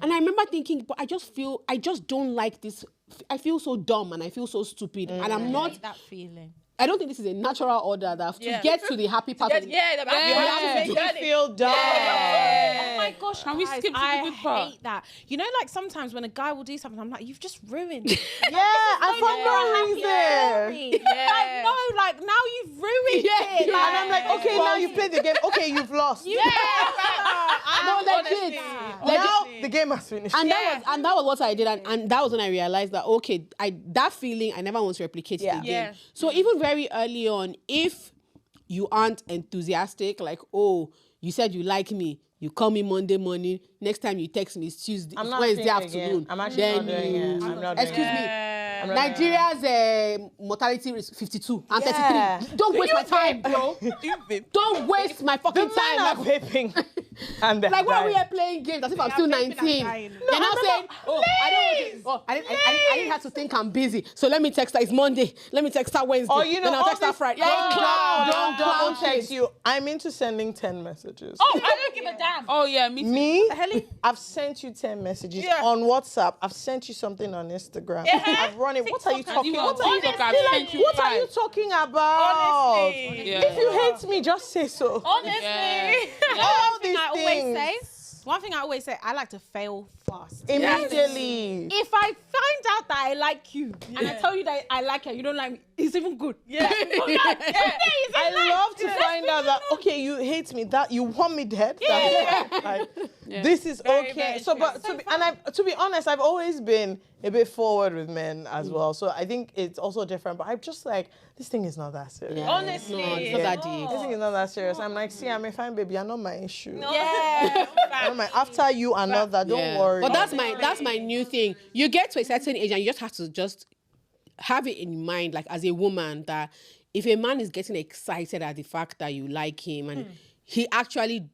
And I remember thinking, but I just don't like this. I feel so dumb and I feel so stupid. And I'm not, That feeling. I don't think this is a natural order that to Yeah. get to the happy part of Yeah, the You have to make me feel dumb. Oh my gosh, Can we guys, skip to the I good part? hate that. You know, like sometimes when a guy will do something, I'm like, you've just ruined. Yeah, and for no reason. Like, no, like now you've ruined it. And I'm like, okay, now you played the game. Okay, you've lost. No, legit. Now the game has finished. And that was what I did, and that was when I realized that okay, that feeling I never want to replicate it again. Yeah. So even very early on, if you aren't enthusiastic, like oh, you said you like me, you call me Monday morning. Next time you text me, it's Tuesday, I'm it's not Wednesday doing it afternoon. again. I'm actually not doing it. I'm not doing Excuse it. me. Nigeria's mortality is 52 and Yeah. 33. Don't waste my time, bro. Don't waste my fucking The time. men are Like, vaping. And they're like when we dying. are playing games as if I'm still 19. They're now saying, oh, I didn't have to think I'm busy. So let me text her. It's Monday. Let me text her Wednesday. Or you know, then I'll all text her this- Friday. Don't double clown text shit. you. I'm into sending 10 messages. Oh, I don't give a damn. Oh yeah, me too. Me, I've sent you 10 messages on WhatsApp. I've sent you something on Instagram. I've run it. What are you talking Even on about? TikTok, I've sent you What are you 5. talking about? Honestly. Yeah. If you hate me, just say so. Honestly. Yeah. All these I always things. say, one thing I always say, I like to fail fast. Immediately. If I find out that I like you and I tell you that I like you, you don't like me, it's even good. Yeah. I love to find out that okay, you hate me, that you want me dead. Like, this is Very, okay. very So, true. but to be honest, I've always been a bit forward with men as well. So I think it's also different. But I'm just like, this thing is not that serious. Yeah. Honestly. No, it's not that deep. This thing is not that serious. I'm like, see, I'm a fine baby. You're not my issue. Yeah. After you, another. Don't Yeah. worry. But that's my new thing. You get to a certain age and you just have to have it in mind, like as a woman, that if a man is getting excited at the fact that you like him and he actually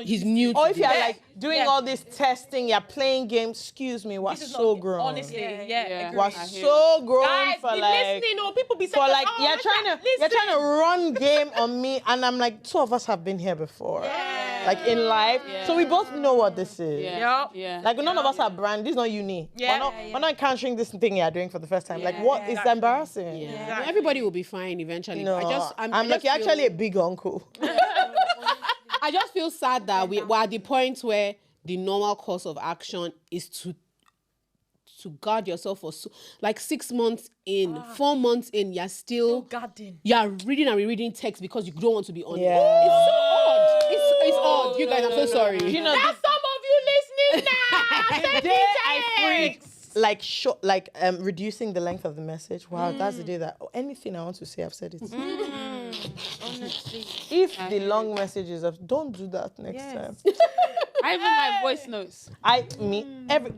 he's new to or if this. you're like doing all this testing, you're playing games. Excuse me, we're This is so not- grown. Honestly, yeah. We're I hear so grown Guys, for be like. listening, or people be saying, For like oh, you're trying to run game on me, and I'm like, two of us have been here before, like in life, so we both know what this is. Yeah. Like none of us are brand. This is not uni. Yeah. We're not encountering this thing you're doing for the first time. Like what is embarrassing? Yeah. But everybody will be fine eventually. No, I'm like just you're feel- actually a big uncle. I just feel sad that we're at the point where the normal course of action is to guard yourself for like 6 months in, 4 months in, you're still garden. you're reading and rereading text because you don't want to be on it. Yeah. It's so odd. It's odd. You guys, I'm so sorry. You know, That's some of you listening now. the day I freaked, reducing the length of the message. Wow, that's the day that anything I want to say, I've said it. If the long messages don't do that next time. I even like voice notes.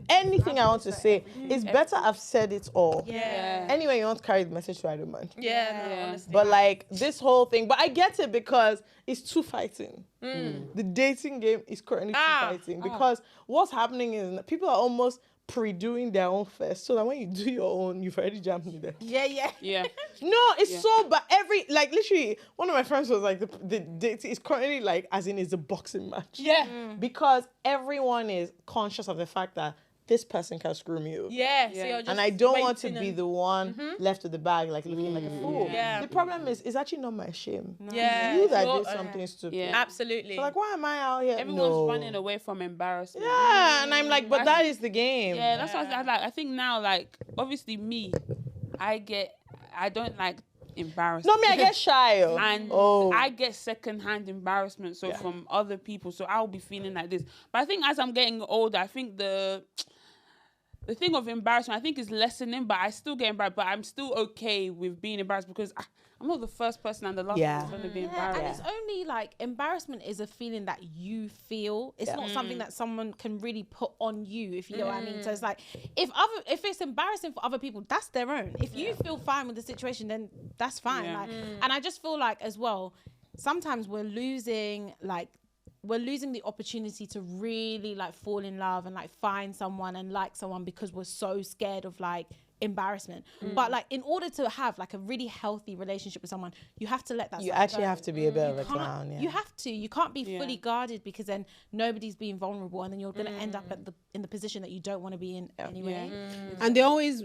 Anything I want to say, it's better I've said it all. Yeah. Anyway, you want to carry the message, I don't mind. Yeah, honestly. But like this whole thing, but I get it because it's too fighting. The dating game is currently too fighting because what's happening is people are almost pre-doing their own first, so that when you do your own, you've already jammed me there. Yeah. Yeah. No, it's so bad. Literally, one of my friends was like, the date is currently like, as in, it's a boxing match. Yeah. Because everyone is conscious of the fact that this person can screw me over. Yeah. So Yeah. you're just And I don't want to waiting be and- the one left with the bag, like looking like a fool. Yeah. The problem is, it's actually not my shame. Yeah. It's you that You're- did something stupid. Yeah. Absolutely. So like, why am I out here? Everyone's No. running away from embarrassment. Yeah, and I'm like, but that is the game. Yeah, that's what I like. I think now, like, obviously me, I don't like embarrassment. No, me, I get shy. And Oh. I get secondhand embarrassment, so from other people. So I'll be feeling like this. But I think as I'm getting older, I think the thing of embarrassment, I think, is lessening. But I still get embarrassed. But I'm still okay with being embarrassed because I'm not the first person and the last Yeah. person to be Yeah, embarrassed. and it's only like embarrassment is a feeling that you feel. It's not something that someone can really put on you, if you know what I mean. So it's like if it's embarrassing for other people, that's their own. If you feel fine with the situation, then that's fine. Yeah. Like, and I just feel like as well, sometimes we're losing the opportunity to really like fall in love and like find someone and like someone because we're so scared of like embarrassment. But like in order to have like a really healthy relationship with someone, you have to let that You stuff actually go. have to be a bit of a Can't- clown. Yeah. You have to. You can't be Yeah. fully guarded because then nobody's being vulnerable, and then you're gonna end up in the position that you don't want to be in anyway. And they always,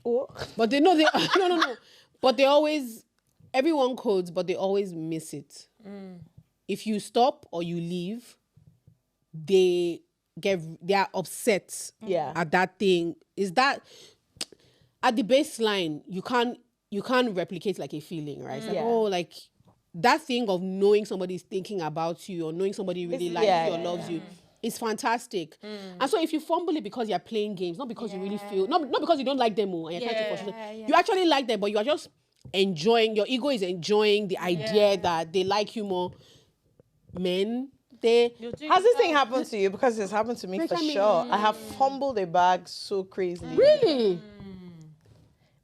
Oh. but they know they no. But they always, everyone codes, but they always miss it. If you stop or you leave, they are upset. Yeah. At that thing. Is that at the baseline? You can't replicate like a feeling, right? It's like, Yeah. oh, like that thing of knowing somebody's thinking about you or knowing somebody really likes you or loves you. It's fantastic. And so if you fumble it because you're playing games, not because you really feel, not because you don't like them and you're trying to frustrate, you actually like them, but you are just enjoying, your ego is enjoying the idea that they like you more. Men, Has this thing happened to you? Because it's happened to me for sure. I have fumbled a bag so crazily. really?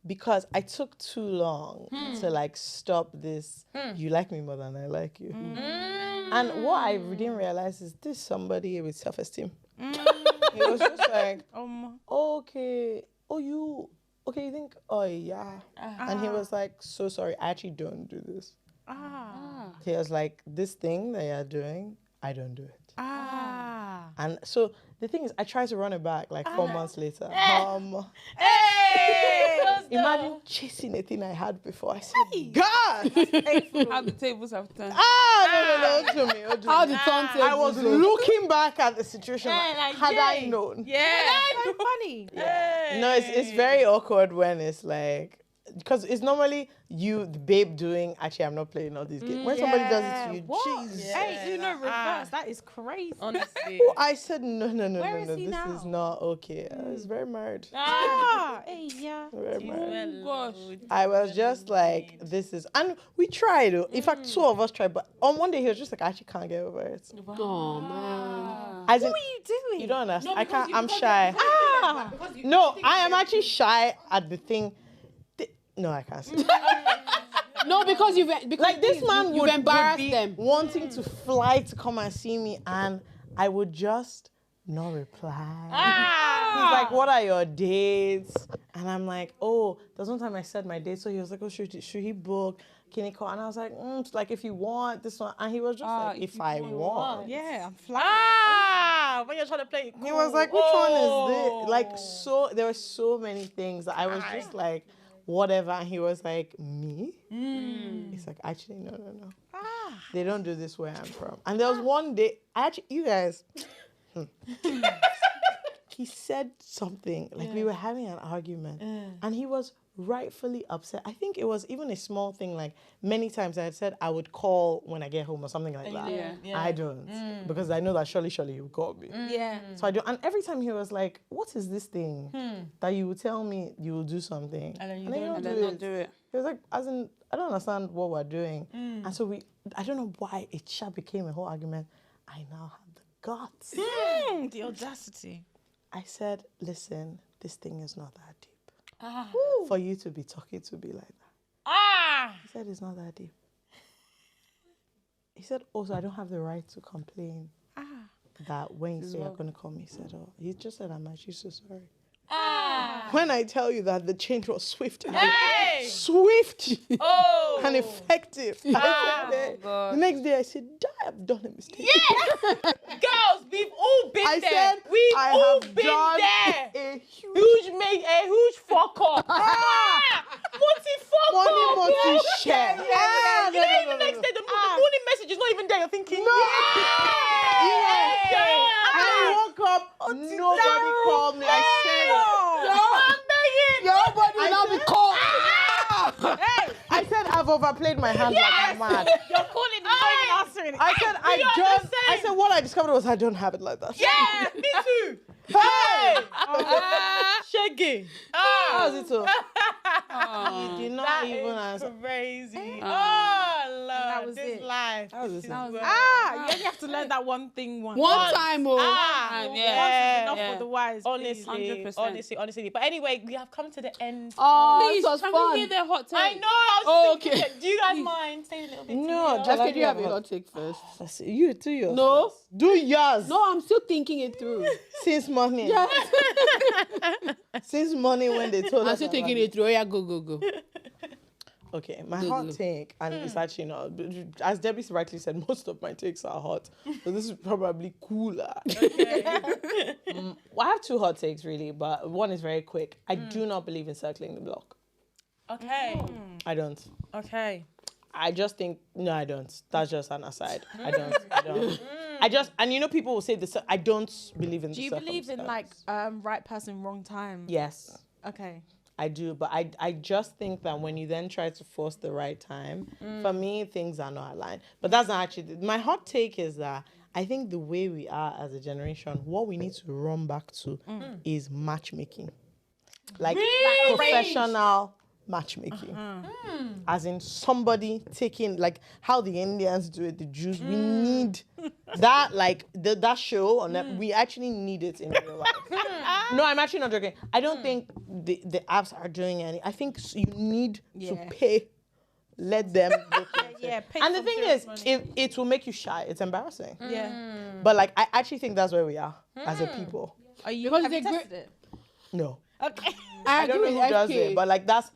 Because I took too long to like stop this. You like me more than I like you. And what I didn't realize is this somebody with self-esteem. He was just like, okay, you think, oh yeah. And he was like, so sorry, I actually don't do this. He was like, this thing that you're doing, I don't do it. And so the thing is, I tried to run it back like 4 months later. Imagine chasing a thing I had before. I said, God! How the tables have turned. No, don't do me. Don't do How me. the turntable? I was looking back at the situation. Had I known. Yeah. So funny. No, it's very awkward when it's like, because it's normally you, the babe, doing, actually, I'm not playing all these games. When somebody does it to you, jeez. Hey, reverse. That is crazy. Honestly. I said, no, Where is he this now? is not okay. I was very married. Hey, yeah. Very married. Oh, gosh. I was just like, this is, and we tried. In fact, 2 of us tried, but on one day he was just like, I actually can't get over it. Oh man. As in, What are you doing? you don't understand. I can't. I'm shy. No, I am actually shy at the thing. No, I can't say. No, because Like this man you've would embarrassed be them. wanting to fly to come and see me, and I would just not reply. He's like, "What are your dates?" And I'm like, "Oh, there's one time I said my date, so he was like, "Oh, should he book? Can he call?" And I was like, "It's like if you want this one," and he was just like, "If I want." Yeah, I'm flying. When you're trying to play it He was like, "Which one is this?" Like, so there were so many things that I was just like, whatever. And he was like, me? He's like, actually, no. They don't do this where I'm from. And there was one day, you guys, he said something, like we were having an argument, and he was rightfully upset. I think it was even a small thing, like many times I had said I would call when I get home or something like that. Yeah. I don't, because I know that surely he will call me. Yeah. So I do, and every time he was like, "What is this thing that you will tell me you will do something, And then you then don't And do then it?" not do it. He was like, "As in, I don't understand what we're doing." And so I don't know why it just became a whole argument. I now had the guts. The audacity. I said, "Listen, this thing is not that deep for you to be talking to me like that." He said, "It's not that deep." He said, "Also, I don't have the right to complain." that when you say you're going to call me settle, he just said, I'm actually so sorry. Ah. When I tell you that the change was swift, Hey! swift Oh. and effective. I said, the next day I said, I've done a mistake. Yes! Girls, we've all been I there. said, We've I all have been done there. a huge Fuck up. Fuck up. money share. You know, the next day, the morning message is not even there. You're thinking, I woke up, nobody called me. I said, nobody will not be called. I said, I've overplayed my hand like mad. You're calling and not even answering. I said, what I discovered was I don't have it like that. Yeah, me too. Hey! Shaggy. How's it so? You did not That even is answer. crazy. Oh, Lord. That was this it. life. How's it so? You only have to learn that one thing once. One time, Once Once is enough yeah. for the wise. Honestly, 100%. honestly. But anyway, we have come to the end. Oh, Please, this was can fun. we hear their hot take? I know. I was Okay. thinking, do you guys mind staying a little bit? No, too long? Can you have a hot take first? Let's see, you do yours. No, Do yours. no, I'm still thinking it through. Since morning. Yeah. Since morning when they told I'm us. still about thinking it through. Oh, yeah, go. Okay, my hot take, and it's actually not, as Debbie rightly said, most of my takes are hot. So this is probably cooler. Well, I have two hot takes really, but one is very quick. I do not believe in circling the block. Okay. I don't. Okay. I just think, no, I don't. That's just an aside. I don't. I just, and you know, people will say this, I don't believe in Do you believe in like right person, wrong time? Yes. Okay. I do, but I just think that when you then try to force the right time, for me, things are not aligned. But that's not actually, my hot take is that I think the way we are as a generation, what we need to run back to is matchmaking. Like professional matchmaking. As in somebody taking, like how the Indians do it, the Jews, we need that, like that show on that. We actually need it in real life. No, I'm actually not joking. I don't think the apps are doing any. I think you need to pay. Let them look into it. pay And the some thing serious is, money. it will make you shy. It's embarrassing. Yeah. But like, I actually think that's where we are as a people. Are you? Because Have you they tested it? No. Okay. I don't know agree who with does FK. it, but like that's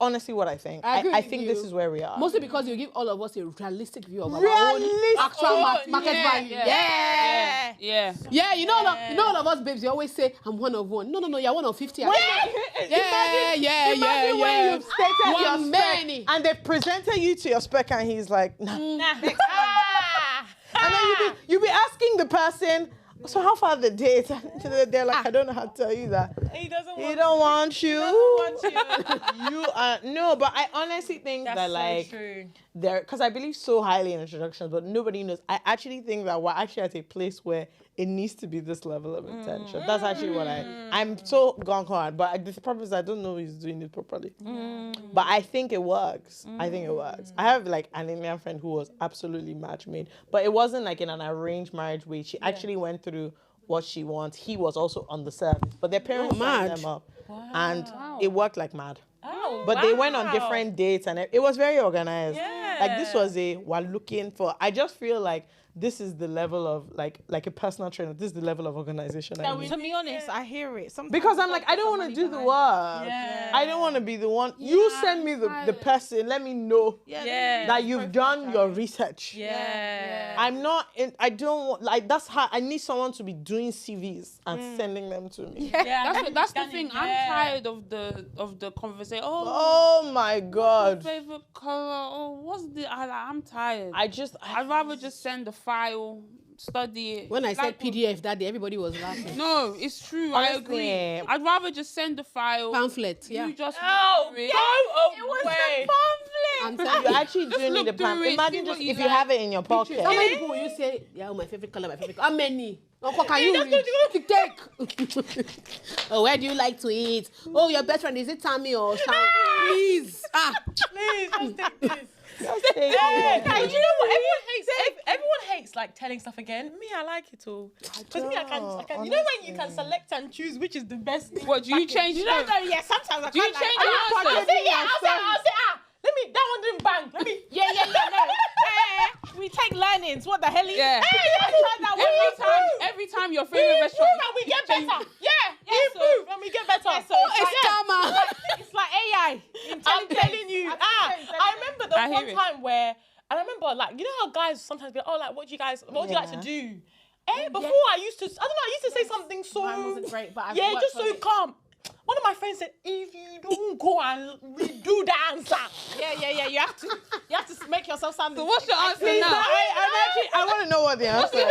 honestly what I think. I agree I with think you. this is where we are. Mostly because you give all of us a realistic view of our own Realistic. actual market value. Yeah. Yeah, you know all of us babes, you always say, I'm one of one. No, you're one of 50. Imagine when you've stated One your many. spec and they presented you to your spec and he's like, nah. And then you be asking the person, so how far the date? They're like, I don't know how to tell you that. He doesn't want He don't want you. want you. You are no, but I honestly think That's that so like true. there, because I believe so highly in introductions, but nobody knows. I actually think that we're actually at a place where it needs to be this level of intention. That's actually what I'm so gone hard, but the problem is I don't know who's doing it properly. But I think it works. I think it works. I have like an Indian friend who was absolutely match made, but it wasn't like in an arranged marriage way. She actually went through what she wants. He was also on the service, but their parents signed them up, and it worked like mad. Oh, But they went on different dates, and it was very organized. Yeah. Like this was we're looking for. I just feel like this is the level of like a personal trainer. This is the level of organization I need. To be honest, I hear it. Sometimes Because I'm like, I don't want to do the work. Yeah. I don't want to be the one. You send me the person. Let me know Yeah. that you've done your research. Yeah. I'm not. I don't want, like. That's how I need someone to be doing CVs and sending them to me. Yeah. That's the thing. I'm tired of the conversation. Oh my God. Favorite color. Oh, what's the? I'm tired. I'd rather just send the file, study it. When I said Like, PDF that day, everybody was laughing. no, it's true. I agree. Honestly. I'd rather just send the file. Pamphlet, yeah. You just Oh, read go it. away. I'm You telling you. actually do need look a plan. through it, see Imagine what just you if you like. have it in your pocket. How many people will you say, yeah, my favorite color, How many? Uncle, can you read? Take. Oh, where do you like to eat? Oh, your best friend, is it Tammy or Sam? Please. Please, just take this. Just take Hey, it. do you know what? Everyone hates like telling stuff again. Me, I like it all. Because me, I can. You know when you can select and choose which is the best thing. What do you change? You don't know. Yeah, sometimes I Do you can't. change Like, your answer? I'll say, let me, that one didn't bang. Let me. yeah, no. We take learnings. What the hell? Yeah. I tried that one. time your favorite restaurant. And we get better. Yeah, so- improve and we get better. Yeah, so it's like AI. I'm telling you. I remember the I hear one it. time where, and I remember like, you know how guys sometimes be like, oh, like, what do you like to do? Before I used to say something so, Mine wasn't great, but I've yeah, worked just on so it. calm. One of my friends said, if you don't go and redo the answer. Yeah. You have to make yourself sound. So what's your answer See, now? I want to know what the answer is.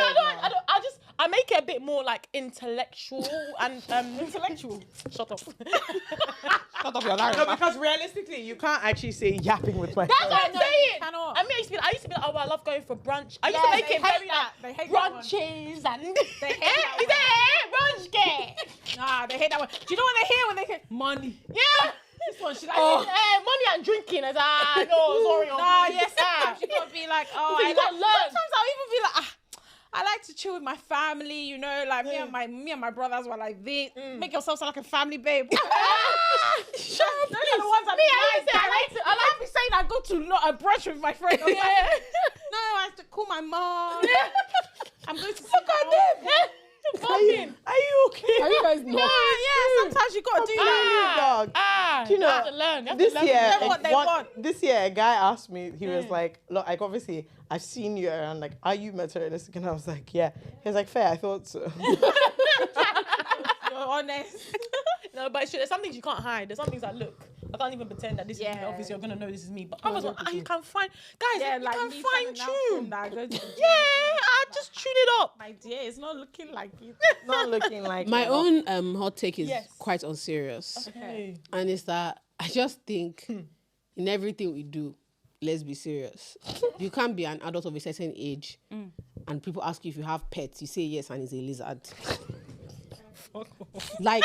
I make it a bit more like intellectual and intellectual. Shut up. Shut up your life. No, because realistically, you can't actually say yapping with my That's friends. what I'm saying. cannot. I mean, I used to be like, oh, I love going for brunch. I used Yeah, to make they it hate very that. like They hate that one. brunches and They hate that is it brunch get? Nah, they hate that one. Do you know when they hear money? Yeah. This one, she like, Money and drinking. I said, no, sorry. nah, yes, she gotta be like, oh, You gotta learn. Sometimes I'll even be like, I like to chill with my family, you know, like me and my brothers were like this. Make yourself sound like a family babe. Shut up. Those are the ones I like to saying I go to a brunch with my friends. No, I have to call my mom. I'm going to see Are you okay? Are you guys not? yeah, sometimes you gotta do that. Dog. Do you know, you have to learn. You have this to learn. year, Learn what they want. this year, a guy asked me, he was like, look, like, obviously, I've seen you around, like, are you materialistic? And I was like, yeah. He was like, fair, I thought so. You're honest. No, but there's some things you can't hide. There's some things that look. I can't even pretend that this is me. Yeah. Obviously, you're gonna know this is me. But others, you can find guys. Yeah, you like can me fine tune. that. Yeah, I just tune it up. My dear, it's not looking like it. Not looking like My it. own hot take is Yes. quite unserious. Okay. And it's that I just think in everything we do, let's be serious. You can't be an adult of a certain age and people ask you if you have pets, you say yes and it's a lizard. Like,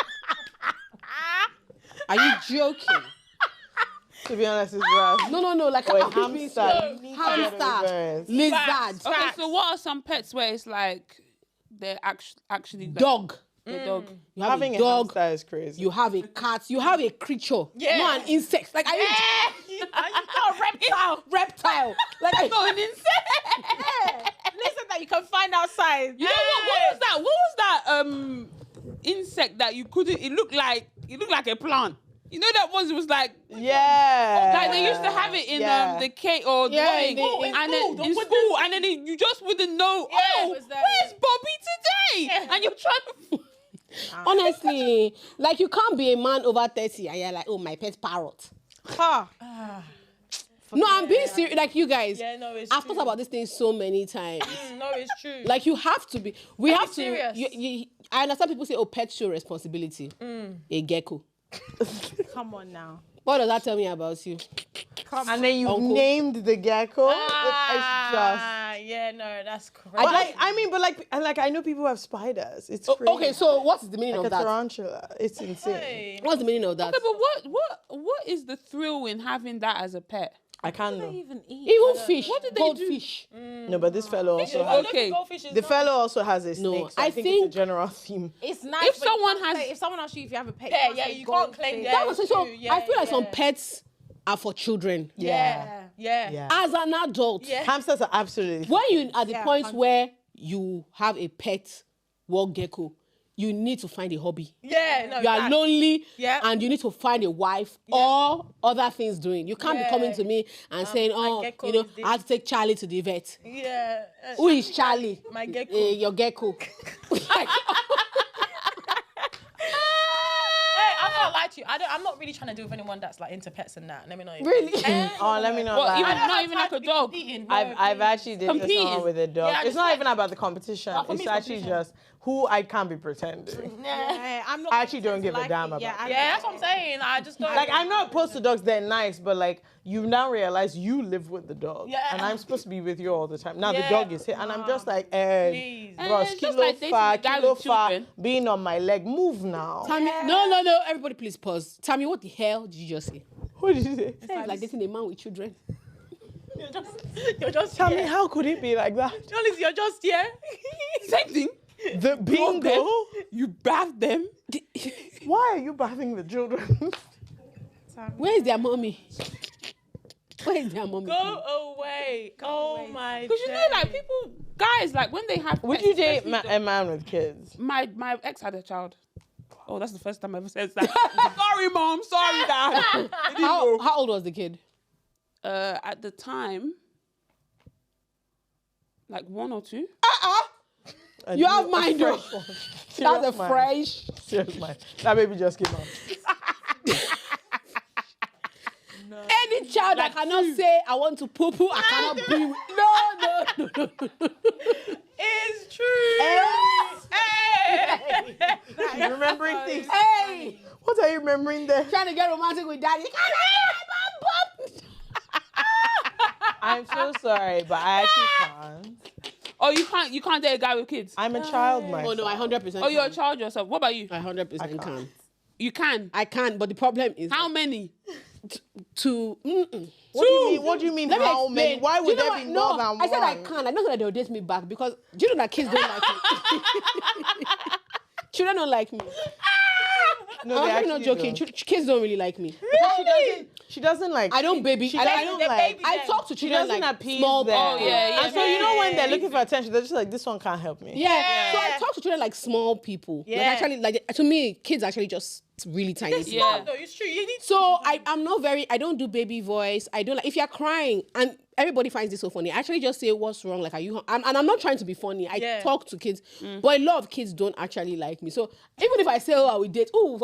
are you joking? To be honest, it's rough. No, like Or a I'm being hamster. serious. You need to get over it. Lizard, Okay, so what are some pets where it's like they're actually like, dog. the dog? You have Having a a dog, hamster is crazy. you have a cat, you have a creature, Yeah. not an insect. Like, are you You got a reptile. reptile? Like, I No, an insect. Listen, that you can find outside. You know what was that? What was that insect that you couldn't? It looked like a plant. You know that was it was like Yeah. they used to have it in Yeah. the cake or the Yeah, thing, in and school, then in school, and then you just wouldn't know. Yeah, Oh, it was there, where's Bobby today? And you're trying to. honestly, like you can't be a man over 30 and you're like, oh, my pet parrot. Ha. No, I'm being serious. Like you guys, Yeah, no, it's I've true. thought about this thing so many times. No, it's true. Like you have to be. We have to. serious. I understand people say, "Oh, pets show responsibility." A gecko. Come on now. What does that tell me about you? And then you Uncle. named the gecko. It's just. Yeah, no, that's crazy. But I mean, but like I know people have spiders. It's Oh, crazy. okay, so what's the meaning like of a that? tarantula. It's insane. Hey. What's the meaning of that? Okay, but what is the thrill in having that as a pet? I can't What do know. they even eat? Even fish. What did they Goldfish. No, but this fellow also I has. don't Okay. think goldfish is The not- fellow also has a snake. No, So I I think think- it's a general theme. It's nice. If but you someone can't has- say- if someone asks you if you have a pet, Yeah, can't yeah, say you can't claim goldfish. that. That was so. true, yeah, I feel like some yeah. pets are for children. Yeah. Yeah. As an adult, Yeah. Hamsters are absolutely. when you at the Yeah, point I'm- where you have a pet wall gecko, you need to find a hobby. Yeah, no. You are that- lonely Yeah. and you need to find a wife or other things doing. You can't be coming to me and saying, oh, gecko you know, is this. I have to take Charlie to the vet. Yeah. Who is Charlie? My gecko. Your gecko. Hey, I'm not lie to you. I'm not really trying to deal with anyone that's like into pets and that. Let me know. Really? Oh, let me know. Well, that. even I don't not have even time like to a be dog. competing. No, I've actually did this Competing. one with a dog. Yeah, I it's just not like- even about the competition. for me, It's it's actually competition. just who I can't be pretending. Yeah, I'm not. I actually don't give a like damn it. about Yeah, it. Yeah, that's what I'm saying. I just don't. Like I'm not opposed to dogs; they're nice, but like you now realize you live with the dog, Yeah. and I'm supposed to be with you all the time. Now the Yeah. dog is here, and I'm just like, Please. bros, it's just kilo like dating far, a guy kilo with far, children. being on my leg. Move now. Tammy, no. Everybody, please pause. Tammy, what the hell did you just say? What did you say? It's like dating a man with children. You're just Tell me, here. how could it be like that? Honestly, you're just here. Same thing. The bingo. You bath them. Why are you bathing the children? Where is their mommy? Where is their mommy? Go away. Oh my. Because you know, like people, guys, like when they have. Would pets, you date especially a man with kids? My ex had a child. Oh, that's the first time I ever said that. Sorry, mom. Sorry, dad. How old was the kid? At the time, like 1 or 2. You have mine, though. That's a mind. fresh. Serious mind. That baby just came out. Any child that cannot say, I want to poo-poo, I cannot be with. No. It's true. Hey. You're remembering things. Hey! What are you remembering there? Trying to get romantic with daddy. I'm so sorry, but I actually can't. Oh, you can't date a guy with kids. I'm a child myself. Oh, no, I 100% Oh, you're a can. child yourself. What about you? I 100% can. You can. I can, but the problem is How many? to... What do you mean Let me how explain. many? Why Do you would know there what? be No, more than one? I said I can. I'm not gonna they'll date me back because do you know that kids don't like me? Children don't like me. No, I'm they actually not actually joking. don't. Kids don't really like me. She doesn't like. I don't baby. She I doesn't don't like. I talk to She children doesn't like appease small. them. Oh, yeah, And so you know when they're looking for attention, they're just like, this one can't help me. Yeah. So I talk to children like small people. Yeah. Like actually, like to me, kids actually just really tiny. people. Yeah. No, it's true. You need So I'm not very. I don't do baby voice. I don't like if you're crying and everybody finds this so funny. I actually just say what's wrong. Like are you? And I'm not trying to be funny. I talk to kids, but a lot of kids don't actually like me. So even if I say I will date, even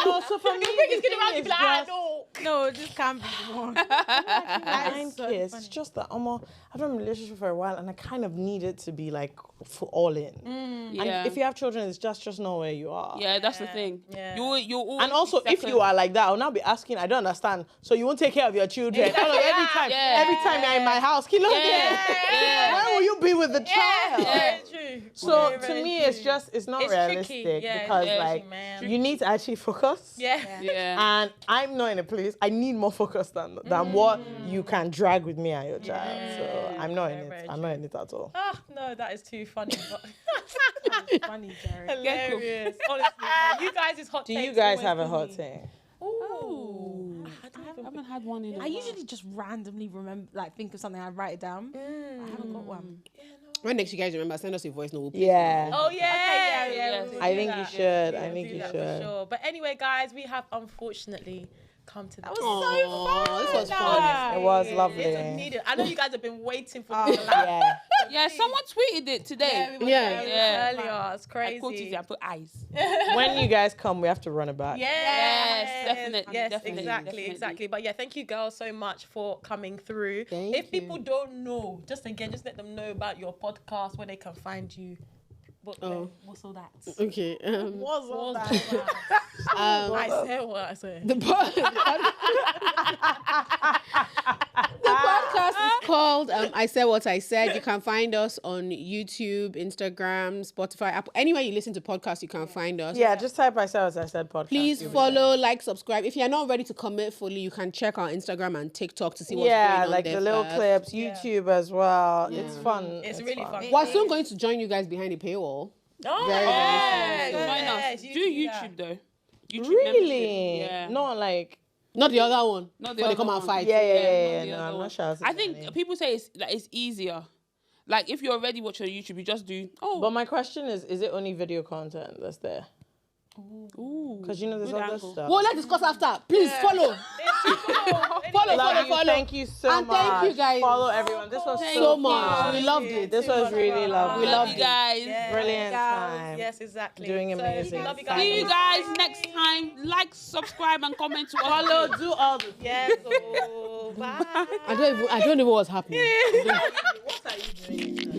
No, so for me, it's the gonna thing be is like, just- no, this can't be the one. Nine kids. It's just that I've been in a relationship for a while, and I kind of need it to be like for all in. Yeah. And if you have children, it's just know where you are. Yeah, that's the thing. Yeah. You always And also, be if second. you are like that, I'll now be asking. I don't understand. So you won't take care of your children every time. Yeah. Every time you're in my house, kilo Yeah. Where will you be with the child? Yeah. True. So to me, it's not It's realistic tricky. Yeah, because it's like tricky, man. you need to actually focus. Yeah. Yeah. And I'm not in a place. I need more focus than what you can drag with me and your child. So I'm not in it. very I'm not in it at all. Oh, no, that is too funny. Funny, Jerry. Hilarious. Honestly, man. You guys is hot Do takes you guys always have a do hot me. take? Ooh. I haven't had one in a I while. usually just randomly remember, like, think of something, I write it down. I haven't got one. when next you guys remember, send us a voice note. Yeah. Oh, yeah. Okay, yeah. yes. we'll I do think that. you should. I We'll think do you that should. For sure. But anyway, guys, we have unfortunately come to the end. Aw, this was fun. It was lovely. It's needed. I know you guys have been waiting for this. Yeah. Yeah, someone tweeted it today. Yeah. Earlier. It's I crazy. quoted it and put eyes. When you guys come, we have to run it back. Yes, definitely, Yes, definitely, exactly. definitely. But yeah, thank you girls so much for coming through. Thank if people don't know, just let them know about your podcast, where they can find you. What's all that? Okay. What's all that? I said what I said. The podcast is called I Said What I Said. You can find us on YouTube, Instagram, Spotify, Apple. Anywhere you listen to podcasts, you can find us. Yeah, just type I said as I said podcast. Please follow, like, subscribe. If you're not ready to commit fully, you can check our Instagram and TikTok to see what's going on like there the little first. clips, YouTube as well. It's fun. It's really fun. We're soon going to join you guys behind the paywall. Oh, Very, very yes, Join yes, us. you Do do that. YouTube though. YouTube Really? membership. Yeah. Not like. Not the other one. Not the Where they other come and one. fight. Yeah. the No, other I'm one. not sure. I think people say it's easier. Like if you already watch on YouTube, you just do But my question is it only video content that's there? ooh. Because there's Good other angle. stuff. Well, let's discuss after. Please follow. Follow, Love you. follow. Thank you so And much. thank you guys Follow everyone. This was so much. We loved it. This was really lovely. Love you guys. Brilliant time. Yes, exactly. Doing So, amazing. love you guys. See you guys next time. Like, subscribe, and comment to us. Follow, do all the Yes. Oh, bye. I don't even know what's happening. What are you doing?